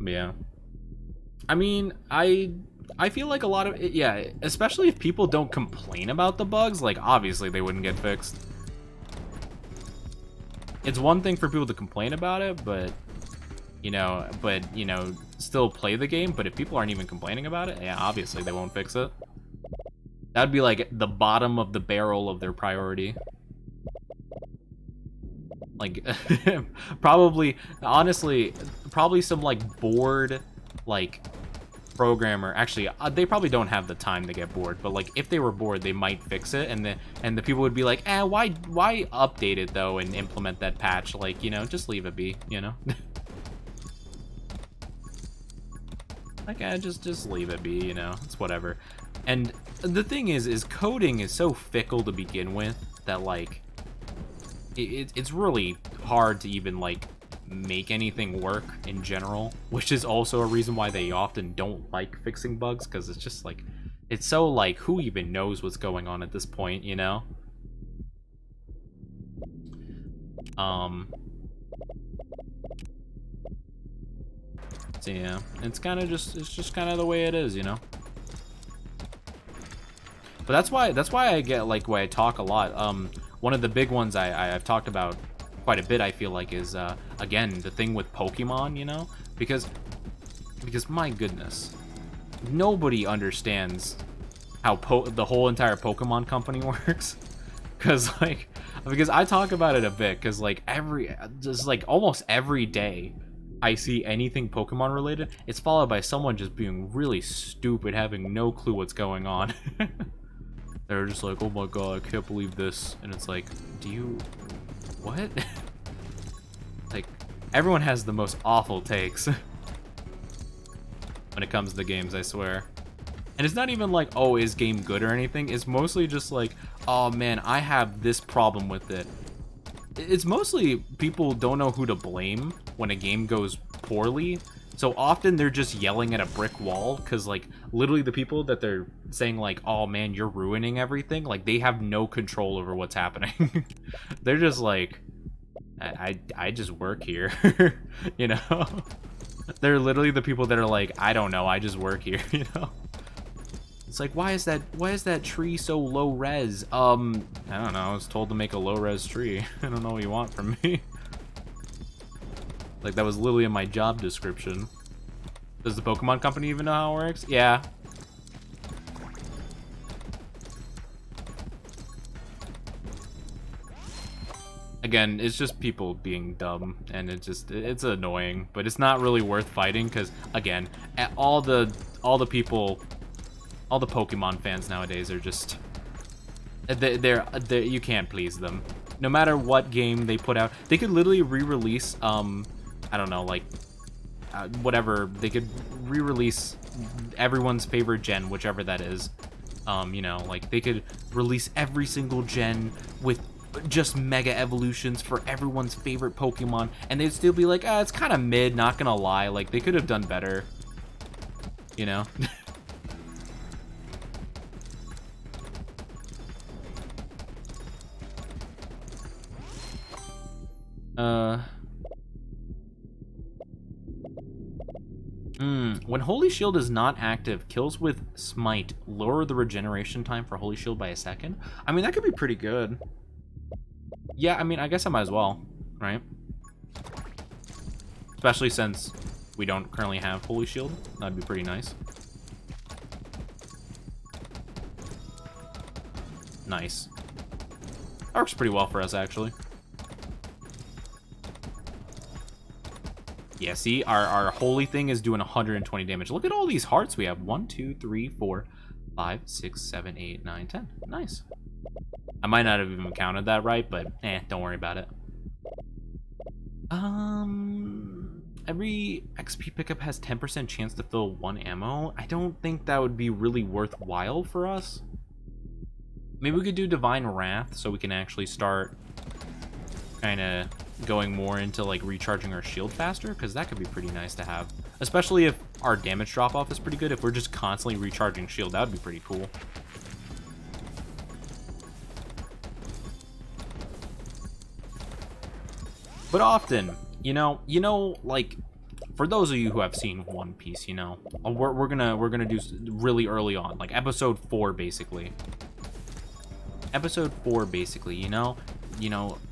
Yeah. I mean, I feel like a lot of it, yeah, especially if people don't complain about the bugs, like, obviously they wouldn't get fixed. It's one thing for people to complain about it, but... you know, still play the game. But if people aren't even complaining about it, yeah, obviously they won't fix it. That would be like the bottom of the barrel of their priority. Like, probably, honestly, probably some like bored, like, programmer. Actually, they probably don't have the time to get bored. But like, if they were bored, they might fix it, and the people would be like, why update it though and implement that patch? Like, you know, just leave it be, you know. Like, just leave it be, you know, it's whatever. And the thing is coding is so fickle to begin with that, like, it's really hard to even, like, make anything work in general, which is also a reason why they often don't like fixing bugs, because it's just, like, it's so, like, who even knows what's going on at this point, you know? So yeah, it's just kind of the way it is, you know. But that's why I get, like, why I talk a lot. One of the big ones I've talked about quite a bit, I feel like, is again, the thing with Pokemon, you know, because my goodness, nobody understands how the whole entire Pokemon company works. Because, like, Because I talk about it a bit, because like just like almost every day I see anything Pokemon related, it's followed by someone just being really stupid, having no clue what's going on. They're just like, oh my god, I can't believe this. And it's like, what? Like, everyone has the most awful takes when it comes to games, I swear. And it's not even like, oh, is game good or anything? It's mostly just like, oh man, I have this problem with it. It's mostly people don't know who to blame when a game goes poorly. So often they're just yelling at a brick wall, because like literally the people that they're saying like, oh man, you're ruining everything, like they have no control over what's happening. They're just like, I just work here. You know? They're literally the people that are like, I don't know, I just work here, you know? It's like, why is that tree so low res? I don't know, I was told to make a low res tree. I don't know what you want from me. Like, that was literally in my job description. Does the Pokemon company even know how it works? Yeah. Again, it's just people being dumb, and it's annoying, but it's not really worth fighting, because, again, all the Pokemon fans nowadays are just, they're you can't please them. No matter what game they put out, they could literally re-release, I don't know, like, whatever, they could re-release everyone's favorite gen, whichever that is. You know, like, they could release every single gen with just mega evolutions for everyone's favorite Pokemon, and they'd still be like, ah, it's kind of mid, not gonna lie. Like, they could have done better, you know? When Holy Shield is not active, kills with Smite lower the regeneration time for Holy Shield by a second. I mean, that could be pretty good. Yeah, I mean, I guess I might as well, right? Especially since we don't currently have Holy Shield. That'd be pretty nice. Nice. That works pretty well for us, actually. Yeah, see, our holy thing is doing 120 damage. Look at all these hearts we have. 1, 2, 3, 4, 5, 6, 7, 8, 9, 10. Nice. I might not have even counted that right, but don't worry about it. Every XP pickup has 10% chance to fill 1 ammo. I don't think that would be really worthwhile for us. Maybe we could do Divine Wrath so we can actually start kind of going more into like recharging our shield faster, because that could be pretty nice to have, especially if our damage drop off is pretty good. If we're just constantly recharging shield, that would be pretty cool. But often, you know, like, for those of you who have seen One Piece, you know, we're gonna do really early on, like episode 4 basically. Episode 4 basically, you know,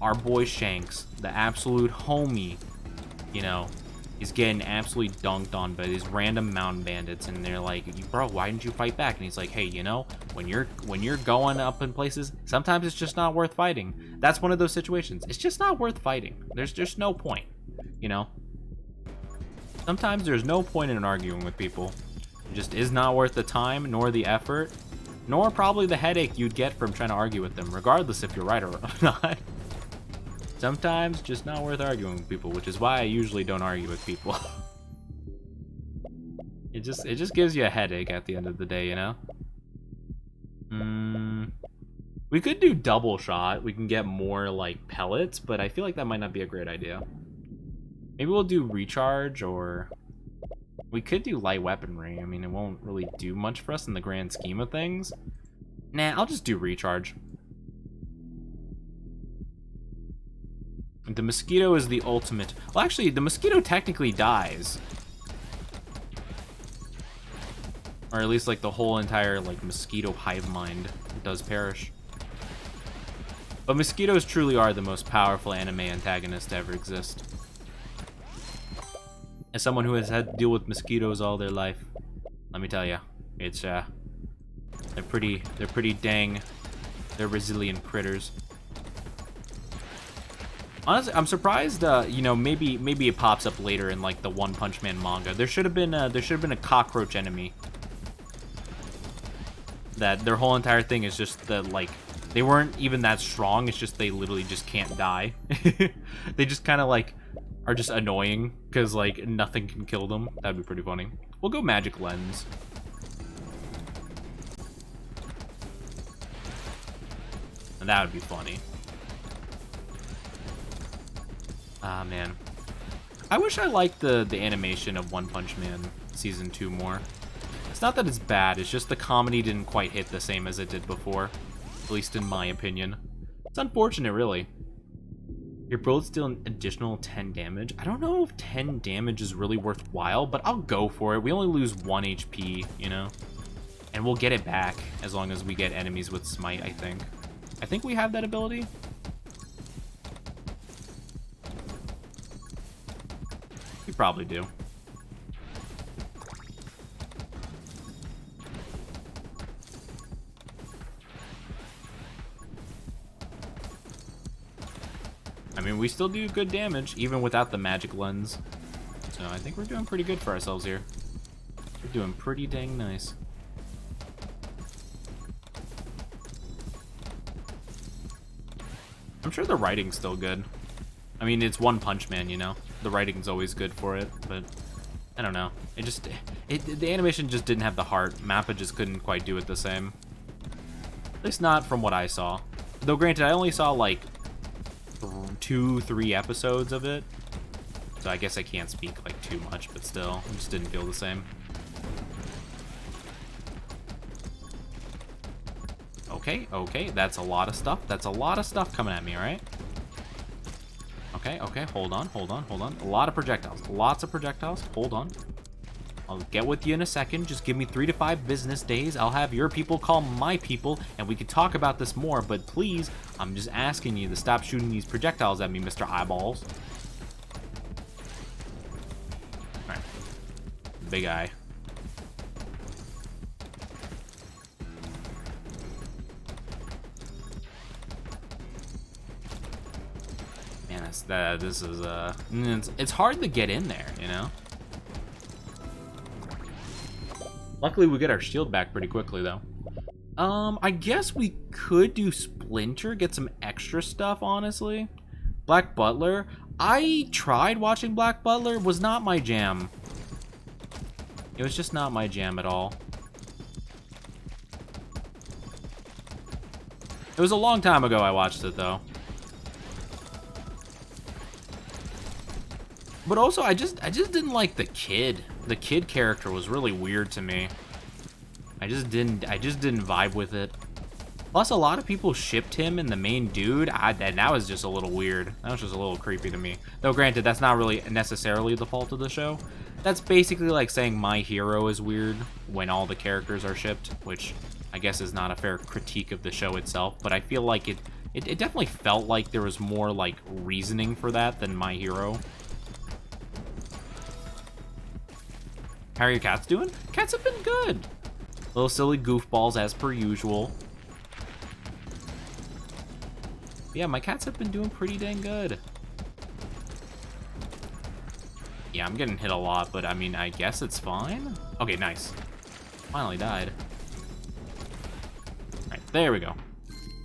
our boy Shanks, the absolute homie, you know, is getting absolutely dunked on by these random mountain bandits, and they're like, bro, why didn't you fight back? And he's like, hey, you know, when you're going up in places, sometimes it's just not worth fighting. That's one of those situations. It's just not worth fighting. There's just no point, you know? Sometimes there's no point in arguing with people. It just is not worth the time, nor the effort, nor probably the headache you'd get from trying to argue with them, regardless if you're right or not. Sometimes just not worth arguing with people, which is why I usually don't argue with people. It just gives you a headache at the end of the day, you know? We could do double shot. We can get more like pellets, but I feel like that might not be a great idea. Maybe we'll do recharge, or we could do light weaponry. I mean, it won't really do much for us in the grand scheme of things. Nah, I'll just do recharge. The mosquito is the ultimate. Well, actually, the mosquito technically dies. Or at least, like, the whole entire, like, mosquito hive mind does perish. But mosquitoes truly are the most powerful anime antagonist to ever exist. As someone who has had to deal with mosquitoes all their life, let me tell you, it's, they're pretty dang, they're resilient critters. Honestly, I'm surprised. You know, maybe it pops up later in like the One Punch Man manga. There should have been a cockroach enemy. That their whole entire thing is just that, like, they weren't even that strong. It's just they literally just can't die. They just kind of like are just annoying because like nothing can kill them. That'd be pretty funny. We'll go magic lens. And that would be funny. Ah, man. I wish I liked the animation of One Punch Man Season 2 more. It's not that it's bad, it's just the comedy didn't quite hit the same as it did before. At least in my opinion. It's unfortunate, really. Your bullets deal an additional 10 damage. I don't know if 10 damage is really worthwhile, but I'll go for it. We only lose 1 HP, you know? And we'll get it back as long as we get enemies with Smite, I think. I think we have that ability. We probably do. I mean, we still do good damage, even without the magic lens. So I think we're doing pretty good for ourselves here. We're doing pretty dang nice. I'm sure the writing's still good. I mean, it's One Punch Man, you know? The writing's always good for it, but I don't know. The animation just didn't have the heart. Mappa just couldn't quite do it the same. At least not from what I saw. Though granted, I only saw like 2-3 episodes of it. So I guess I can't speak like too much, but still, it just didn't feel the same. Okay, that's a lot of stuff. That's a lot of stuff coming at me, right? Okay, hold on. A lot of projectiles. Lots of projectiles. Hold on. I'll get with you in a second. Just give me 3 to 5 business days. I'll have your people call my people, and we can talk about this more, but please, I'm just asking you to stop shooting these projectiles at me, Mr. Eyeballs. Alright. Big eye. Man, this is, it's hard to get in there, you know? Luckily, we get our shield back pretty quickly, though. I guess we could do Splinter, get some extra stuff, honestly. Black Butler. I tried watching Black Butler, was not my jam. It was just not my jam at all. It was a long time ago I watched it, though. But also, I just didn't like the kid. The kid character was really weird to me. I just didn't vibe with it. Plus, a lot of people shipped him and the main dude, and that was just a little weird. That was just a little creepy to me. Though, granted, that's not really necessarily the fault of the show. That's basically like saying My Hero is weird when all the characters are shipped, which I guess is not a fair critique of the show itself. But I feel like it definitely felt like there was more like reasoning for that than My Hero. How are your cats doing? Cats have been good. Little silly goofballs as per usual. Yeah, my cats have been doing pretty dang good. Yeah, I'm getting hit a lot, but I mean, I guess it's fine. Okay, nice. Finally died. Alright, there we go.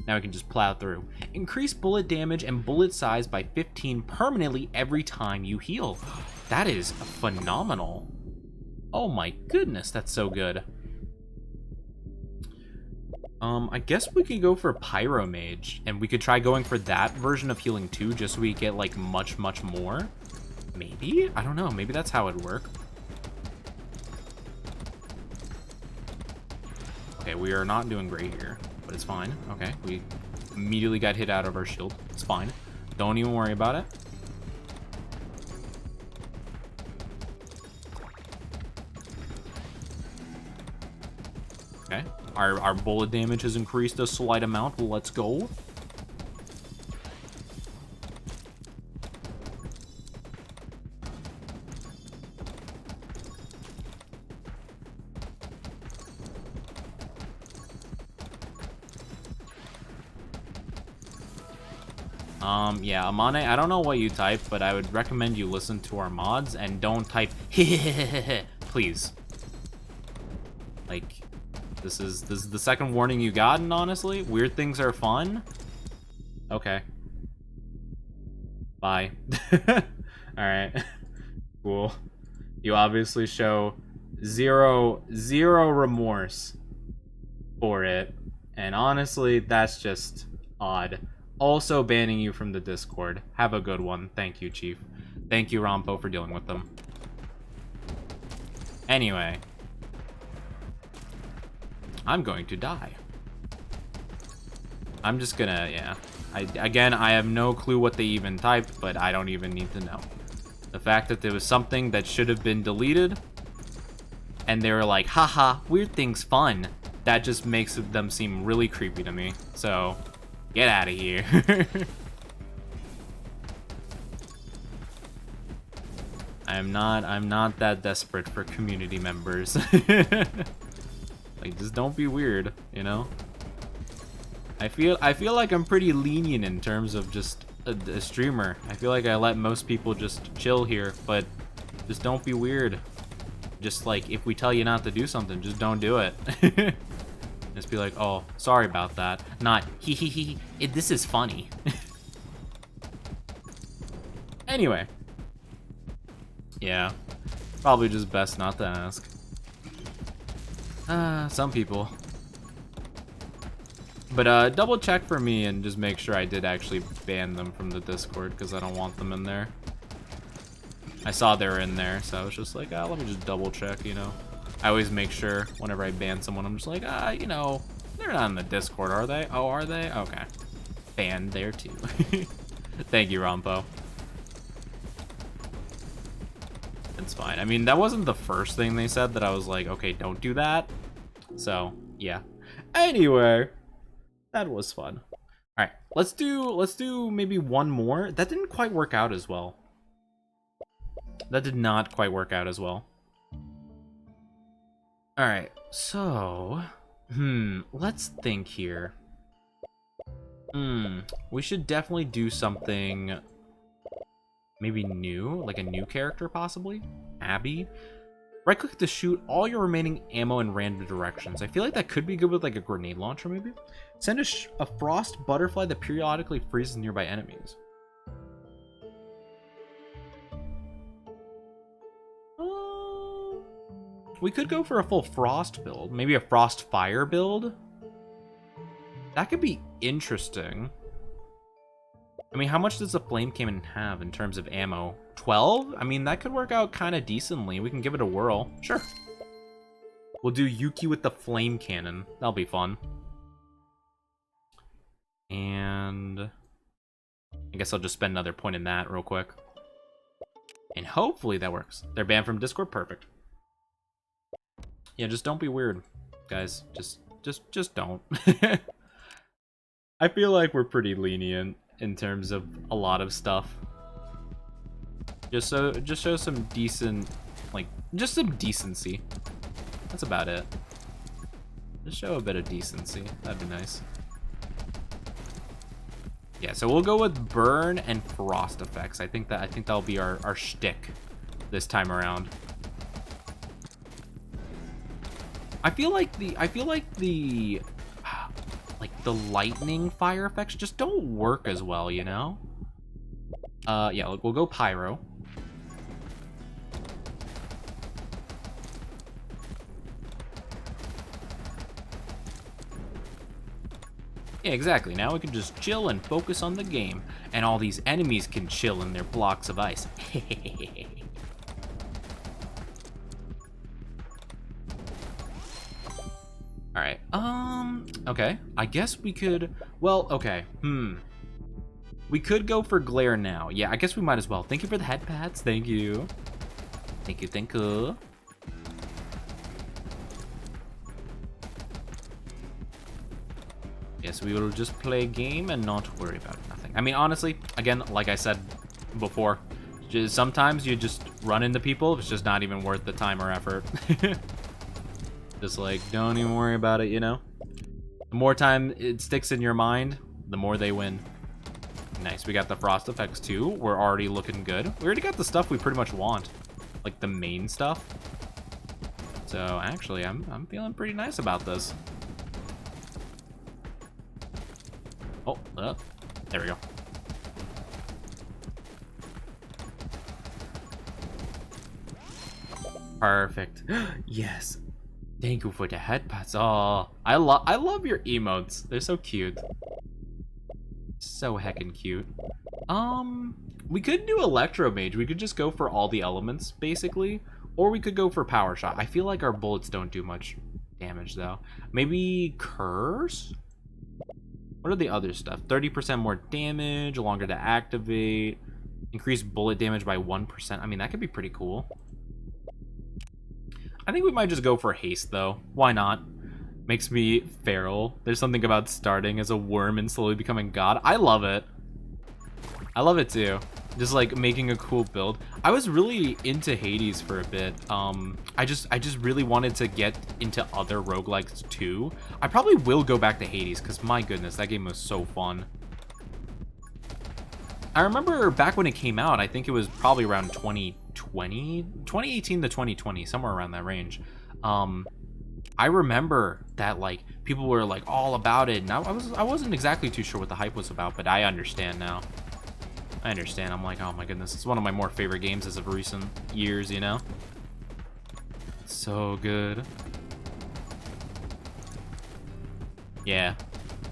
Now we can just plow through. Increase bullet damage and bullet size by 15 permanently every time you heal. That is phenomenal. Oh my goodness, that's so good. I guess we could go for Pyro Mage, and we could try going for that version of healing too, just so we get like much more. Maybe? I don't know, maybe that's how it'd work. Okay, we are not doing great here, but it's fine. Okay, we immediately got hit out of our shield. It's fine. Don't even worry about it. Okay, our bullet damage has increased a slight amount. Let's go. Yeah, Amane, I don't know what you type, but I would recommend you listen to our mods and don't type please. Like, this is the second warning you gotten, honestly. Weird things are fun. Okay. Bye. Alright. Cool. You obviously show zero remorse for it. And honestly, that's just odd. Also banning you from the Discord. Have a good one. Thank you, Chief. Thank you, Rompo, for dealing with them. Anyway. I'm going to die. I'm just gonna, yeah. Again, I have no clue what they even typed, but I don't even need to know. The fact that there was something that should have been deleted, and they were like, haha, weird thing's fun. That just makes them seem really creepy to me. So, get out of here. I'm not that desperate for community members. Like, just don't be weird, you know? I feel like I'm pretty lenient in terms of just a streamer. I feel like I let most people just chill here, but just don't be weird. Just like, if we tell you not to do something, just don't do it. Just be like, oh, sorry about that. Not, hee, this is funny. Anyway. Yeah. Probably just best not to ask. Some people. But double check for me and just make sure I did actually ban them from the Discord, because I don't want them in there. I saw they were in there, so I was just like, let me just double check, you know. I always make sure whenever I ban someone, I'm just like, you know, they're not in the Discord, are they? Oh, are they? Okay. Banned there too. Thank you, Rompo. It's fine. I mean, that wasn't the first thing they said that I was like, okay, don't do that. So, yeah. Anyway, that was fun. All right, let's do maybe one more. That didn't quite work out as well. That did not quite work out as well. All right, so, let's think here. We should definitely do something maybe new, like a new character possibly. Abby. Right click to shoot all your remaining ammo in random directions. I feel like that could be good with like a grenade launcher maybe. Send a frost butterfly that periodically freezes nearby enemies. We could go for a full frost build. Maybe a frost fire build. That could be interesting. I mean, how much does the flame cannon have in terms of ammo? 12? I mean, that could work out kind of decently. We can give it a whirl. Sure. We'll do Yuki with the flame cannon. That'll be fun. And I guess I'll just spend another point in that real quick. And hopefully that works. They're banned from Discord. Perfect. Yeah, just don't be weird, guys. Just don't. I feel like we're pretty lenient in terms of a lot of stuff. Just show some decent, like, just some decency. That's about it. Just show a bit of decency. That'd be nice. Yeah, so we'll go with burn and frost effects. I think that'll be our shtick this time around. I feel like the lightning fire effects just don't work as well, you know? Yeah, we'll go pyro. Yeah, exactly. Now we can just chill and focus on the game. And all these enemies can chill in their blocks of ice. Alright, okay. I guess we could, well, okay, we could go for glare now. Yeah, I guess we might as well. Thank you for the head pads. Thank you. Thank you, thank you. Yes, we will just play a game and not worry about nothing. I mean, honestly, again, like I said before, sometimes you just run into people. It's just not even worth the time or effort. Just like, don't even worry about it, you know? The more time it sticks in your mind, the more they win. Nice. We got the frost effects too. We're already looking good. We already got the stuff we pretty much want, like the main stuff. So actually, I'm feeling pretty nice about this. Oh, there we go. Perfect. Yes. Thank you for the headpats. Oh, I love your emotes. They're so cute. So heckin' cute. We could do Electro Mage. We could just go for all the elements, basically. Or we could go for Power Shot. I feel like our bullets don't do much damage, though. Maybe Curse? What are the other stuff? 30% more damage, longer to activate, increase bullet damage by 1%. I mean, that could be pretty cool. I think we might just go for Haste, though. Why not? Makes me feral. There's something about starting as a worm and slowly becoming God. I love it. I love it, too. Just, like, making a cool build. I was really into Hades for a bit. I just really wanted to get into other roguelikes, too. I probably will go back to Hades, because, my goodness, that game was so fun. I remember back when it came out, I think it was probably around 2018 to 2020, somewhere around that range. I remember that, like, people were, like, all about it, and I wasn't exactly too sure what the hype was about, but I understand now. I understand. I'm like, oh my goodness, it's one of my more favorite games as of recent years, you know? So good. Yeah.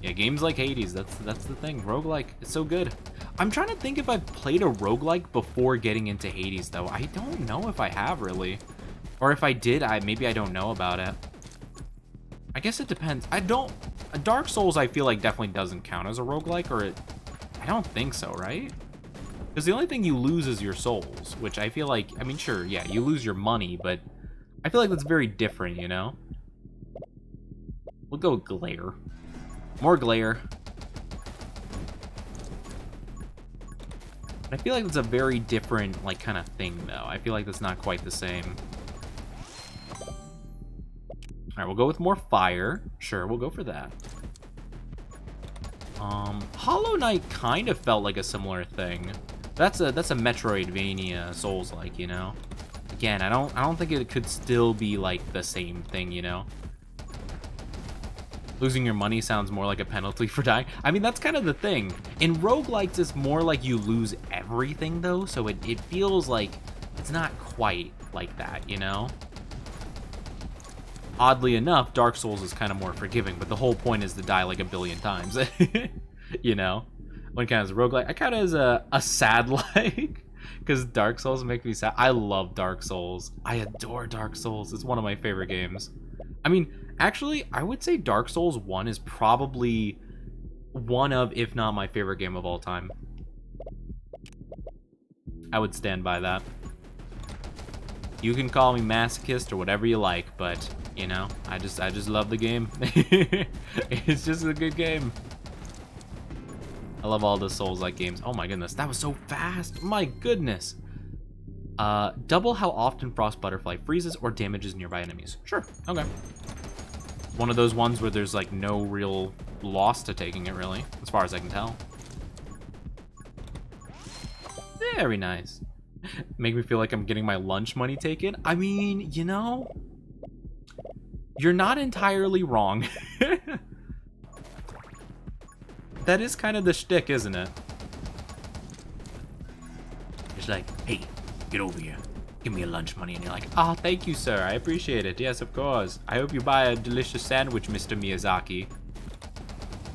Yeah, games like Hades, that's the thing. Roguelike, it's so good. I'm trying to think if I've played a roguelike before getting into Hades, though. I don't know if I have, really. Or if I did, maybe I don't know about it. I guess it depends. Dark Souls, I feel like, definitely doesn't count as a roguelike, or I don't think so, right? Because the only thing you lose is your souls, which I feel like, I mean, sure, yeah, you lose your money, but I feel like that's very different, you know? We'll go with Glare. More Glare. But I feel like it's a very different, like, kind of thing, though. I feel like that's not quite the same. Alright, we'll go with more fire. Sure, we'll go for that. Hollow Knight kind of felt like a similar thing. That's a Metroidvania Souls-like, you know? Again, I don't think it could still be like the same thing, you know? Losing your money sounds more like a penalty for dying. I mean, that's kind of the thing. In roguelikes, it's more like you lose everything, though, so it feels like it's not quite like that, you know? Oddly enough, Dark Souls is kind of more forgiving, but the whole point is to die like a billion times. You know? When it counts as a roguelike, I count it as a sad like, because Dark Souls make me sad. I love Dark Souls. I adore Dark Souls. It's one of my favorite games. I mean, actually, I would say Dark Souls 1 is probably one of, if not my favorite game of all time. I would stand by that. You can call me masochist or whatever you like, but, you know, I just love the game. It's just a good game. I love all the Souls-like games. Oh my goodness, that was so fast. My goodness. Double how often Frost Butterfly freezes or damages nearby enemies. Sure, okay. One of those ones where there's like no real loss to taking it, really, as far as I can tell. Very nice. Make me feel like I'm getting my lunch money taken. I mean, you know, you're not entirely wrong. That is kind of the shtick, isn't it? It's like, hey, get over here. Give me your lunch money. And you're like, oh, thank you, sir. I appreciate it. Yes, of course. I hope you buy a delicious sandwich, Mr. Miyazaki.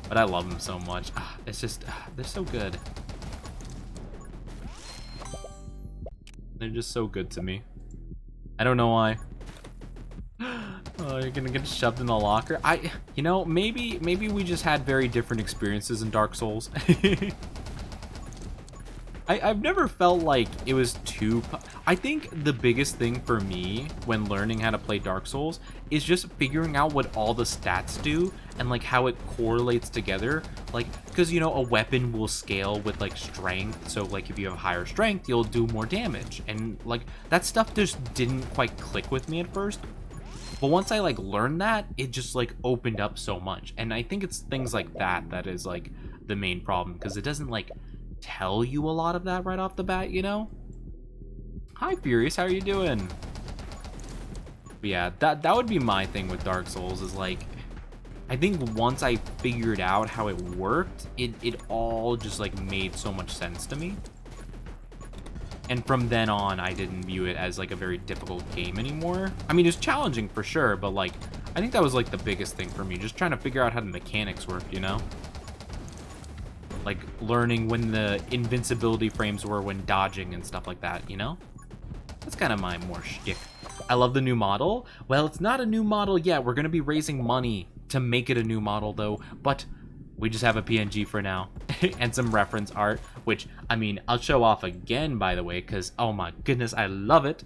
But I love them so much. It's just, they're so good. They're just so good to me. I don't know why. Oh, you're gonna get shoved in the locker. You know, maybe we just had very different experiences in Dark Souls. I've never felt like it was too... I think the biggest thing for me when learning how to play Dark Souls is just figuring out what all the stats do and like how it correlates together. Like, because, you know, a weapon will scale with like strength. So like if you have higher strength, you'll do more damage. And like that stuff just didn't quite click with me at first. But once I like learned that, it just like opened up so much. And I think it's things like that that is like the main problem, because it doesn't like tell you a lot of that right off the bat, you know? Hi, Furious, how are you doing? But yeah, that would be my thing with Dark Souls, is like, I think once I figured out how it worked, it all just like made so much sense to me. And from then on, I didn't view it as like a very difficult game anymore. I mean, it's challenging for sure, but like, I think that was like the biggest thing for me, just trying to figure out how the mechanics work, you know? Like learning when the invincibility frames were when dodging and stuff like that, you know? That's kind of my more shtick. I love the new model. Well, it's not a new model yet. We're going to be raising money to make it a new model, though. But we just have a PNG for now. And some reference art, which, I mean, I'll show off again, by the way, because, oh my goodness, I love it.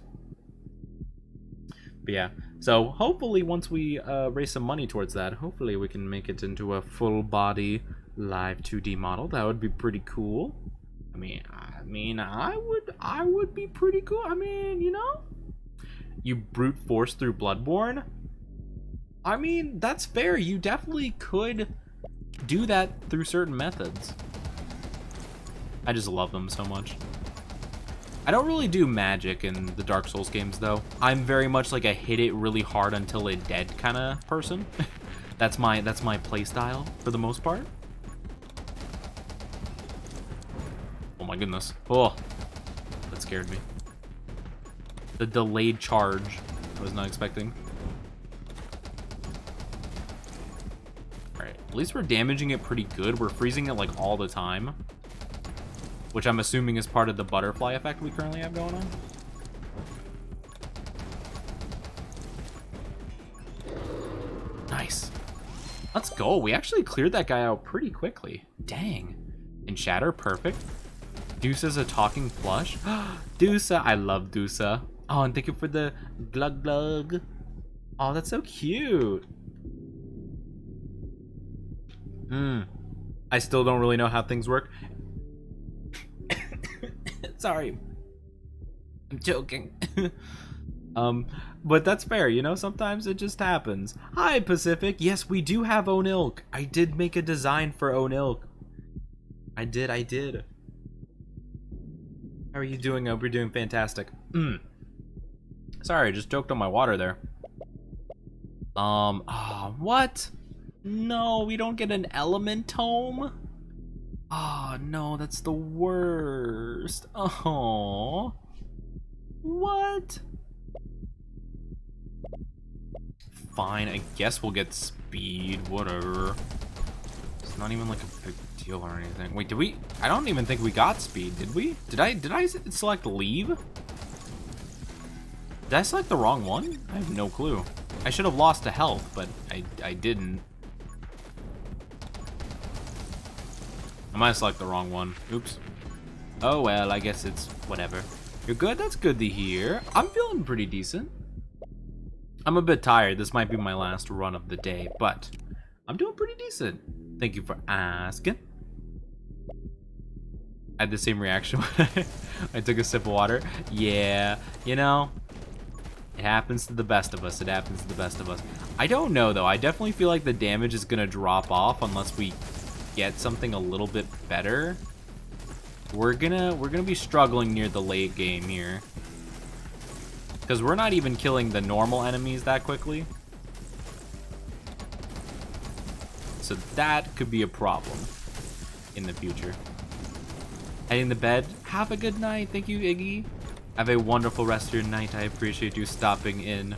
But yeah, so hopefully once we raise some money towards that, hopefully we can make it into a full-body live 2D model. That would be pretty cool. I mean, I would be pretty cool. I mean, you know? You brute force through Bloodborne? I mean, that's fair. You definitely could do that through certain methods. I just love them so much. I don't really do magic in the Dark Souls games, though. I'm very much like a hit it really hard until it dead kind of person. That's my play style for the most part. Oh my goodness. Oh, that scared me. The delayed charge, I was not expecting. Alright, at least we're damaging it pretty good. We're freezing it like all the time, which I'm assuming is part of the butterfly effect we currently have going on. Nice. Let's go. We actually cleared that guy out pretty quickly. Dang. And Shatter, perfect. Dusa's a talking plush. Dusa, I love Dusa. Oh, and thank you for the glug glug. Oh, that's so cute. I still don't really know how things work. Sorry. I'm joking. But that's fair, you know, sometimes it just happens. Hi, Pacific. Yes, we do have Onilk. I did make a design for Onilk. I did. How are you doing? I hope you're doing fantastic. Sorry, I just choked on my water there. Oh, what? No, we don't get an element tome? Oh, no, that's the worst. Oh. What? Fine, I guess we'll get speed, whatever. It's not even like a big deal or anything. Wait, did we? I don't even think we got speed, did we? Did I select leave? Did I select the wrong one? I have no clue. I should have lost a health, but I didn't. I might select the wrong one. Oops. Oh well, I guess it's whatever. You're good? That's good to hear. I'm feeling pretty decent. I'm a bit tired. This might be my last run of the day, but I'm doing pretty decent. Thank you for asking. I had the same reaction when I took a sip of water. Yeah, you know, it happens to the best of us. It happens to the best of us. I don't know, though. I definitely feel like the damage is going to drop off unless we get something a little bit better. We're gonna be struggling near the late game here, because we're not even killing the normal enemies that quickly. So that could be a problem in the future. Heading to bed. Have a good night. Thank you, Iggy. Have a wonderful rest of your night. I appreciate you stopping in.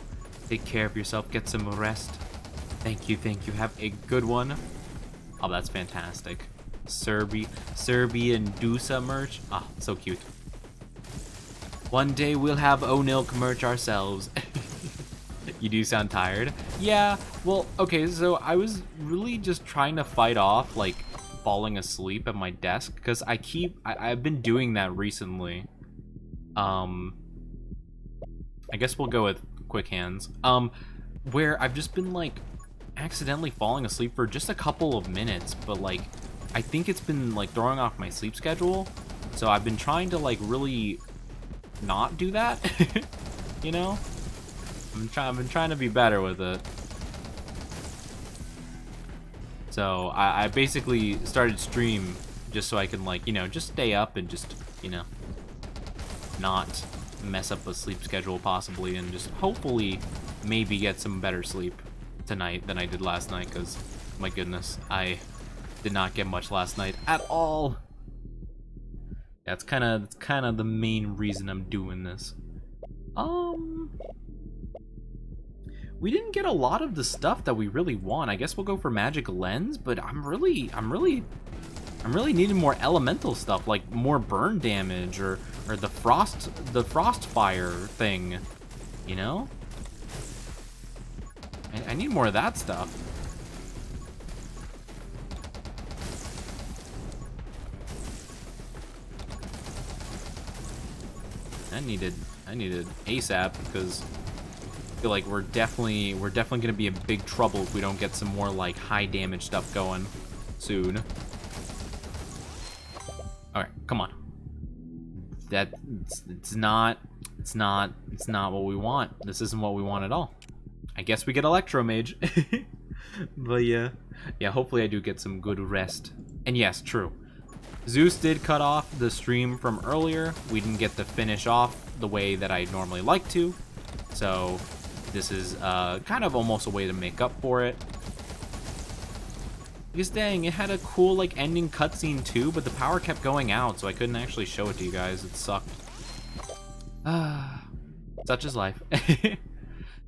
Take care of yourself. Get some rest. Thank you. Thank you. Have a good one. Oh, that's fantastic. Serbian Dusa merch. Ah, so cute. One day we'll have Onilk merch ourselves. You do sound tired. Yeah, well, okay, so I was really just trying to fight off, like, falling asleep at my desk, because I've been doing that recently. I guess we'll go with quick hands. Where I've just been, like, accidentally falling asleep for just a couple of minutes, but, like, I think it's been, like, throwing off my sleep schedule, so I've been trying to, like, really not do that, you know? I've been trying to be better with it. So I basically started stream just so I can, like, you know, just stay up and just, you know, not mess up a sleep schedule possibly, and just hopefully maybe get some better sleep tonight than I did last night, because my goodness, I did not get much last night at all. That's kind of the main reason I'm doing this. We didn't get a lot of the stuff that we really want. I guess we'll go for magic lens, but I'm really needing more elemental stuff, like more burn damage or the frost fire thing, you know? I need more of that stuff. I needed ASAP, because I feel like we're definitely gonna be in big trouble if we don't get some more like high damage stuff going soon. All right, come on. It's not what we want. This isn't what we want at all. I guess we get Electro Mage. But yeah, hopefully I do get some good rest. And yes, true. Zeus did cut off the stream from earlier. We didn't get to finish off the way that I normally like to. So this is kind of almost a way to make up for it. Because dang, it had a cool like ending cutscene too, but the power kept going out, so I couldn't actually show it to you guys. It sucked. Such is life.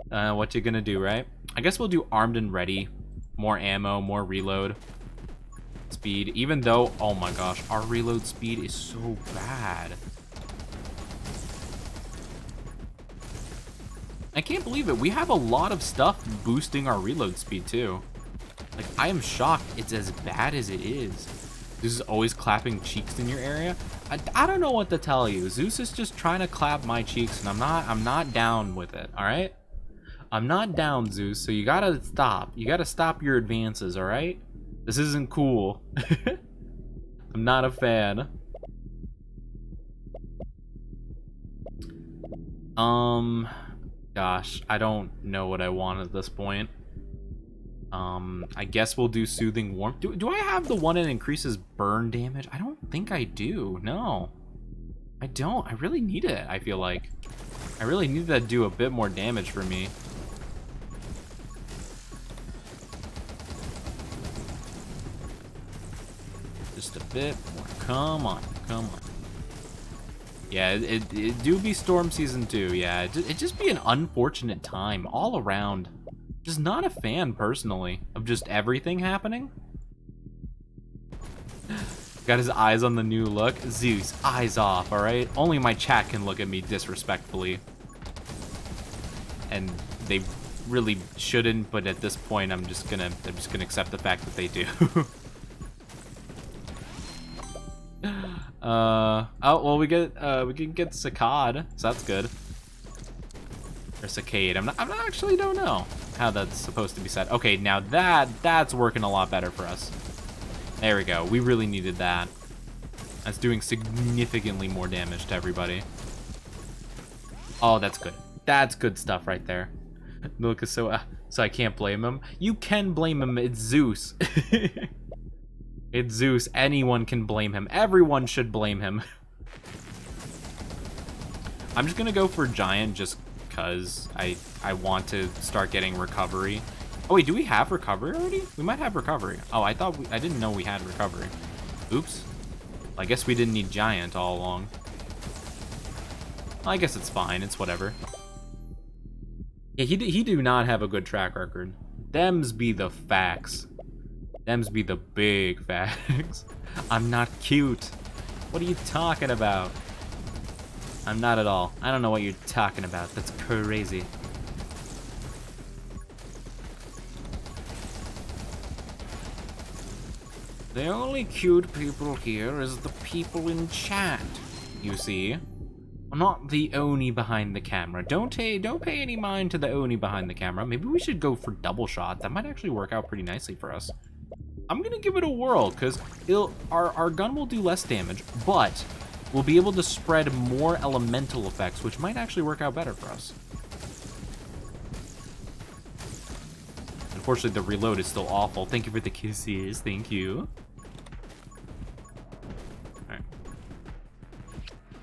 What you gonna do, right? I guess we'll do armed and ready. More ammo, more reload speed, even though, oh my gosh, our reload speed is so bad. I can't believe it. We have a lot of stuff boosting our reload speed too. Like, I am shocked it's as bad as it is. This is always clapping cheeks in your area. I don't know what to tell you. Zeus is just trying to clap my cheeks, and I'm not down with it, all right? I'm not down, Zeus, so you gotta stop. You gotta stop your advances, all right? This isn't cool. I'm not a fan. Gosh, I don't know what I want at this point. I guess we'll do Soothing Warmth. Do I have the one that increases burn damage? I don't think I do. No, I don't. I really need it, I feel like. I really need that to do a bit more damage for me. Just a bit more. Come on, come on. Yeah, it do be storm season 2. Yeah, it just be an unfortunate time all around. Just not a fan, personally, of just everything happening. Got his eyes on the new look. Zeus, eyes off, alright? Only my chat can look at me disrespectfully. And they really shouldn't, but at this point I'm just gonna accept the fact that they do. Oh, well, we can get Saccade, so that's good. Or Saccade. I'm not actually don't know how that's supposed to be said. Okay, now that's working a lot better for us. There we go. We really needed that. That's doing significantly more damage to everybody. Oh, that's good. That's good stuff right there. Look, so I can't blame him. You can blame him. It's Zeus. It's Zeus. Anyone can blame him. Everyone should blame him. I'm just gonna go for Giant just because I want to start getting recovery. Oh wait, do we have recovery already? We might have recovery. Oh, I didn't know we had recovery. Oops. I guess we didn't need Giant all along. I guess it's fine. It's whatever. Yeah, he do not have a good track record. Them's be the facts. Them's be the big facts. I'm not cute. What are you talking about? I'm not at all. I don't know what you're talking about. That's crazy. The only cute people here is the people in chat, you see. Not the Oni behind the camera. Don't pay any mind to the Oni behind the camera. Maybe we should go for double shots. That might actually work out pretty nicely for us. I'm gonna give it a whirl, because our gun will do less damage, but we'll be able to spread more elemental effects, which might actually work out better for us. Unfortunately, the reload is still awful. Thank you for the kisses. Thank you.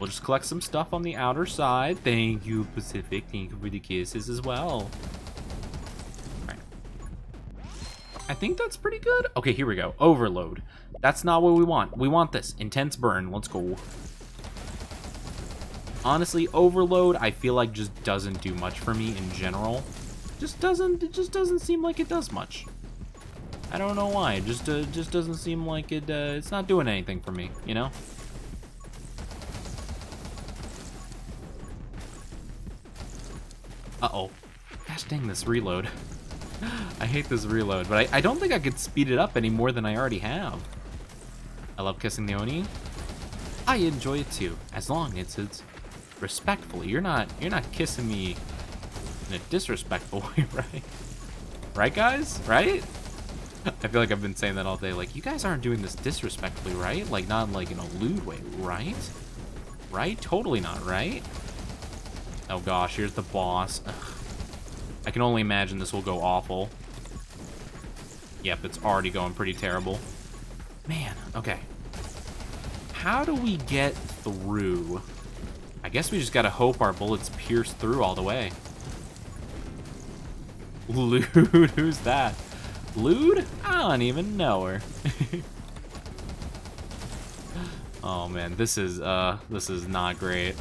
We'll just collect some stuff on the outer side. Thank you, Pacific. Thank you for the kisses as well. Alright. I think that's pretty good. Okay, here we go. Overload. That's not what we want. We want this. Intense burn. Let's go. Honestly, overload, I feel like just doesn't do much for me in general. It just doesn't seem like it does much. I don't know why. It just doesn't seem like it's not doing anything for me, you know? Uh-oh. Gosh dang this reload. I hate this reload, but I don't think I could speed it up any more than I already have. I love kissing the Oni. I enjoy it too, as long as it's respectfully. You're not kissing me in a disrespectful way, right? Right, guys? Right? I feel like I've been saying that all day. Like, you guys aren't doing this disrespectfully, right? Like, not like in a lewd way, right? Right? Totally not, right? Oh gosh, here's the boss. Ugh. I can only imagine this will go awful. Yep, it's already going pretty terrible. Man, okay. How do we get through? I guess we just gotta hope our bullets pierce through all the way. Lude? Who's that? Lude? I don't even know her. Oh man, this is not great.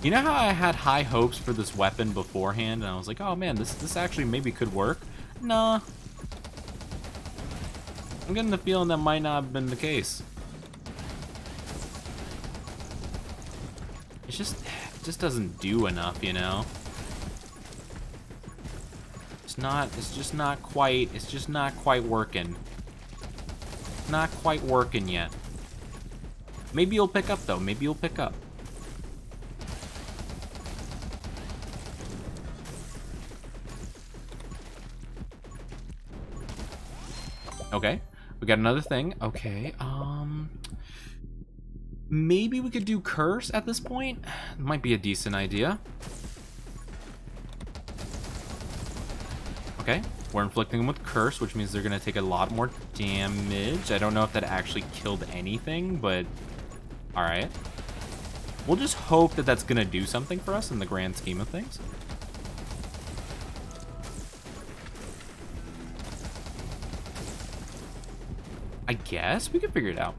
You know how I had high hopes for this weapon beforehand, and I was like, oh man, this actually maybe could work? Nah. I'm getting the feeling that might not have been the case. It just doesn't do enough, you know? It's just not quite working. Not quite working yet. Maybe you'll pick up though, maybe you'll pick up. Okay, we got another thing. Okay, maybe we could do curse at this point. Might be a decent idea. Okay, we're inflicting them with curse, which means they're gonna take a lot more damage. I don't know if that actually killed anything, but all right. We'll just hope that that's gonna do something for us in the grand scheme of things. I guess we can figure it out.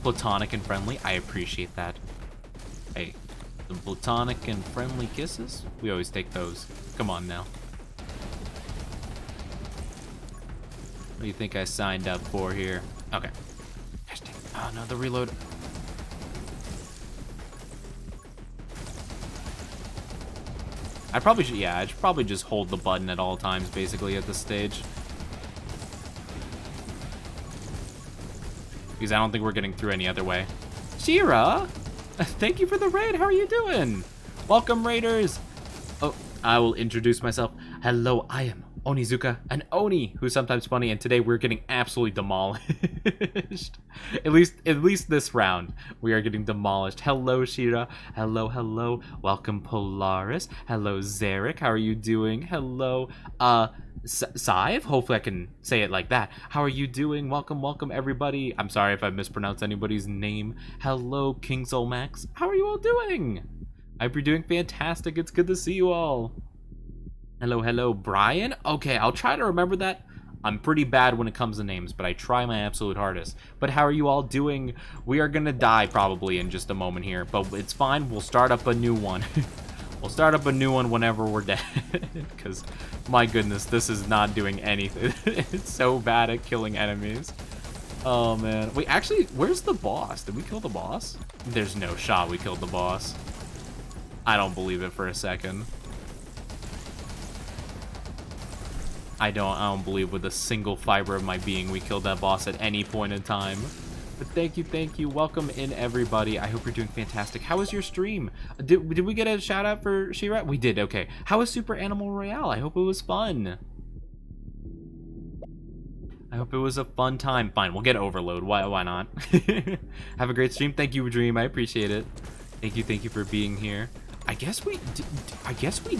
Platonic and friendly, I appreciate that. Hey, the platonic and friendly kisses, we always take those. Come on now. What do you think I signed up for here? Okay. Gosh dang. Oh no, the reload. I probably should, yeah, I should probably just hold the button at all times, basically, at this stage. Because I don't think we're getting through any other way. Shira, thank you for the raid. How are you doing? Welcome, raiders. Oh, I will introduce myself. Hello, I am Onizuka, an Oni who's sometimes funny, and today we're getting absolutely demolished. at least this round, we are getting demolished. Hello, Shira. Hello, hello. Welcome, Polaris. Hello, Zarek. How are you doing? Hello, Sive? Hopefully I can say it like that. How are you doing? Welcome, welcome, everybody. I'm sorry if I mispronounced anybody's name. Hello, King Solmax. How are you all doing? I hope you're doing fantastic. It's good to see you all. Hello, hello, Brian. Okay, I'll try to remember that. I'm pretty bad when it comes to names, but I try my absolute hardest. But how are you all doing? We are gonna die probably in just a moment here, but it's fine. We'll start up a new one. We'll start up a new one whenever we're dead, because, my goodness, this is not doing anything. It's so bad at killing enemies. Oh, man. Wait, actually, where's the boss? Did we kill the boss? There's no shot we killed the boss. I don't believe it for a second. I don't believe with a single fiber of my being we killed that boss at any point in time. But thank you. Welcome in, everybody. I hope you're doing fantastic. How was your stream? Did we get a shout out for Shira? We did, okay. How was Super Animal Royale? I hope it was fun. I hope it was a fun time. Fine, we'll get Overload. Why not? Have a great stream. Thank you, Dream. I appreciate it. Thank you for being here. I guess we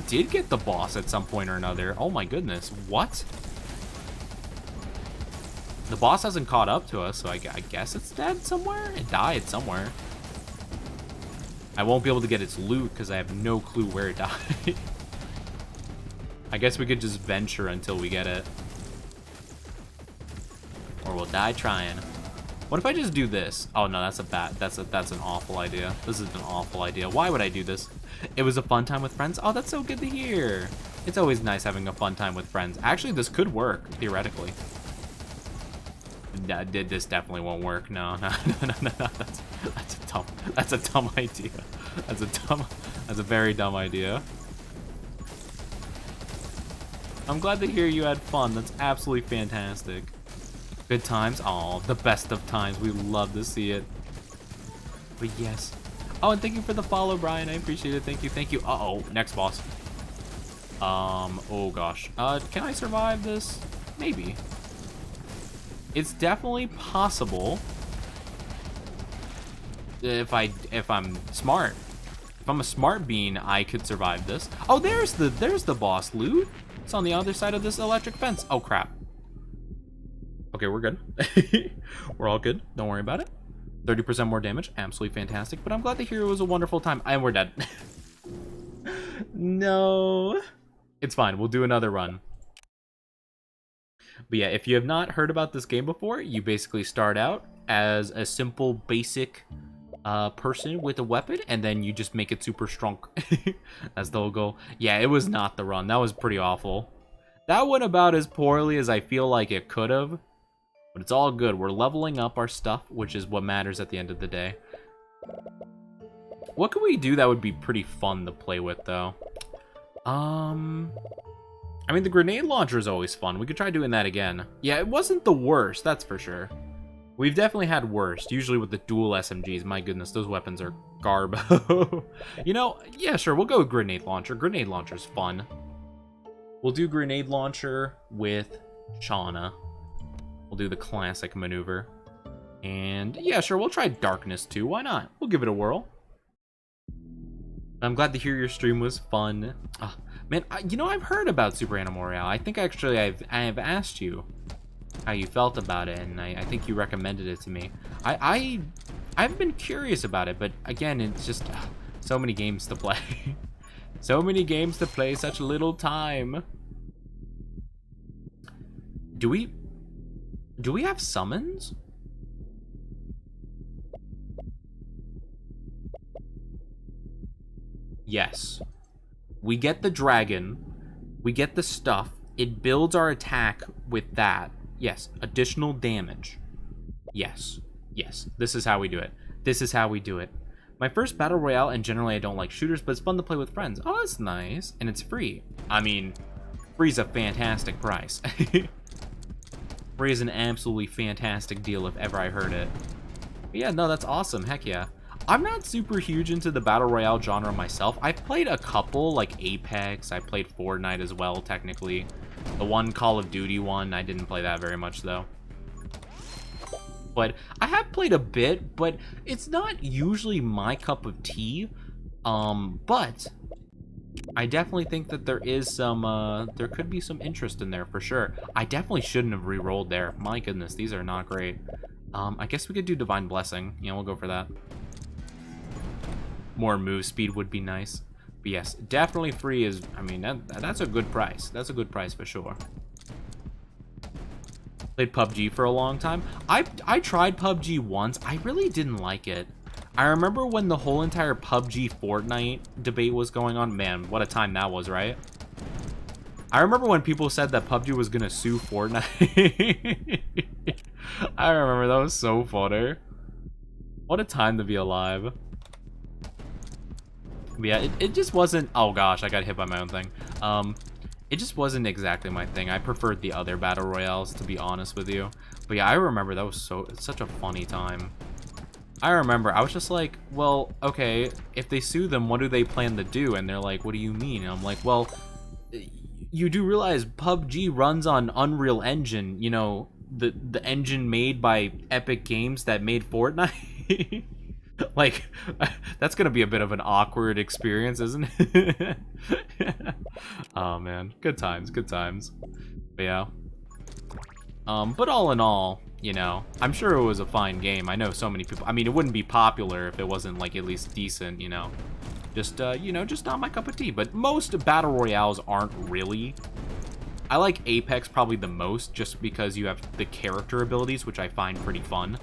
did get the boss at some point or another. Oh my goodness. What? The boss hasn't caught up to us, so I guess it's dead somewhere? It died somewhere. I won't be able to get its loot because I have no clue where it died. I guess we could just venture until we get it. Or we'll die trying. What if I just do this? Oh no, that's an awful idea. This is an awful idea. Why would I do this? It was a fun time with friends. Oh, that's so good to hear. It's always nice having a fun time with friends. Actually, this could work, theoretically. This definitely won't work. No. That's a dumb idea. That's a very dumb idea. I'm glad to hear you had fun. That's absolutely fantastic. Good times? Aw, the best of times. We love to see it. But yes. Oh, and thank you for the follow, Brian. I appreciate it. Thank you, thank you. Uh-oh, next boss. Oh gosh. Can I survive this? Maybe. It's definitely possible. If I'm smart. If I'm a smart bean, I could survive this. Oh, there's the boss loot. It's on the other side of this electric fence. Oh crap. Okay, we're good. We're all good. Don't worry about it. 30% more damage. Absolutely fantastic. But I'm glad to hear it was a wonderful time. And we're dead. No. It's fine. We'll do another run. But yeah, if you have not heard about this game before, you basically start out as a simple, basic person with a weapon, and then you just make it super strong. That's the whole goal. Yeah, it was not the run. That was pretty awful. That went about as poorly as I feel like it could have. But it's all good. We're leveling up our stuff, which is what matters at the end of the day. What could we do that would be pretty fun to play with, though? I mean, the grenade launcher is always fun. We could try doing that again. Yeah, it wasn't the worst, that's for sure. We've definitely had worse, usually with the dual SMGs. My goodness, those weapons are garbo. You know, yeah, sure, we'll go with grenade launcher. Grenade launcher's fun. We'll do grenade launcher with Shauna. We'll do the classic maneuver. And yeah, sure, we'll try darkness too. Why not? We'll give it a whirl. I'm glad to hear your stream was fun. Man, you know, I've heard about Super Animal Royale. I think actually I have asked you how you felt about it, and I think you recommended it to me. I've been curious about it, but again, it's just so many games to play. So many games to play, such little time. Do we have summons? Yes. We get the dragon. We get the stuff. It builds our attack with that. Yes. Additional damage. Yes. Yes. This is how we do it. This is how we do it. My first battle royale, and generally I don't like shooters, but it's fun to play with friends. Oh, that's nice. And it's free. I mean, free's a fantastic price. Free is an absolutely fantastic deal if ever I heard it. But yeah, no, that's awesome. Heck yeah. I'm not super huge into the battle royale genre myself. I've played a couple, like Apex. I played Fortnite as well, technically. The one Call of Duty one, I didn't play that very much, though. But I have played a bit, but it's not usually my cup of tea. But I definitely think that there is some, there could be some interest in there for sure. I definitely shouldn't have re-rolled there. My goodness, these are not great. I guess we could do Divine Blessing. Yeah, we'll go for that. More move speed would be nice. But yes, definitely free is, I mean, that's a good price. That's a good price for sure. Played PUBG for a long time. I tried PUBG once. I really didn't like it. I remember when the whole entire PUBG Fortnite debate was going on. Man, what a time that was, right? I remember when people said that PUBG was gonna sue Fortnite. I remember, that was so funny. What a time to be alive. But yeah, it just wasn't, oh gosh, I got hit by my own thing. It just wasn't exactly my thing. I preferred the other battle royales, to be honest with you. But yeah, I remember that was such a funny time. I remember, I was just like, well, okay, if they sue them, what do they plan to do? And they're like, what do you mean? And I'm like, well, you do realize PUBG runs on Unreal Engine, you know, the engine made by Epic Games that made Fortnite. Like, that's gonna be a bit of an awkward experience, isn't it? Oh man, good times, good times. But yeah. But all in all, you know, I'm sure it was a fine game. I know so many people. I mean, it wouldn't be popular if it wasn't, like, at least decent, you know. Just, you know, just not my cup of tea. But most battle royales aren't really. I like Apex probably the most, just because you have the character abilities, which I find pretty fun.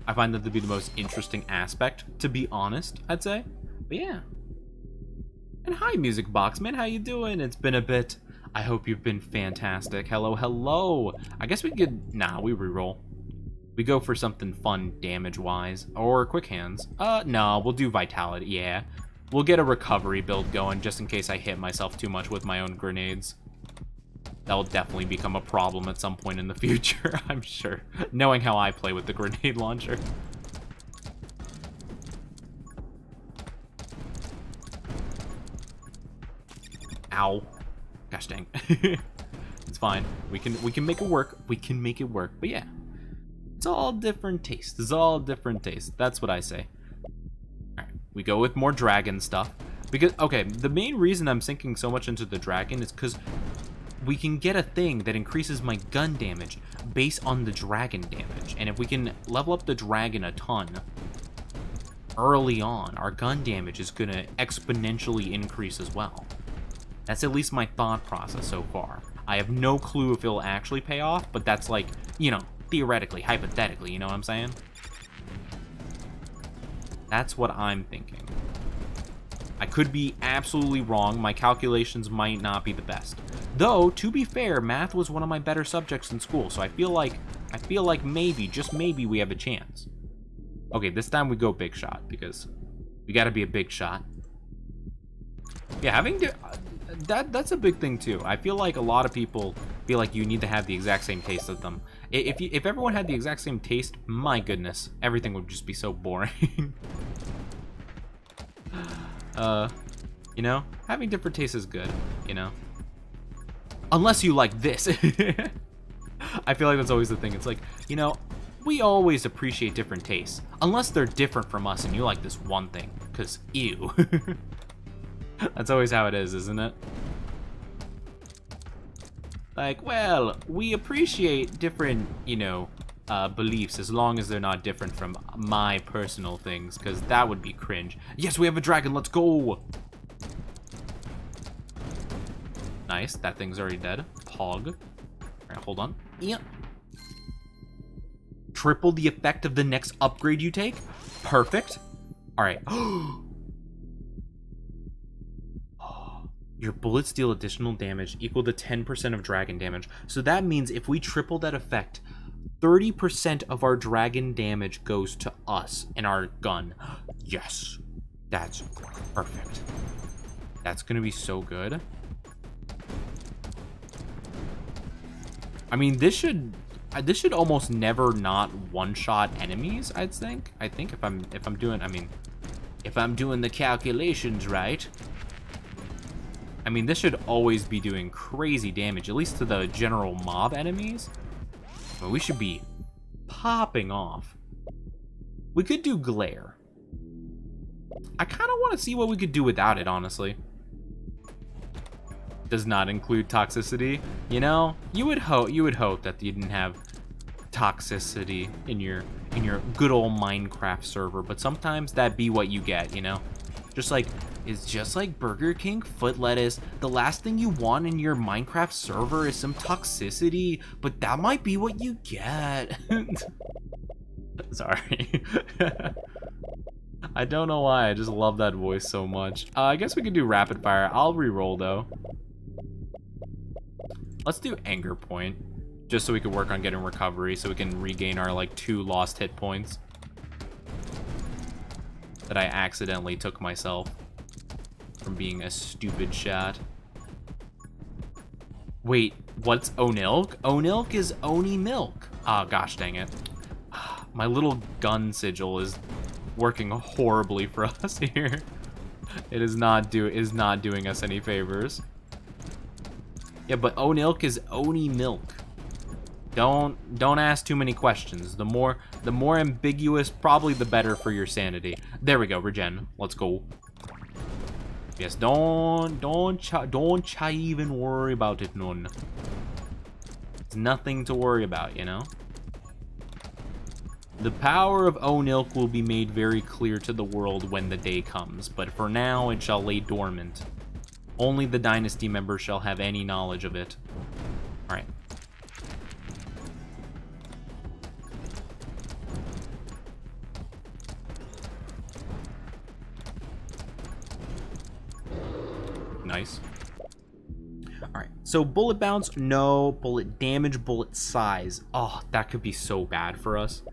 I find that to be the most interesting aspect, to be honest, I'd say. But yeah. And hi, Music Box, man. How you doing? It's been a bit. I hope you've been fantastic. Hello, hello. I guess we could... Nah, we reroll. We go for something fun damage-wise. Or quick hands. No, we'll do vitality, yeah. We'll get a recovery build going, just in case I hit myself too much with my own grenades. That'll definitely become a problem at some point in the future, I'm sure. Knowing how I play with the grenade launcher. Ow. Gosh dang. It's fine. We can make it work. We can make it work. But yeah. It's all different tastes. It's all different tastes. That's what I say. Alright. We go with more dragon stuff. Because, okay, the main reason I'm sinking so much into the dragon is because we can get a thing that increases my gun damage based on the dragon damage. And if we can level up the dragon a ton early on, our gun damage is going to exponentially increase as well. That's at least my thought process so far. I have no clue if it'll actually pay off, but that's like, you know, theoretically, hypothetically, you know what I'm saying? That's what I'm thinking. I could be absolutely wrong. My calculations might not be the best. Though, to be fair, math was one of my better subjects in school, so I feel like maybe, just maybe, we have a chance. Okay, this time we go big shot, because we gotta be a big shot. Yeah, having to... That's a big thing too. I feel like a lot of people feel like you need to have the exact same taste of them. If everyone had the exact same taste, my goodness, everything would just be so boring. You know, having different tastes is good, you know. Unless you like this. I feel like that's always the thing. It's like, you know, we always appreciate different tastes. Unless they're different from us and you like this one thing. Because, ew. That's always how it is, isn't it? Like, well, we appreciate different, you know, beliefs as long as they're not different from my personal things, because that would be cringe. Yes, we have a dragon, let's go! Nice, that thing's already dead. Pog. Alright, hold on. Yeah. Triple the effect of the next upgrade you take? Perfect. Alright. Your bullets deal additional damage equal to 10% of dragon damage. So that means if we triple that effect, 30% of our dragon damage goes to us and our gun. Yes. That's perfect. That's gonna be so good. I mean, this should almost never not one-shot enemies, I think if I'm doing the calculations right. I mean, this should always be doing crazy damage, at least to the general mob enemies. But we should be popping off. We could do glare. I kind of want to see what we could do without it, honestly. Does not include toxicity. You know, you would hope that you didn't have toxicity in your good old Minecraft server, but sometimes that be what you get, you know? It's just like Burger King foot lettuce. The last thing you want in your Minecraft server is some toxicity, but that might be what you get. Sorry. I don't know why, I just love that voice so much. I guess we could do rapid fire. I'll re-roll though. Let's do anger point, just so we can work on getting recovery, so we can regain our like 2 lost hit points that I accidentally took myself from being a stupid shot. Wait, what's Onilk? Onilk is Oni milk. Oh, gosh dang it. My little gun sigil is working horribly for us here. It is not doing us any favors. Yeah, but Onilk is Oni milk. Don't ask too many questions. The more ambiguous, probably the better for your sanity. There we go, regen. Let's go. Yes, don't even worry about it, none. It's nothing to worry about, you know? The power of Onilk will be made very clear to the world when the day comes, but for now it shall lay dormant. Only the Dynasty members shall have any knowledge of it. Alright. Nice. Alright, so bullet bounce, no. Bullet damage, bullet size. Oh, that could be so bad for us.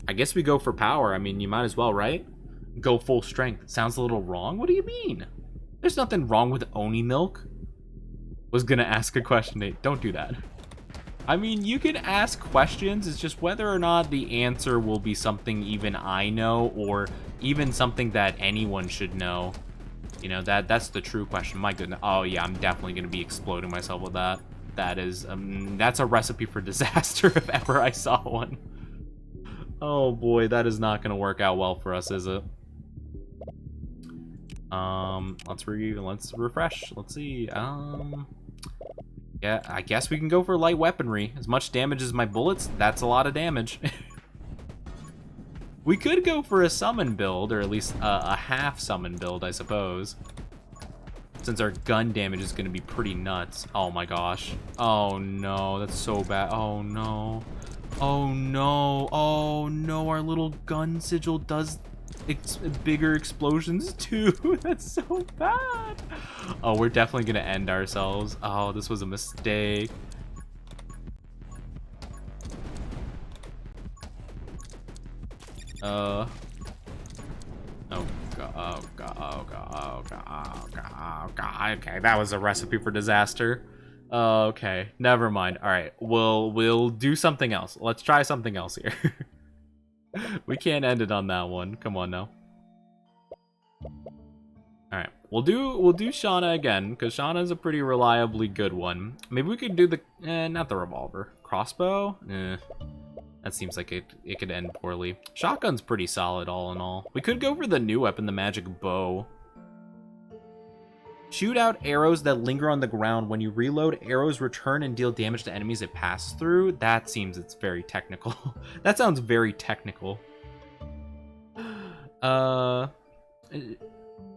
I guess we go for power. I mean, you might as well, right? Go full strength. Sounds a little wrong. What do you mean? There's nothing wrong with Oni milk. Was gonna ask a question, Nate. Don't do that. I mean, you can ask questions. It's just whether or not the answer will be something even I know or even something that anyone should know. You know, that's the true question. My goodness. Oh, yeah, I'm definitely going to be exploding myself with that. That is, that's a recipe for disaster if ever I saw one. Oh, boy, that is not going to work out well for us, is it? Let's refresh. Let's see. Yeah, I guess we can go for light weaponry. As much damage as my bullets, that's a lot of damage. We could go for a summon build, or at least a half summon build, I suppose. Since our gun damage is going to be pretty nuts. Oh my gosh. Oh no, that's so bad. Oh no. Oh no. Oh no, our little gun sigil does bigger explosions too. That's so bad. Oh, we're definitely going to end ourselves. Oh, this was a mistake. Oh god, oh god, oh god, oh god, oh god, oh god. Okay, that was a recipe for disaster. Okay, never mind. All right, we'll do something else. Let's try something else here. We can't end it on that one. Come on now. All right, we'll do Shauna again because Shauna's a pretty reliably good one. Maybe we could do the not the revolver, crossbow. That seems like it could end poorly. Shotgun's pretty solid all in all. We could go for the new weapon, the magic bow. Shoot out arrows that linger on the ground. When you reload, arrows return and deal damage to enemies it passes through. That seems it's very technical. That sounds very technical.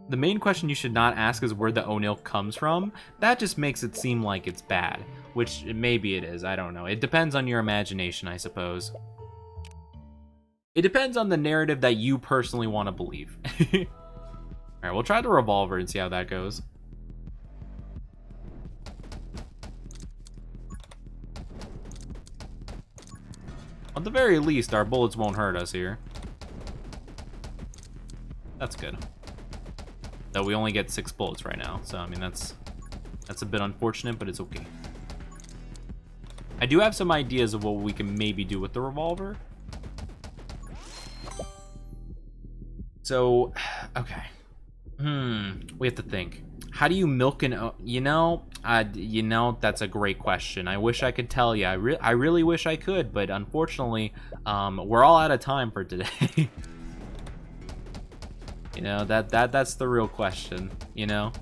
The main question you should not ask is where the Onil comes from. That just makes it seem like it's bad. Which maybe it is, I don't know. It depends on your imagination, I suppose. It depends on the narrative that you personally want to believe. Alright, we'll try the revolver and see how that goes. At the very least, our bullets won't hurt us here. That's good. Though we only get 6 bullets right now, so I mean that's a bit unfortunate, but it's okay. I do have some ideas of what we can maybe do with the revolver. So, okay. We have to think. How do you milk an... You know, that's a great question. I wish I could tell you. I really wish I could, but unfortunately, we're all out of time for today. You know, that's the real question, you know?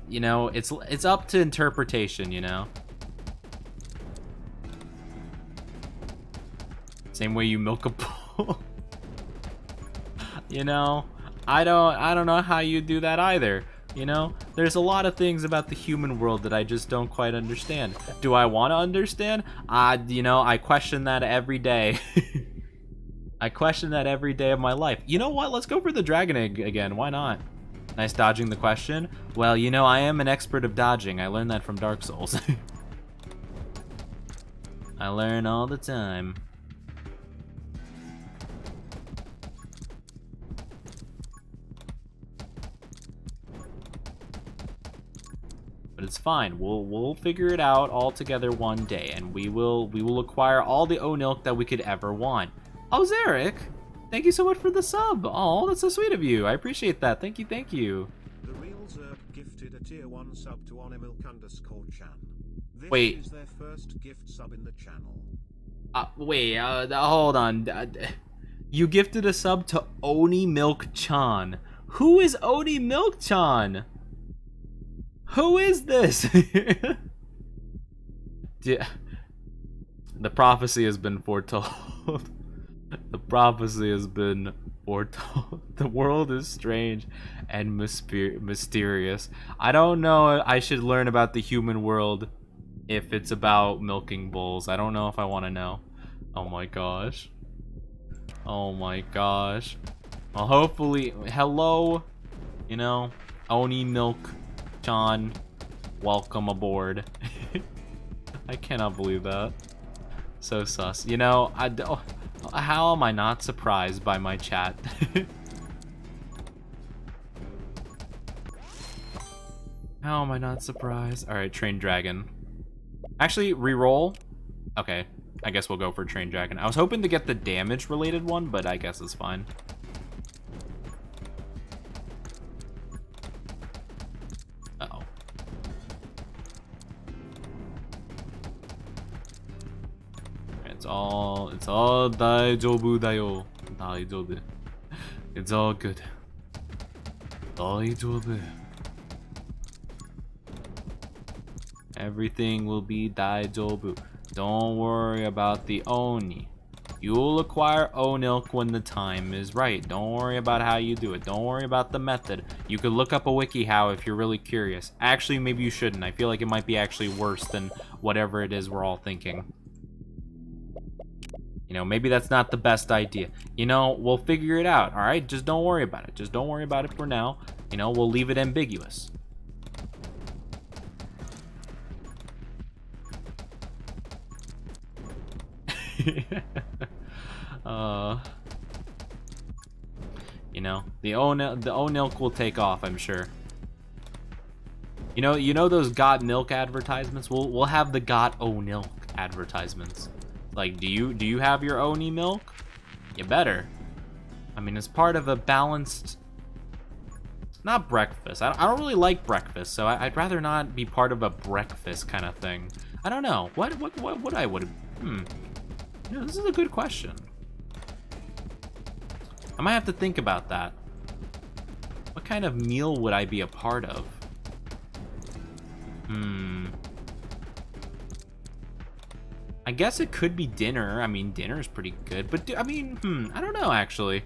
You know, it's up to interpretation, you know? Same way you milk a bull. You know, I don't know how you do that either. You know, there's a lot of things about the human world that I just don't quite understand. Do I want to understand? You know, I question that every day. I question that every day of my life. You know what? Let's go for the dragon egg again. Why not? Nice dodging the question. Well, you know, I am an expert of dodging. I learned that from Dark Souls. I learn all the time. But it's fine. We'll figure it out all together one day, and we will acquire all the Onilk that we could ever want. Oh, Zarek, thank you so much for the sub. Oh, that's so sweet of you. I appreciate that. Thank you, thank you. The real Zerk gifted a tier 1 sub to Onimilk_chan. This Wait. is their first gift sub in the channel. Wait, hold on. You gifted a sub to Oni Milk Chan. Who is Oni Milk Chan? Who is this? Yeah. The prophecy has been foretold. The prophecy has been foretold. The world is strange and mysterious. I don't know. I should learn about the human world if it's about milking bulls. I don't know if I want to know. Oh my gosh. Oh my gosh. Well, hopefully, hello, you know, Oni Milk Chan, welcome aboard. I cannot believe that. So sus. You know, how am I not surprised by my chat? How am I not surprised? Alright, Train Dragon. Actually, reroll. Okay, I guess we'll go for Train Dragon. I was hoping to get the damage related one, but I guess it's fine. Uh-oh. It's all daijoubu dayo. Daijoubu. It's all good. Daijoubu. Everything will be daijoubu. Don't worry about the Oni. You'll acquire Onilk when the time is right. Don't worry about how you do it. Don't worry about the method. You could look up a WikiHow if you're really curious. Actually, maybe you shouldn't. I feel like it might be actually worse than whatever it is we're all thinking. You know, maybe that's not the best idea. You know, we'll figure it out, all right? Just don't worry about it. Just don't worry about it for now. You know, we'll leave it ambiguous. You know, the Onilk will take off, I'm sure. You know those Got Milk advertisements? We'll have the Got Onilk advertisements. Like, do you have your Oni milk? You better. I mean, it's part of a balanced, not breakfast. I don't really like breakfast, so I'd rather not be part of a breakfast kind of thing. I don't know. What I would. You know, this is a good question. I might have to think about that. What kind of meal would I be a part of? I guess it could be dinner. I mean, dinner's pretty good, but I mean, I don't know actually.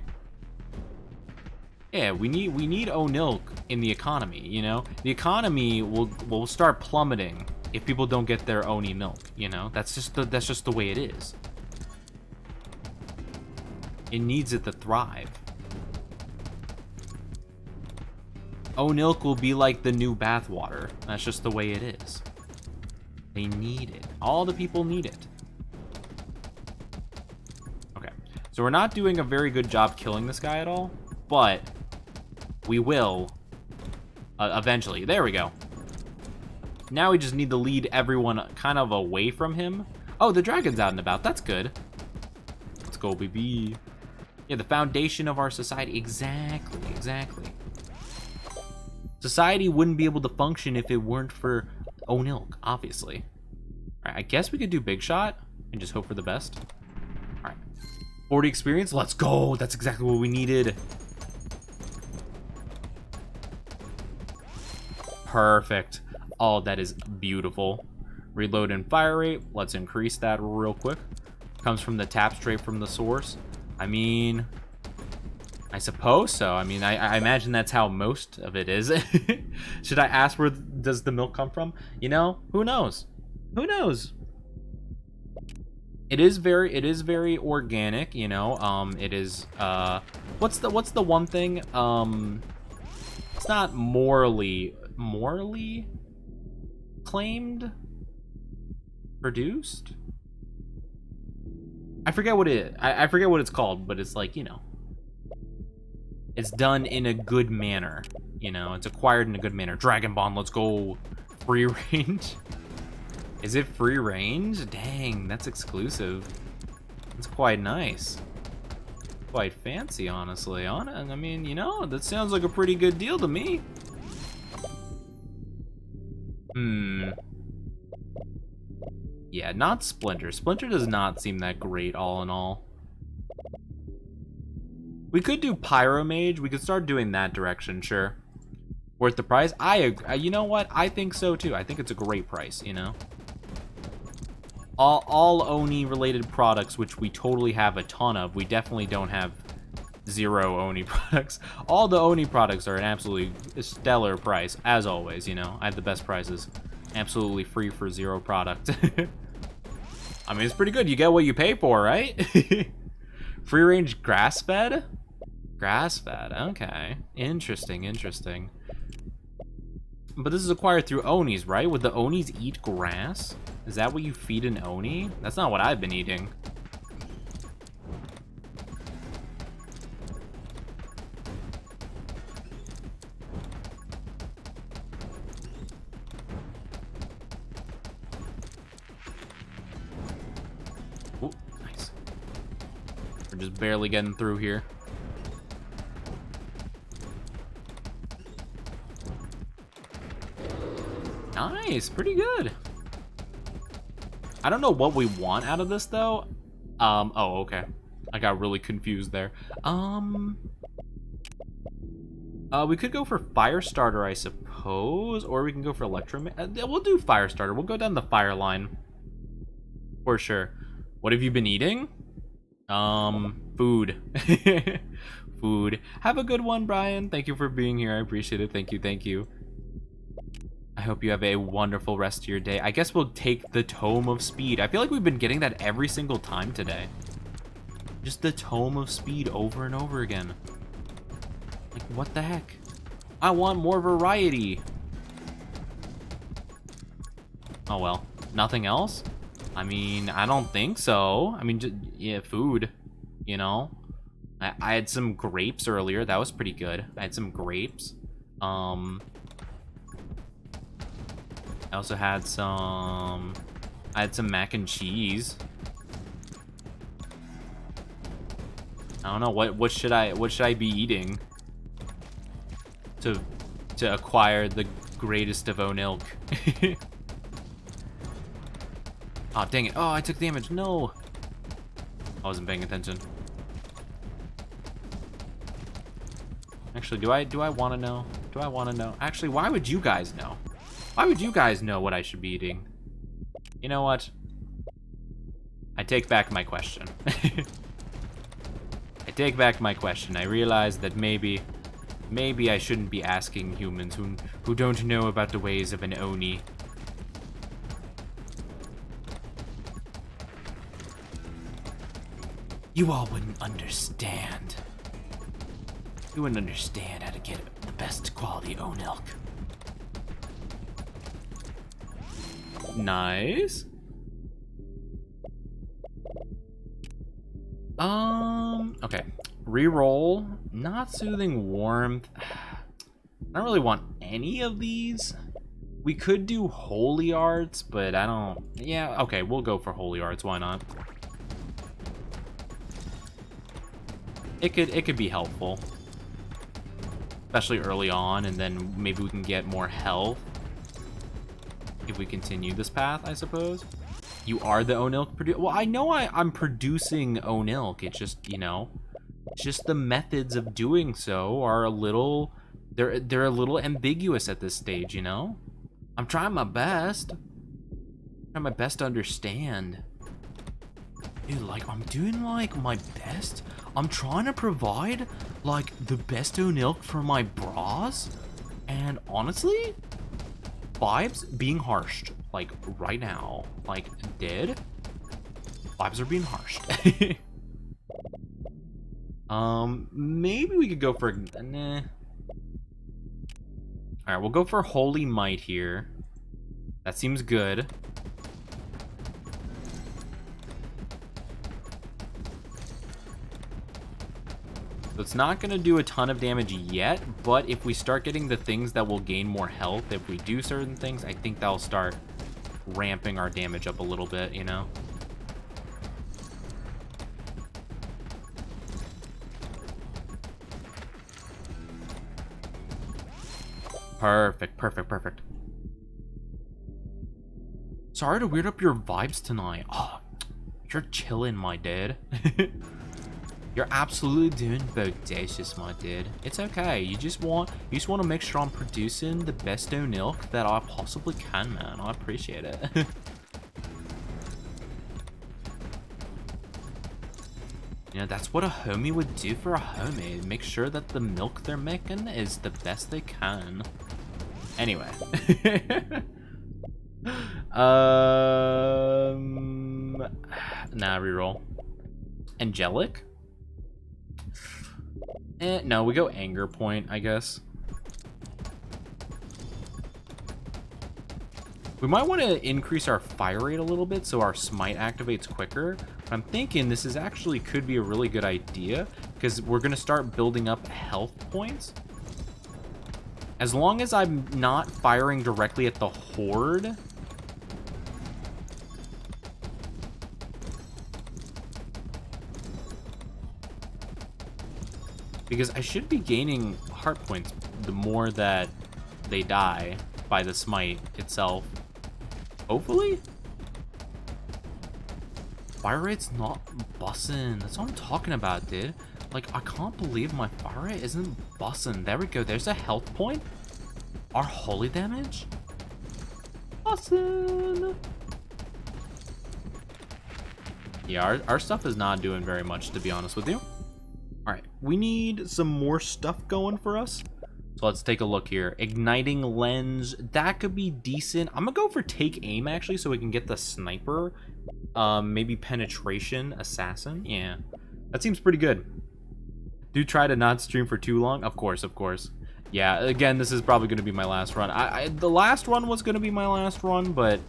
Yeah, we need Onilk in the economy, you know? The economy will start plummeting if people don't get their Oni milk, you know? That's just the way it is. It needs it to thrive. Onilk will be like the new bathwater. That's just the way it is. They need it. All the people need it. Okay, so we're not doing a very good job killing this guy at all, but we will eventually. There we go. Now we just need to lead everyone kind of away from him. Oh, the dragon's out and about. That's good. Let's go, baby. Yeah, the foundation of our society. Exactly, exactly. Society wouldn't be able to function if it weren't for Onilk, obviously. All right, I guess we could do Big Shot and just hope for the best. All right, 40 experience. Let's go. That's exactly what we needed. Perfect. Oh, that is beautiful. Reload and fire rate. Let's increase that real quick. Comes from the tap straight from the source. I mean, I suppose so. I mean, I imagine that's how most of it is. Should I ask where does the milk come from? You know, who knows? Who knows? It is very organic, you know. It is what's the one thing? It's not morally claimed, produced. I forget what it is. I forget what it's called, but it's like, you know, it's done in a good manner. You know, it's acquired in a good manner. Dragon Bond, let's go. Free range. Is it free range? Dang, that's exclusive. That's quite nice. Quite fancy, honestly. I mean, you know, that sounds like a pretty good deal to me. Yeah, not Splinter. Splinter does not seem that great, all in all. We could do Pyromage. We could start doing that direction, sure. Worth the price? You know what? I think so too. I think it's a great price, you know? All Oni related products, which we totally have a ton of. We definitely don't have 0 Oni products. All the Oni products are an absolutely stellar price, as always, you know? I have the best prices. Absolutely free for 0 product. I mean, it's pretty good. You get what you pay for, right? Free range grass fed? Grass fed, okay. Interesting, interesting. But this is acquired through Onis, right? Would the Onis eat grass? Is that what you feed an Oni? That's not what I've been eating. Ooh, nice. We're just barely getting through here. Nice, pretty good. I don't know what we want out of this though. Oh, okay. I got really confused there. We could go for fire starter, I suppose, or we can go for electro. We'll do fire starter. We'll go down the fire line for sure. What have you been eating? Food. Food. Have a good one, Brian. Thank you for being here. I appreciate it. Thank you. Thank you. I hope you have a wonderful rest of your day. I guess we'll take the Tome of Speed. I feel like we've been getting that every single time today. Just the Tome of Speed over and over again. Like, what the heck? I want more variety. Oh, well. Nothing else? I mean, I don't think so. I mean, just, yeah, food, you know? I had some grapes earlier. That was pretty good. I had some grapes. I also had some... I had some mac and cheese. I don't know, what should I be eating to acquire the greatest of Onilk? Oh, dang it. Oh, I took damage. No. I wasn't paying attention. Actually, do I want to know? Do I want to know? Actually, why would you guys know? Why would you guys know what I should be eating? You know what? I take back my question. I take back my question. I realize that maybe I shouldn't be asking humans who don't know about the ways of an Oni. You all wouldn't understand. You wouldn't understand how to get the best quality Onilk. Nice. Okay. Reroll. Not soothing warmth. I don't really want any of these. We could do holy arts, but I don't... Yeah, okay, we'll go for holy arts. Why not? It could be helpful. Especially early on, and then maybe we can get more health if we continue this path, I suppose. You are the Onilk well, I know I'm producing Onilk. It's just, you know, it's just the methods of doing so are a little, they're a little ambiguous at this stage, you know? I'm trying my best. I'm trying my best to understand. Dude, like, I'm doing, like, my best. I'm trying to provide, like, the best Onilk for my bras. And honestly, vibes being harshed, like, right now. Like, dead? Vibes are being harshed. Maybe we could go for... Nah. Alright, we'll go for Holy Might here. That seems good. So it's not going to do a ton of damage yet, but if we start getting the things that will gain more health, if we do certain things, I think that'll start ramping our damage up a little bit, you know? Perfect, perfect, perfect. Sorry to weird up your vibes tonight. Oh, you're chilling, my dude. You're absolutely doing bodacious, my dude. It's okay. You just want to make sure I'm producing the best milk that I possibly can, man. I appreciate it. You know, that's what a homie would do for a homie. Make sure that the milk they're making is the best they can. Anyway. Nah, reroll. Angelic? No, we go anger point, I guess. We might want to increase our fire rate a little bit so our smite activates quicker. I'm thinking this is actually could be a really good idea because we're going to start building up health points. As long as I'm not firing directly at the horde. Because I should be gaining heart points the more that they die by the smite itself. Hopefully? Fire rate's not bussin'. That's what I'm talking about, dude. Like, I can't believe my fire rate isn't bussin'. There we go. There's a health point. Our holy damage? Bussin'. Yeah, our stuff is not doing very much, to be honest with you. Alright, we need some more stuff going for us. So let's take a look here. Igniting lens, that could be decent. I'm gonna go for take aim actually so we can get the sniper. Maybe penetration, assassin. Yeah, that seems pretty good. Do try to not stream for too long. Of course, of course. Yeah, again, this is probably gonna be my last run. The last run was gonna be my last run, but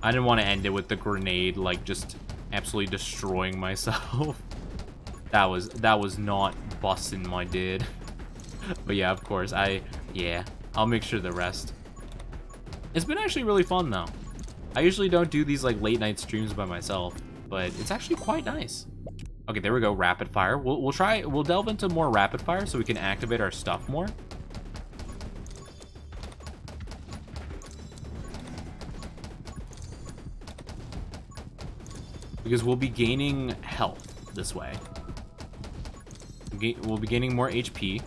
I didn't want to end it with the grenade, like just absolutely destroying myself. That was not busting, my dude. But yeah, of course, I'll make sure the rest. It's been actually really fun though. I usually don't do these like late night streams by myself, but it's actually quite nice. Okay, there we go, rapid fire. We'll delve into more rapid fire so we can activate our stuff more. Because we'll be gaining health this way. We'll be gaining more HP,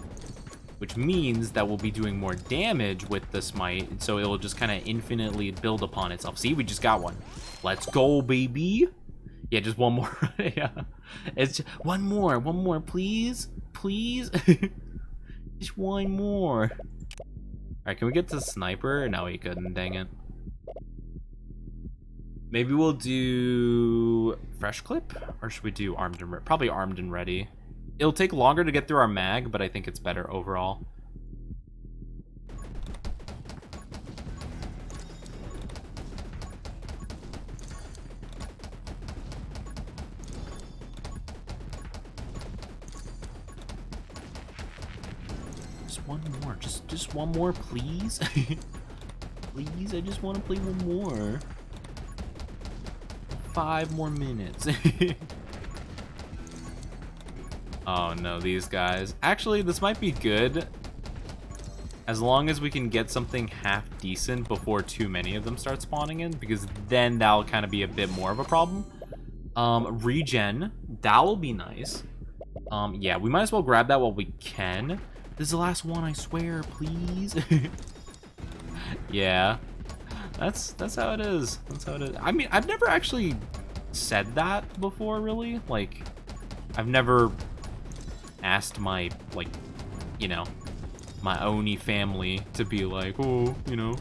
which means that we'll be doing more damage with the smite, so it'll just kind of infinitely build upon itself. See, we just got one. Let's go, baby. Yeah, just one more. Yeah, it's just, one more, please, please. Just one more. All right, can we get to the sniper? No, we couldn't. Dang it. Maybe we'll do fresh clip, or should we do armed and ready? Probably armed and ready. It'll take longer to get through our mag, but I think it's better overall. Just one more. Just one more, please. Please, I just want to play one more. 5 more minutes. Oh no, these guys. Actually, this might be good. As long as we can get something half decent before too many of them start spawning in, because then that'll kind of be a bit more of a problem. Regen, that will be nice. Yeah, we might as well grab that while we can. This is the last one, I swear, please. Yeah, that's how it is. That's how it is. I mean, I've never actually said that before, really. Like, I've never asked my, like, you know, my Oni family to be like, oh, you know,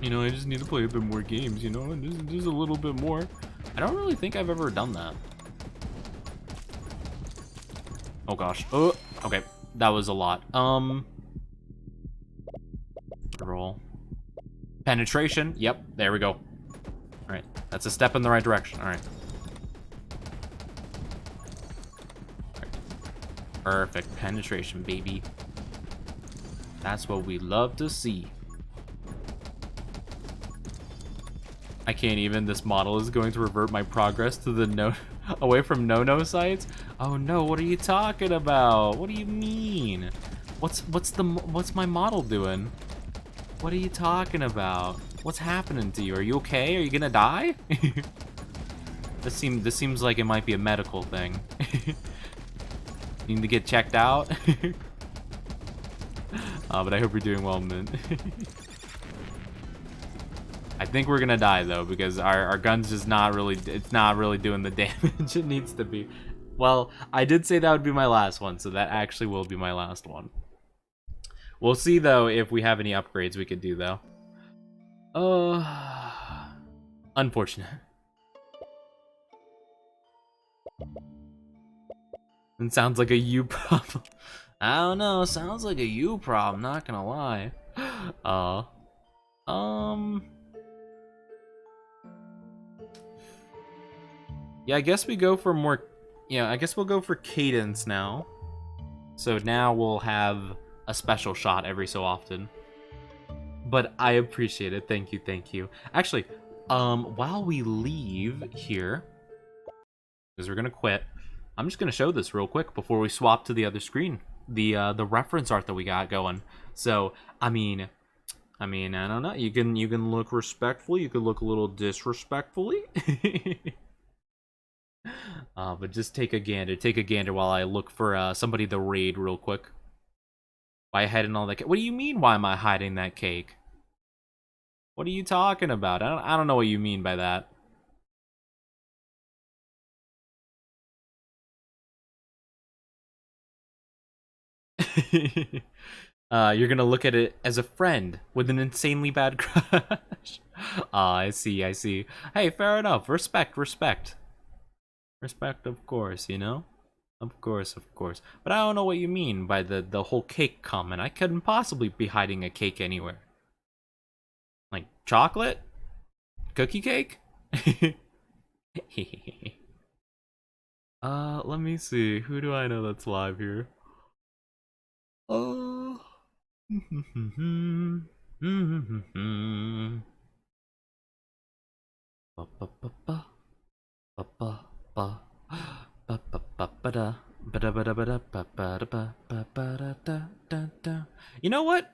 I just need to play a bit more games, you know, and just a little bit more. I don't really think I've ever done that. Oh gosh. Oh, okay. That was a lot. Roll. Penetration. Yep, there we go. All right, that's a step in the right direction. All right. Perfect penetration, baby. That's what we love to see. I can't even. This model is going to revert my progress to the away from no sites. Oh no, what are you talking about? What do you mean? What's my model doing? What are you talking about? What's happening to you? Are you okay? Are you gonna die? This seems like it might be a medical thing. Need to get checked out. But I hope you're doing well, Mint. I think we're gonna die though, because our gun's just not really, it's not really doing the damage it needs to be. Well, I did say that would be my last one, so that actually will be my last one. We'll see though if we have any upgrades we could do though. Unfortunate. It sounds like a you problem. I don't know, sounds like a you problem, not gonna lie. Yeah, I guess we go for more, yeah, I guess we'll go for cadence now. So now we'll have a special shot every so often. But I appreciate it, thank you, thank you. Actually, while we leave here, because we're gonna quit, I'm just gonna show this real quick before we swap to the other screen. The reference art that we got going. So, I mean, I don't know. You can look respectfully. You could look a little disrespectfully. But just take a gander. Take a gander while I look for somebody to raid real quick. Why hiding all that? What do you mean? Why am I hiding that cake? What are you talking about? I don't know what you mean by that. You're gonna look at it as a friend with an insanely bad crush. I see, I see. Hey, fair enough. Respect, respect. Respect, of course, you know? Of course, of course. But I don't know what you mean by the whole cake comment. I couldn't possibly be hiding a cake anywhere. Like, chocolate? Cookie cake? Let me see. Who do I know that's live here? Oh. You know what?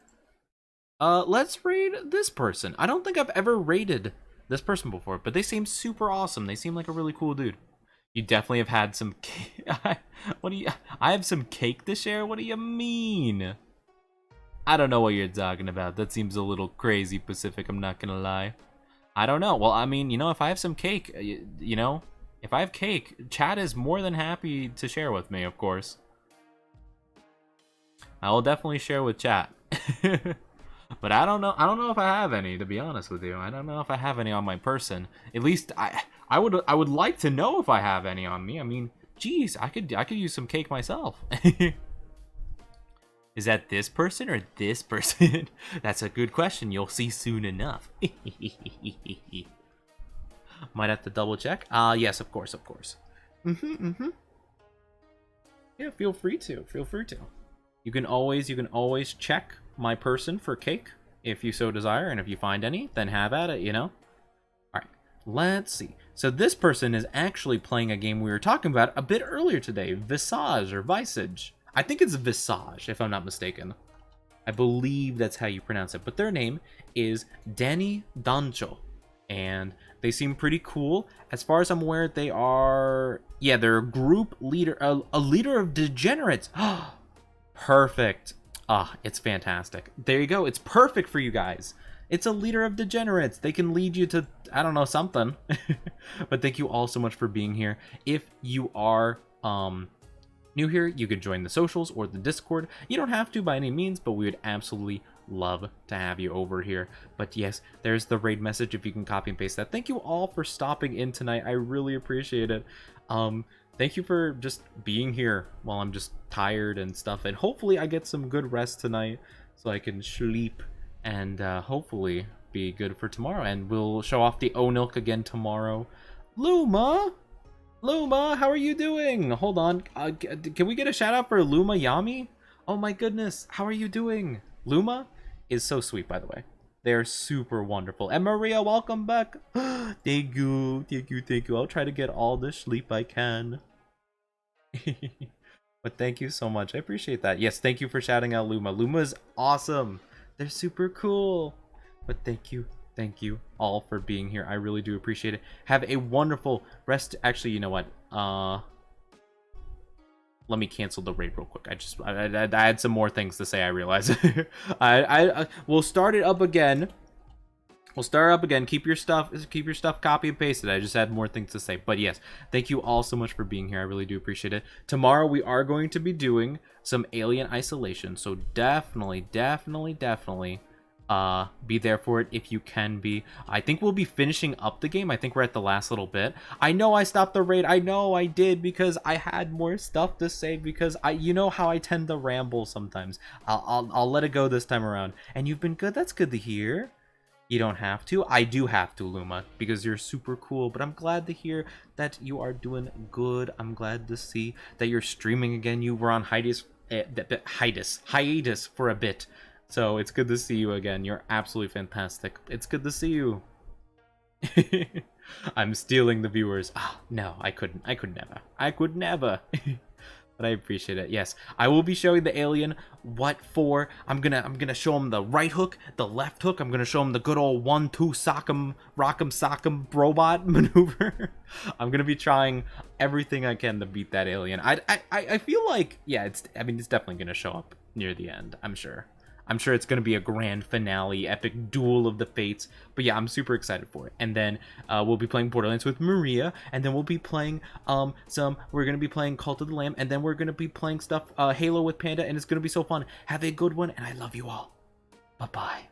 Let's raid this person. I don't think I've ever raided this person before, but they seem super awesome. They seem like a really cool dude. You definitely have had some cake. What do you? I have some cake to share? What do you mean? I don't know what you're talking about. That seems a little crazy, Pacific. I'm not gonna lie. I don't know. Well, I mean, you know, if I have some cake, you know, if I have cake, chat is more than happy to share with me, of course. I will definitely share with chat. But I don't know. I don't know if I have any, to be honest with you. I don't know if I have any on my person. At least I would like to know if I have any on me. I mean, geez, I could use some cake myself. Is that this person or this person? That's a good question. You'll see soon enough. Might have to double check. Yes, of course, of course. Yeah, feel free to. Feel free to. You can always check my person for cake if you so desire, and if you find any, then have at it, you know? Alright, let's see. So this person is actually playing a game we were talking about a bit earlier today, Visage or Visage. I think it's Visage, if I'm not mistaken. I believe that's how you pronounce it, but their name is Danny Dancho, and they seem pretty cool. As far as I'm aware, they are, yeah, they're a group leader, a leader of degenerates. Perfect. Ah, it's fantastic. There you go. It's perfect for you guys. It's a leader of degenerates. They can lead you to, I don't know, something. But thank you all so much for being here. If you are new here, you could join the socials or the Discord. You don't have to by any means, but we would absolutely love to have you over here. But yes, there's the raid message if you can copy and paste that. Thank you all for stopping in tonight. I really appreciate it. Thank you for just being here while I'm just tired and stuff. And hopefully I get some good rest tonight so I can sleep and hopefully be good for tomorrow. And we'll show off the Onilk again tomorrow. Luma! Luma, how are you doing? Hold on. Can we get a shout out for Luma Yami? Oh my goodness. How are you doing? Luma is so sweet, by the way. They're super wonderful. And Maria, welcome back. Thank you. Thank you. Thank you. I'll try to get all the sleep I can. But thank you so much. I appreciate that. Yes, thank you for shouting out Luma. Luma is awesome. They're super cool. But thank you. Thank you all for being here. I really do appreciate it. Have a wonderful rest. Actually, you know what? Let me cancel the raid real quick. I had some more things to say. I realize. We'll start it up again. We'll start up again. Keep your stuff copy and pasted. I just had more things to say. But yes, thank you all so much for being here. I really do appreciate it. Tomorrow we are going to be doing some Alien Isolation. So definitely be there for it if you can be. I think we'll be finishing up the game. I think we're at the last little bit. I know I stopped the raid. I know I did because I had more stuff to say because you know how I tend to ramble sometimes. I'll let it go this time around. And you've been good. That's good to hear. You don't have to. I do have to, Luma, because you're super cool. But I'm glad to hear that you are doing good. I'm glad to see that you're streaming again. You were on hiatus for a bit. So it's good to see you again. You're absolutely fantastic. It's good to see you. I'm stealing the viewers. Oh, no, I couldn't. I could never. But I appreciate it. Yes, I will be showing the alien what for. I'm gonna show him the right hook, the left hook. I'm gonna show him the good old 1-2 sock'em rock'em sock'em robot maneuver. I'm gonna be trying everything I can to beat that alien. I feel like, yeah, it's definitely gonna show up near the end. I'm sure it's going to be a grand finale, epic duel of the fates. But yeah, I'm super excited for it. And then we'll be playing Borderlands with Maria. And then we'll be playing we're going to be playing Cult of the Lamb. And then we're going to be playing stuff, Halo with Panda. And it's going to be so fun. Have a good one. And I love you all. Bye-bye.